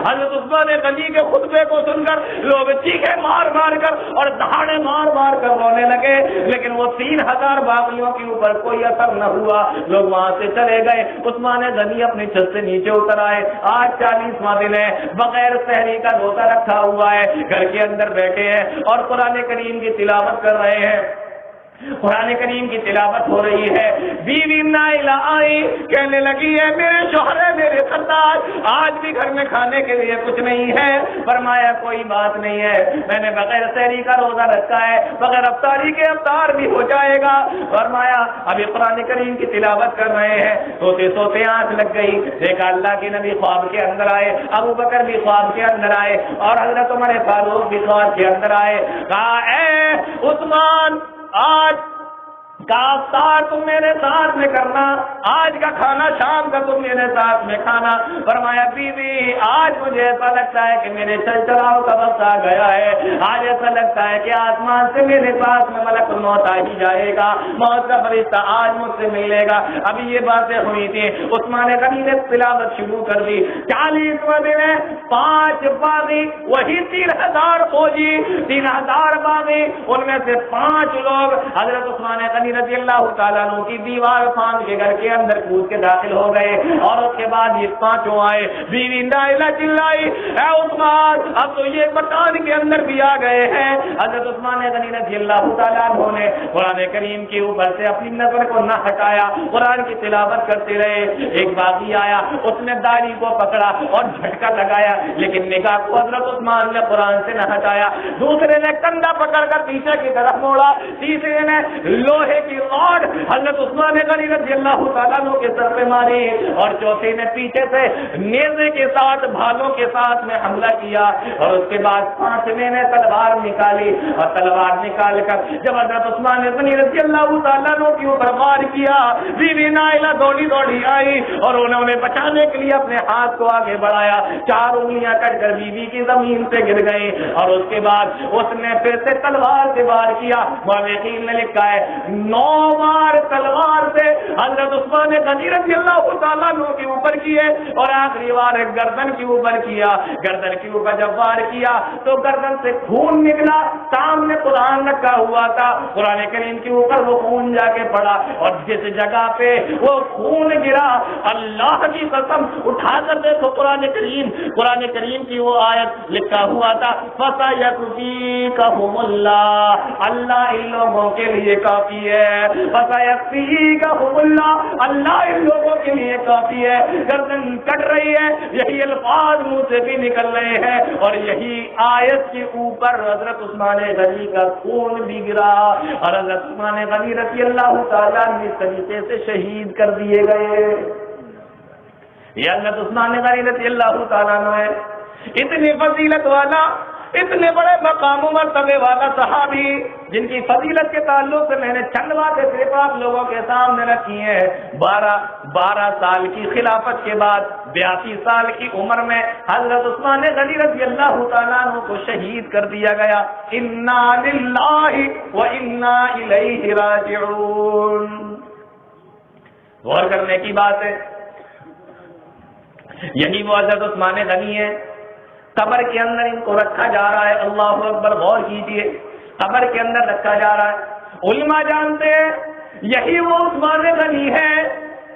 حضرت عثمان غنی کے خطبے کو سن کر لوگ چیخے مار مار کر اور دہاڑے مار مار کر رونے لگے، لیکن وہ 3000 باغیوں کے اوپر کوئی اثر نہ ہوا، لوگ وہاں سے چلے گئے۔ عثمان عثمان غنی اپنی چھت سے نیچے اتر آئے. آج 40واں دن ہے, بغیر سحری کا روزہ رکھا ہوا ہے, گھر کے اندر بیٹھے ہیں اور قرآن کریم کی تلاوت کر رہے ہیں. قرآن کریم کی تلاوت ہو رہی ہے. بیوی نائلہ آئی, کہنے لگی ہے میرے شوہر ہے, میرے سردار, آج بھی گھر میں کھانے کے لیے کچھ نہیں ہے. فرمایا کوئی بات نہیں ہے, میں نے بغیر سحری کا روزہ رکھا ہے, بغیر افطاری کے افطار بھی ہو جائے گا. فرمایا ابھی قرآن کریم کی تلاوت کر رہے ہیں, سوتے سوتے آنکھ لگ گئی. دیکھا اللہ کے نبی خواب کے اندر آئے, ابو بکر بھی خواب کے اندر آئے اور حضرت عمر فاروق بھی خواب کے اندر آئے. کہا اے عثمان, آج کا افطار تم میرے ساتھ میں کرنا, آج کا کھانا شام کا تم میرے ساتھ میں کھانا. فرمایا بیوی آج مجھے ایسا لگتا ہے کہ میرے چل چلاؤ کا وقت آ گیا ہے. آج ایسا لگتا ہے کہ آسمان سے میرے پاس میں ملک الموت آ ہی جائے گا, موت کا فرشتہ آج مجھ سے ملے گا. ابھی یہ باتیں ہوئی تھی, عثمان غنی نے تلاوت شروع کر دی. 40واں دن ہے, 5 باغی, وہی 3000 فوجی, 3000 باغی, ان میں سے 5 لوگ حضرت عثمان غنی رضی اللہ تعالیٰ عنہ کی دیوار پھاند کے گھر کے اندر کود کے داخل ہو گئے. اور اس کے بعد یہ 5 آئے. بیوی نائلہ چلائی, اے عثمان اب تو یہ مکان کے اندر بھی آ گئے ہیں. حضرت عثمان غنی رضی اللہ تعالیٰ عنہ نے قرآن کریم کے اوپر سے اپنی نظر کو نہ ہٹایا, قرآن کی تلاوت کرتے رہے. ایک باغی آیا, اس نے داڑھی کو پکڑا اور جھٹکا لگایا, لیکن نگاہ کو حضرت عثمان نے قرآن سے نہ ہٹایا. دوسرے نے کندھا پکڑ کر پیچھے کی طرف موڑا. تیسرے نے لوہے کی راڈ حضرت عثمان غنی رضی اللہ تعالیٰ عنہ کے سر پہ ماری. اور چوتھے نے پیچھے سے نیزے کے ساتھ, بھالوں کے ساتھ میں حملہ کیا. اور اس کے بعد 5ویں نے تلوار نکالی, اور تلوار نکال کر جب حضرت عثمان غنی رضی اللہ تعالیٰ عنہ کے اوپر وار کیا, بیوی نائلہ دوڑی دوڑی آئی اور انہوں نے بچانے کے لیے اپنے ہاتھ کو آگے بڑھایا. 4 انگلیاں کٹ کر بیوی کی زمین پہ گر گئی. اور اس کے بعد اس نے پھر سے تلوار سے وار کیا. مورخین نے لکھا ہے 9 بار تلوار سے حضرت عثمان غنی رضی اللہ تعالیٰ عنہ کے اوپر کیے, اور آخری بار گردن کے اوپر کیا. گردن کے اوپر جب وار کیا تو گردن سے خون نکلا. سامنے قرآن رکھا ہوا تھا, قرآن کریم کے اوپر وہ خون جا کے پڑا, اور جس جگہ پہ وہ خون گرا, اللہ کی قسم اٹھا کر دیکھو قرآن کریم کی وہ آیت لکھا ہوا تھا, فَسَيَكْفِيكَهُمُ اللَّهُ, اللہ ان لوگوں کے لیے کافی ہے. فَسَيَكْفِيكَهُمُ اللَّهُ, اللہ ان لوگوں کے لیے کافی ہے. گردن کٹ رہی ہے, یہی الفاظ منہ سے بھی نکل رہے ہیں, اور یہی آیت کے اوپر حضرت عثمان غنی کا خون بھی گرا, اور حضرت عثمان غنی رضی اللہ تعالیٰ عنہ اس طریقے سے شہید کر دیے گئے. یہ حضرت عثمان غنی رضی اللہ تعالیٰ عنہ ہے, اتنی فضیلت والا, اتنے بڑے مقام و مرتبے والا صحابی, جن کی فضیلت کے تعلق سے میں نے چند باتیں صرف آپ لوگوں کے سامنے رکھی ہیں. 12 سال کی خلافت کے بعد 82 سال کی عمر میں حضرت عثمان غنی رضی اللہ تعالیٰ عنہ کو شہید کر دیا گیا. انا للہ و انا الیہ راجعون. غور کرنے کی بات ہے, یہی وہ حضرت عثمان غنی ہے. قبر کے اندر ان کو رکھا جا رہا ہے, اللہ اکبر, غور کیجئے, قبر کے اندر رکھا جا رہا ہے. علماء جانتے ہیں یہی وہ عثمان غنی ہے.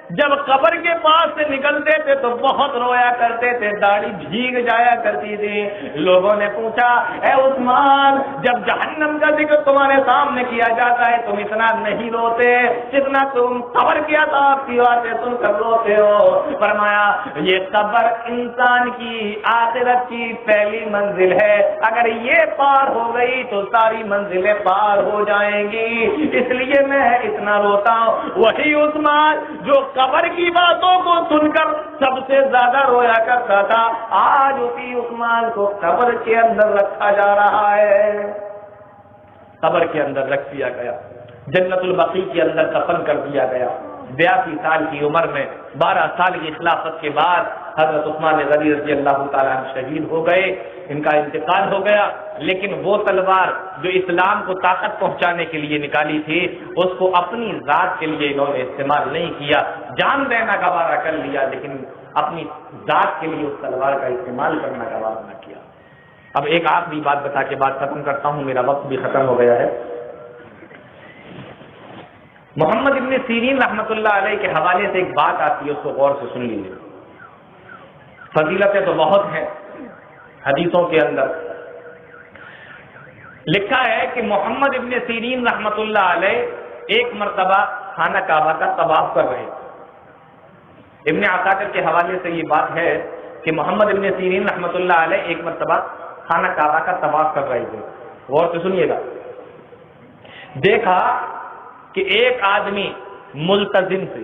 جب قبر کے پاس سے نکلتے تھے تو بہت رویا کرتے تھے, داڑھی بھیگ جایا کرتی تھی. لوگوں نے پوچھا اے عثمان, جب جہنم کا ذکر تمہارے سامنے کیا جاتا ہے تم اتنا نہیں روتے جتنا تم قبر کی عذاب کی باتیں سن کر روتے ہو. فرمایا یہ قبر انسان کی آخرت کی پہلی منزل ہے, اگر یہ پار ہو گئی تو ساری منزلیں پار ہو جائیں گی, اس لیے میں اتنا روتا ہوں. وہی عثمان جو قبر کی باتوں کو سن کر سب سے زیادہ رویا کرتا تھا, آج اسی عثمان کو قبر کے اندر رکھا جا رہا ہے. قبر کے اندر رکھ دیا گیا, جنت البقیع کے اندر دفن کر دیا گیا. 82 سال کی عمر میں 12 سال کی خلافت کے بعد حضرت عثمان غنی رضی اللہ تعالیٰ عنہ شہید ہو گئے, ان کا انتقال ہو گیا. لیکن وہ تلوار جو اسلام کو طاقت پہنچانے کے لیے نکالی تھی, اس کو اپنی ذات کے لیے انہوں نے استعمال نہیں کیا. جان دینا گوارا کر لیا, لیکن اپنی ذات کے لیے اس تلوار کا استعمال کرنا گوارا نہ کیا. اب ایک آخری بات بتا کے بات ختم کرتا ہوں, میرا وقت بھی ختم ہو گیا ہے. محمد ابن سیرین رحمۃ اللہ علیہ کے حوالے سے ایک بات آتی ہے، اس کو غور سے سن لیجیے. فضیلتیں تو بہت ہیں حدیثوں کے اندر. لکھا ہے کہ محمد ابن سیرین رحمۃ اللہ علیہ ایک مرتبہ خانہ کعبہ کا طواف کر رہے تھے. ابن عساکر کے حوالے سے یہ بات ہے کہ محمد ابن سیرین رحمۃ اللہ علیہ ایک مرتبہ خانہ کعبہ کا طواف کر رہے تھے. غور سے سنیے گا. دیکھا کہ ایک آدمی ملتزم سے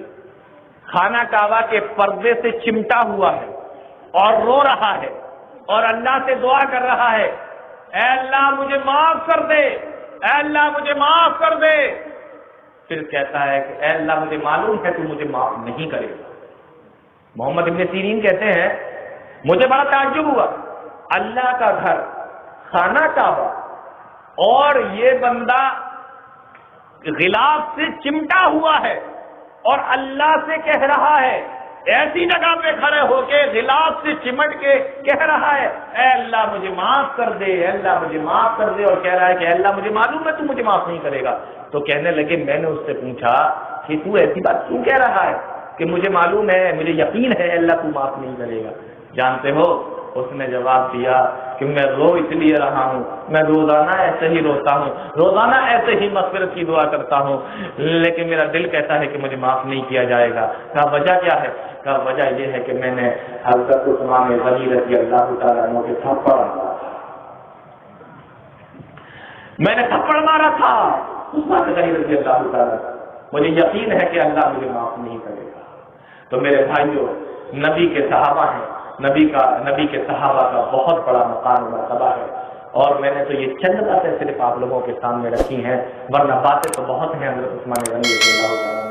خانہ کعبہ کے پردے سے چمٹا ہوا ہے اور رو رہا ہے اور اللہ سے دعا کر رہا ہے، اے اللہ مجھے معاف کر دے، اے اللہ مجھے معاف کر دے. پھر کہتا ہے کہ اے اللہ مجھے معلوم ہے تو مجھے معاف نہیں کرے گا. محمد ابن سیرین کہتے ہیں مجھے بڑا تعجب ہوا، اللہ کا گھر خانہ کعبہ اور یہ بندہ غلاف سے چمٹا ہوا ہے اور اللہ سے کہہ رہا ہے، ایسی جگہ پہ کھڑے ہو کے غلاف سے چمٹ کے کہہ رہا ہے اے اللہ مجھے معاف کر دے، اے اللہ مجھے معاف کر دے، اور کہہ رہا ہے کہ اے اللہ مجھے معلوم ہے تو مجھے معاف نہیں کرے گا. تو کہنے لگے میں نے اس سے پوچھا کہ تو ایسی بات کیوں کہہ رہا ہے کہ مجھے معلوم ہے، مجھے یقین ہے اللہ تو معاف نہیں کرے گا. جانتے ہو اس نے جواب دیا کہ میں رو اس لیے رہا ہوں، میں روزانہ ایسے ہی روتا ہوں، روزانہ ایسے ہی مغفرت کی دعا کرتا ہوں، لیکن میرا دل کہتا ہے کہ مجھے معاف نہیں کیا جائے گا. کہا وجہ کیا ہے؟ کہا وجہ یہ ہے کہ میں نے حضرت عثمان غنی رضی اللہ تعالیٰ عنہ کے تھپڑ مارا، میں نے تھپڑ مارا تھا عثمان غنی رضی اللہ تعالیٰ. مجھے یقین ہے کہ اللہ مجھے معاف نہیں کرے گا. تو میرے بھائیوں، نبی کے صحابہ ہیں، نبی کے صحابہ کا بہت بڑا مقام مرتبہ ہے، اور میں نے تو یہ چند باتیں صرف آپ لوگوں کے سامنے رکھی ہیں، ورنہ باتیں تو بہت ہیں حضرت عثمان غنی رضی اللہ تعالیٰ